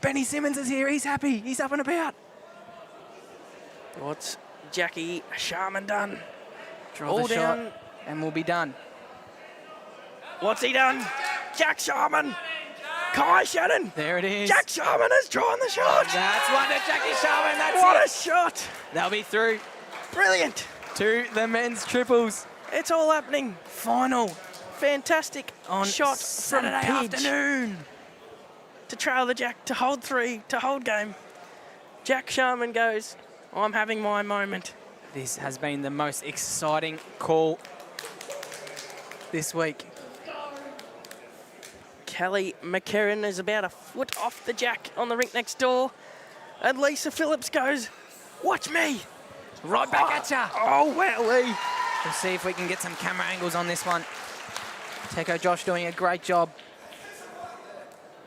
[SPEAKER 3] Benny Simmons is here. He's happy. He's up and about.
[SPEAKER 4] What's Jackie Sharman done?
[SPEAKER 3] Draw
[SPEAKER 4] All
[SPEAKER 3] the
[SPEAKER 4] down.
[SPEAKER 3] shot and we'll be done.
[SPEAKER 4] What's he done? Jack Sharman. Kai Shannon.
[SPEAKER 3] There it is.
[SPEAKER 4] Jack Sharman has drawn the shot.
[SPEAKER 3] That's one to Jackie Sharman. That's
[SPEAKER 4] What
[SPEAKER 3] it.
[SPEAKER 4] a shot.
[SPEAKER 3] They'll be through
[SPEAKER 4] Brilliant.
[SPEAKER 3] to the men's triples
[SPEAKER 4] It's all happening.
[SPEAKER 3] final
[SPEAKER 4] Fantastic
[SPEAKER 3] on
[SPEAKER 4] shot
[SPEAKER 3] Saturday
[SPEAKER 4] from Pidge
[SPEAKER 3] afternoon.
[SPEAKER 4] to trail the jack, to hold 3, to hold game. Jack Sharman goes, I'm having my moment.
[SPEAKER 3] This has been the most exciting call this week.
[SPEAKER 4] Kelly McCarran is about a foot off the jack on the rink next door. And Lisa Phillips goes, watch me.
[SPEAKER 3] Right back at ya.
[SPEAKER 4] Oh, wowee.
[SPEAKER 3] We'll see if we can get some camera angles on this one. Teco Josh doing a great job.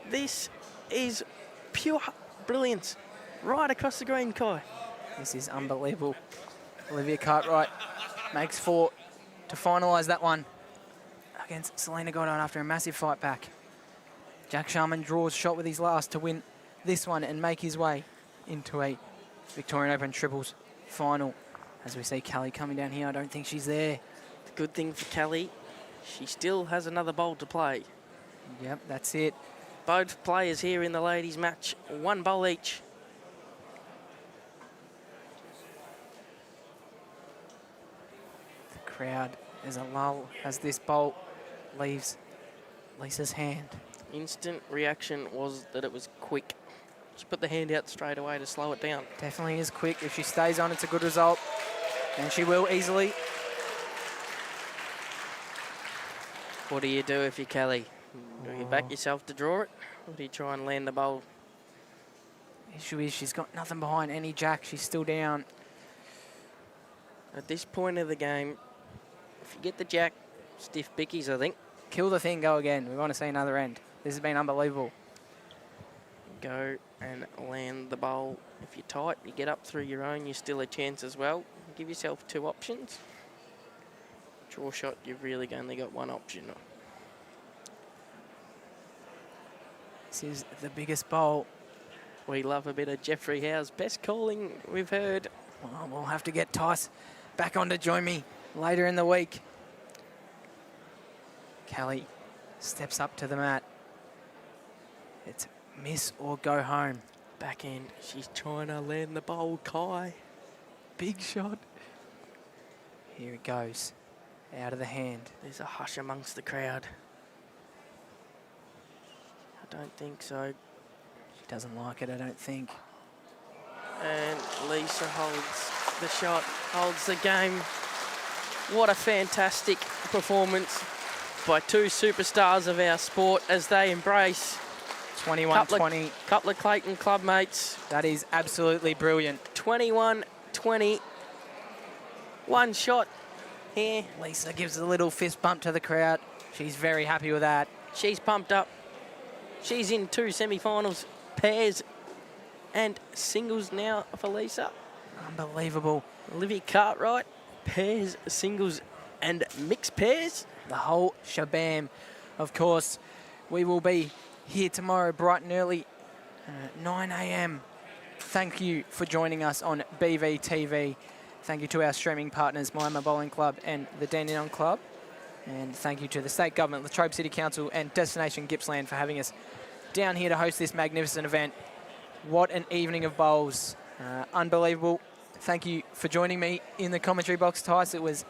[SPEAKER 4] This is pure brilliance right across the green, Kai.
[SPEAKER 3] This is unbelievable. Olivia Cartwright makes 4 to finalise that one against Selena Goddard after a massive fight back. Jack Sharman draws shot with his last to win this one and make his way into a Victorian Open triples final. As we see Kelly coming down here, I don't think she's there.
[SPEAKER 4] The good thing for Kelly, she still has another bowl to play.
[SPEAKER 3] Yep, that's it.
[SPEAKER 4] Both players here in the ladies' match, 1 bowl each.
[SPEAKER 3] The crowd is a lull as this bowl leaves Lisa's hand.
[SPEAKER 4] instant reaction was that it was quick. She put the hand out straight away to slow it down.
[SPEAKER 3] Definitely is quick. If she stays on, it's a good result. And she will easily.
[SPEAKER 4] What do you do if you're Kelly? Do you back yourself to draw it? Or do you try and land the bowl?
[SPEAKER 3] Issue is she's got nothing behind any jack. She's still down.
[SPEAKER 4] At this point of the game, if you get the jack, stiff bickies, I think.
[SPEAKER 3] Kill the thing, go again. We want to see another end. This has been unbelievable.
[SPEAKER 4] Go and land the bowl. If you're tight, you get up through your own, you're still a chance as well. Give yourself 2 options. Draw shot, you've really only got 1 option.
[SPEAKER 3] This is the biggest bowl.
[SPEAKER 4] We love a bit of Jeffrey Howe's best calling we've heard.
[SPEAKER 3] Well, we'll have to get Tice back on to join me later in the week. Kelly steps up to the mat. It's miss or go home.
[SPEAKER 4] Back end, she's trying to land the bowl, Kai.
[SPEAKER 3] Big shot. Here it goes. Out of the hand.
[SPEAKER 4] There's a hush amongst the crowd. I don't think so.
[SPEAKER 3] She doesn't like it, I don't think.
[SPEAKER 4] And Lisa holds the shot, holds the game. What a fantastic performance by 2 superstars of our sport as they embrace
[SPEAKER 3] 21-20.
[SPEAKER 4] Couple of Clayton club mates.
[SPEAKER 3] That is absolutely brilliant.
[SPEAKER 4] 21-20. 1 shot here.
[SPEAKER 3] Lisa gives a little fist bump to the crowd. She's very happy with that.
[SPEAKER 4] She's pumped up. She's in 2 semi-finals, pairs and singles now for Lisa.
[SPEAKER 3] Unbelievable.
[SPEAKER 4] Olivia Cartwright, pairs, singles and mixed pairs.
[SPEAKER 3] The whole shabam. Of course, we will be here tomorrow bright and early, 9 a.m. Thank you for joining us on BVTV. Thank you to our streaming partners, Moama Bowling Club and the Dandenong Club. And thank you to the State Government, Latrobe City Council and Destination Gippsland for having us down here to host this magnificent event. What an evening of bowls. Unbelievable. Thank you for joining me in the commentary box, Tice. It was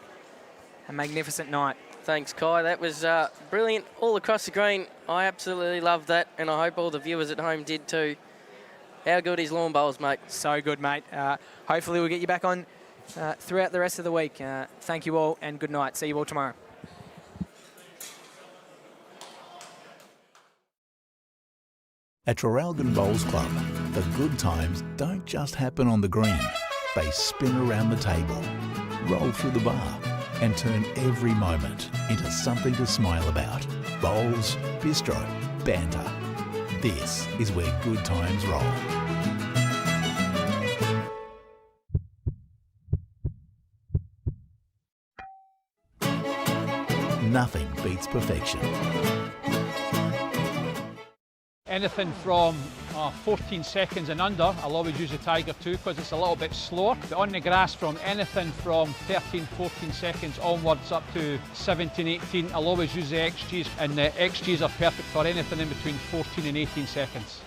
[SPEAKER 3] a magnificent night.
[SPEAKER 4] Thanks, Kai. That was brilliant all across the green. I absolutely loved that, and I hope all the viewers at home did too. How good is lawn bowls, mate?
[SPEAKER 3] So good, mate. Hopefully we'll get you back on throughout the rest of the week. Thank you all and good night. See you all tomorrow.
[SPEAKER 1] At Traralgon Bowls Club, the good times don't just happen on the green. They spin around the table, roll through the bar, and turn every moment into something to smile about. Bowls, bistro, banter. This is where good times roll. Nothing beats perfection.
[SPEAKER 2] Anything from 14 seconds and under, I'll always use the Tiger 2 because it's a little bit slower. But on the grass, from anything from 13, 14 seconds onwards up to 17, 18, I'll always use the XGs, and the XGs are perfect for anything in between 14 and 18 seconds.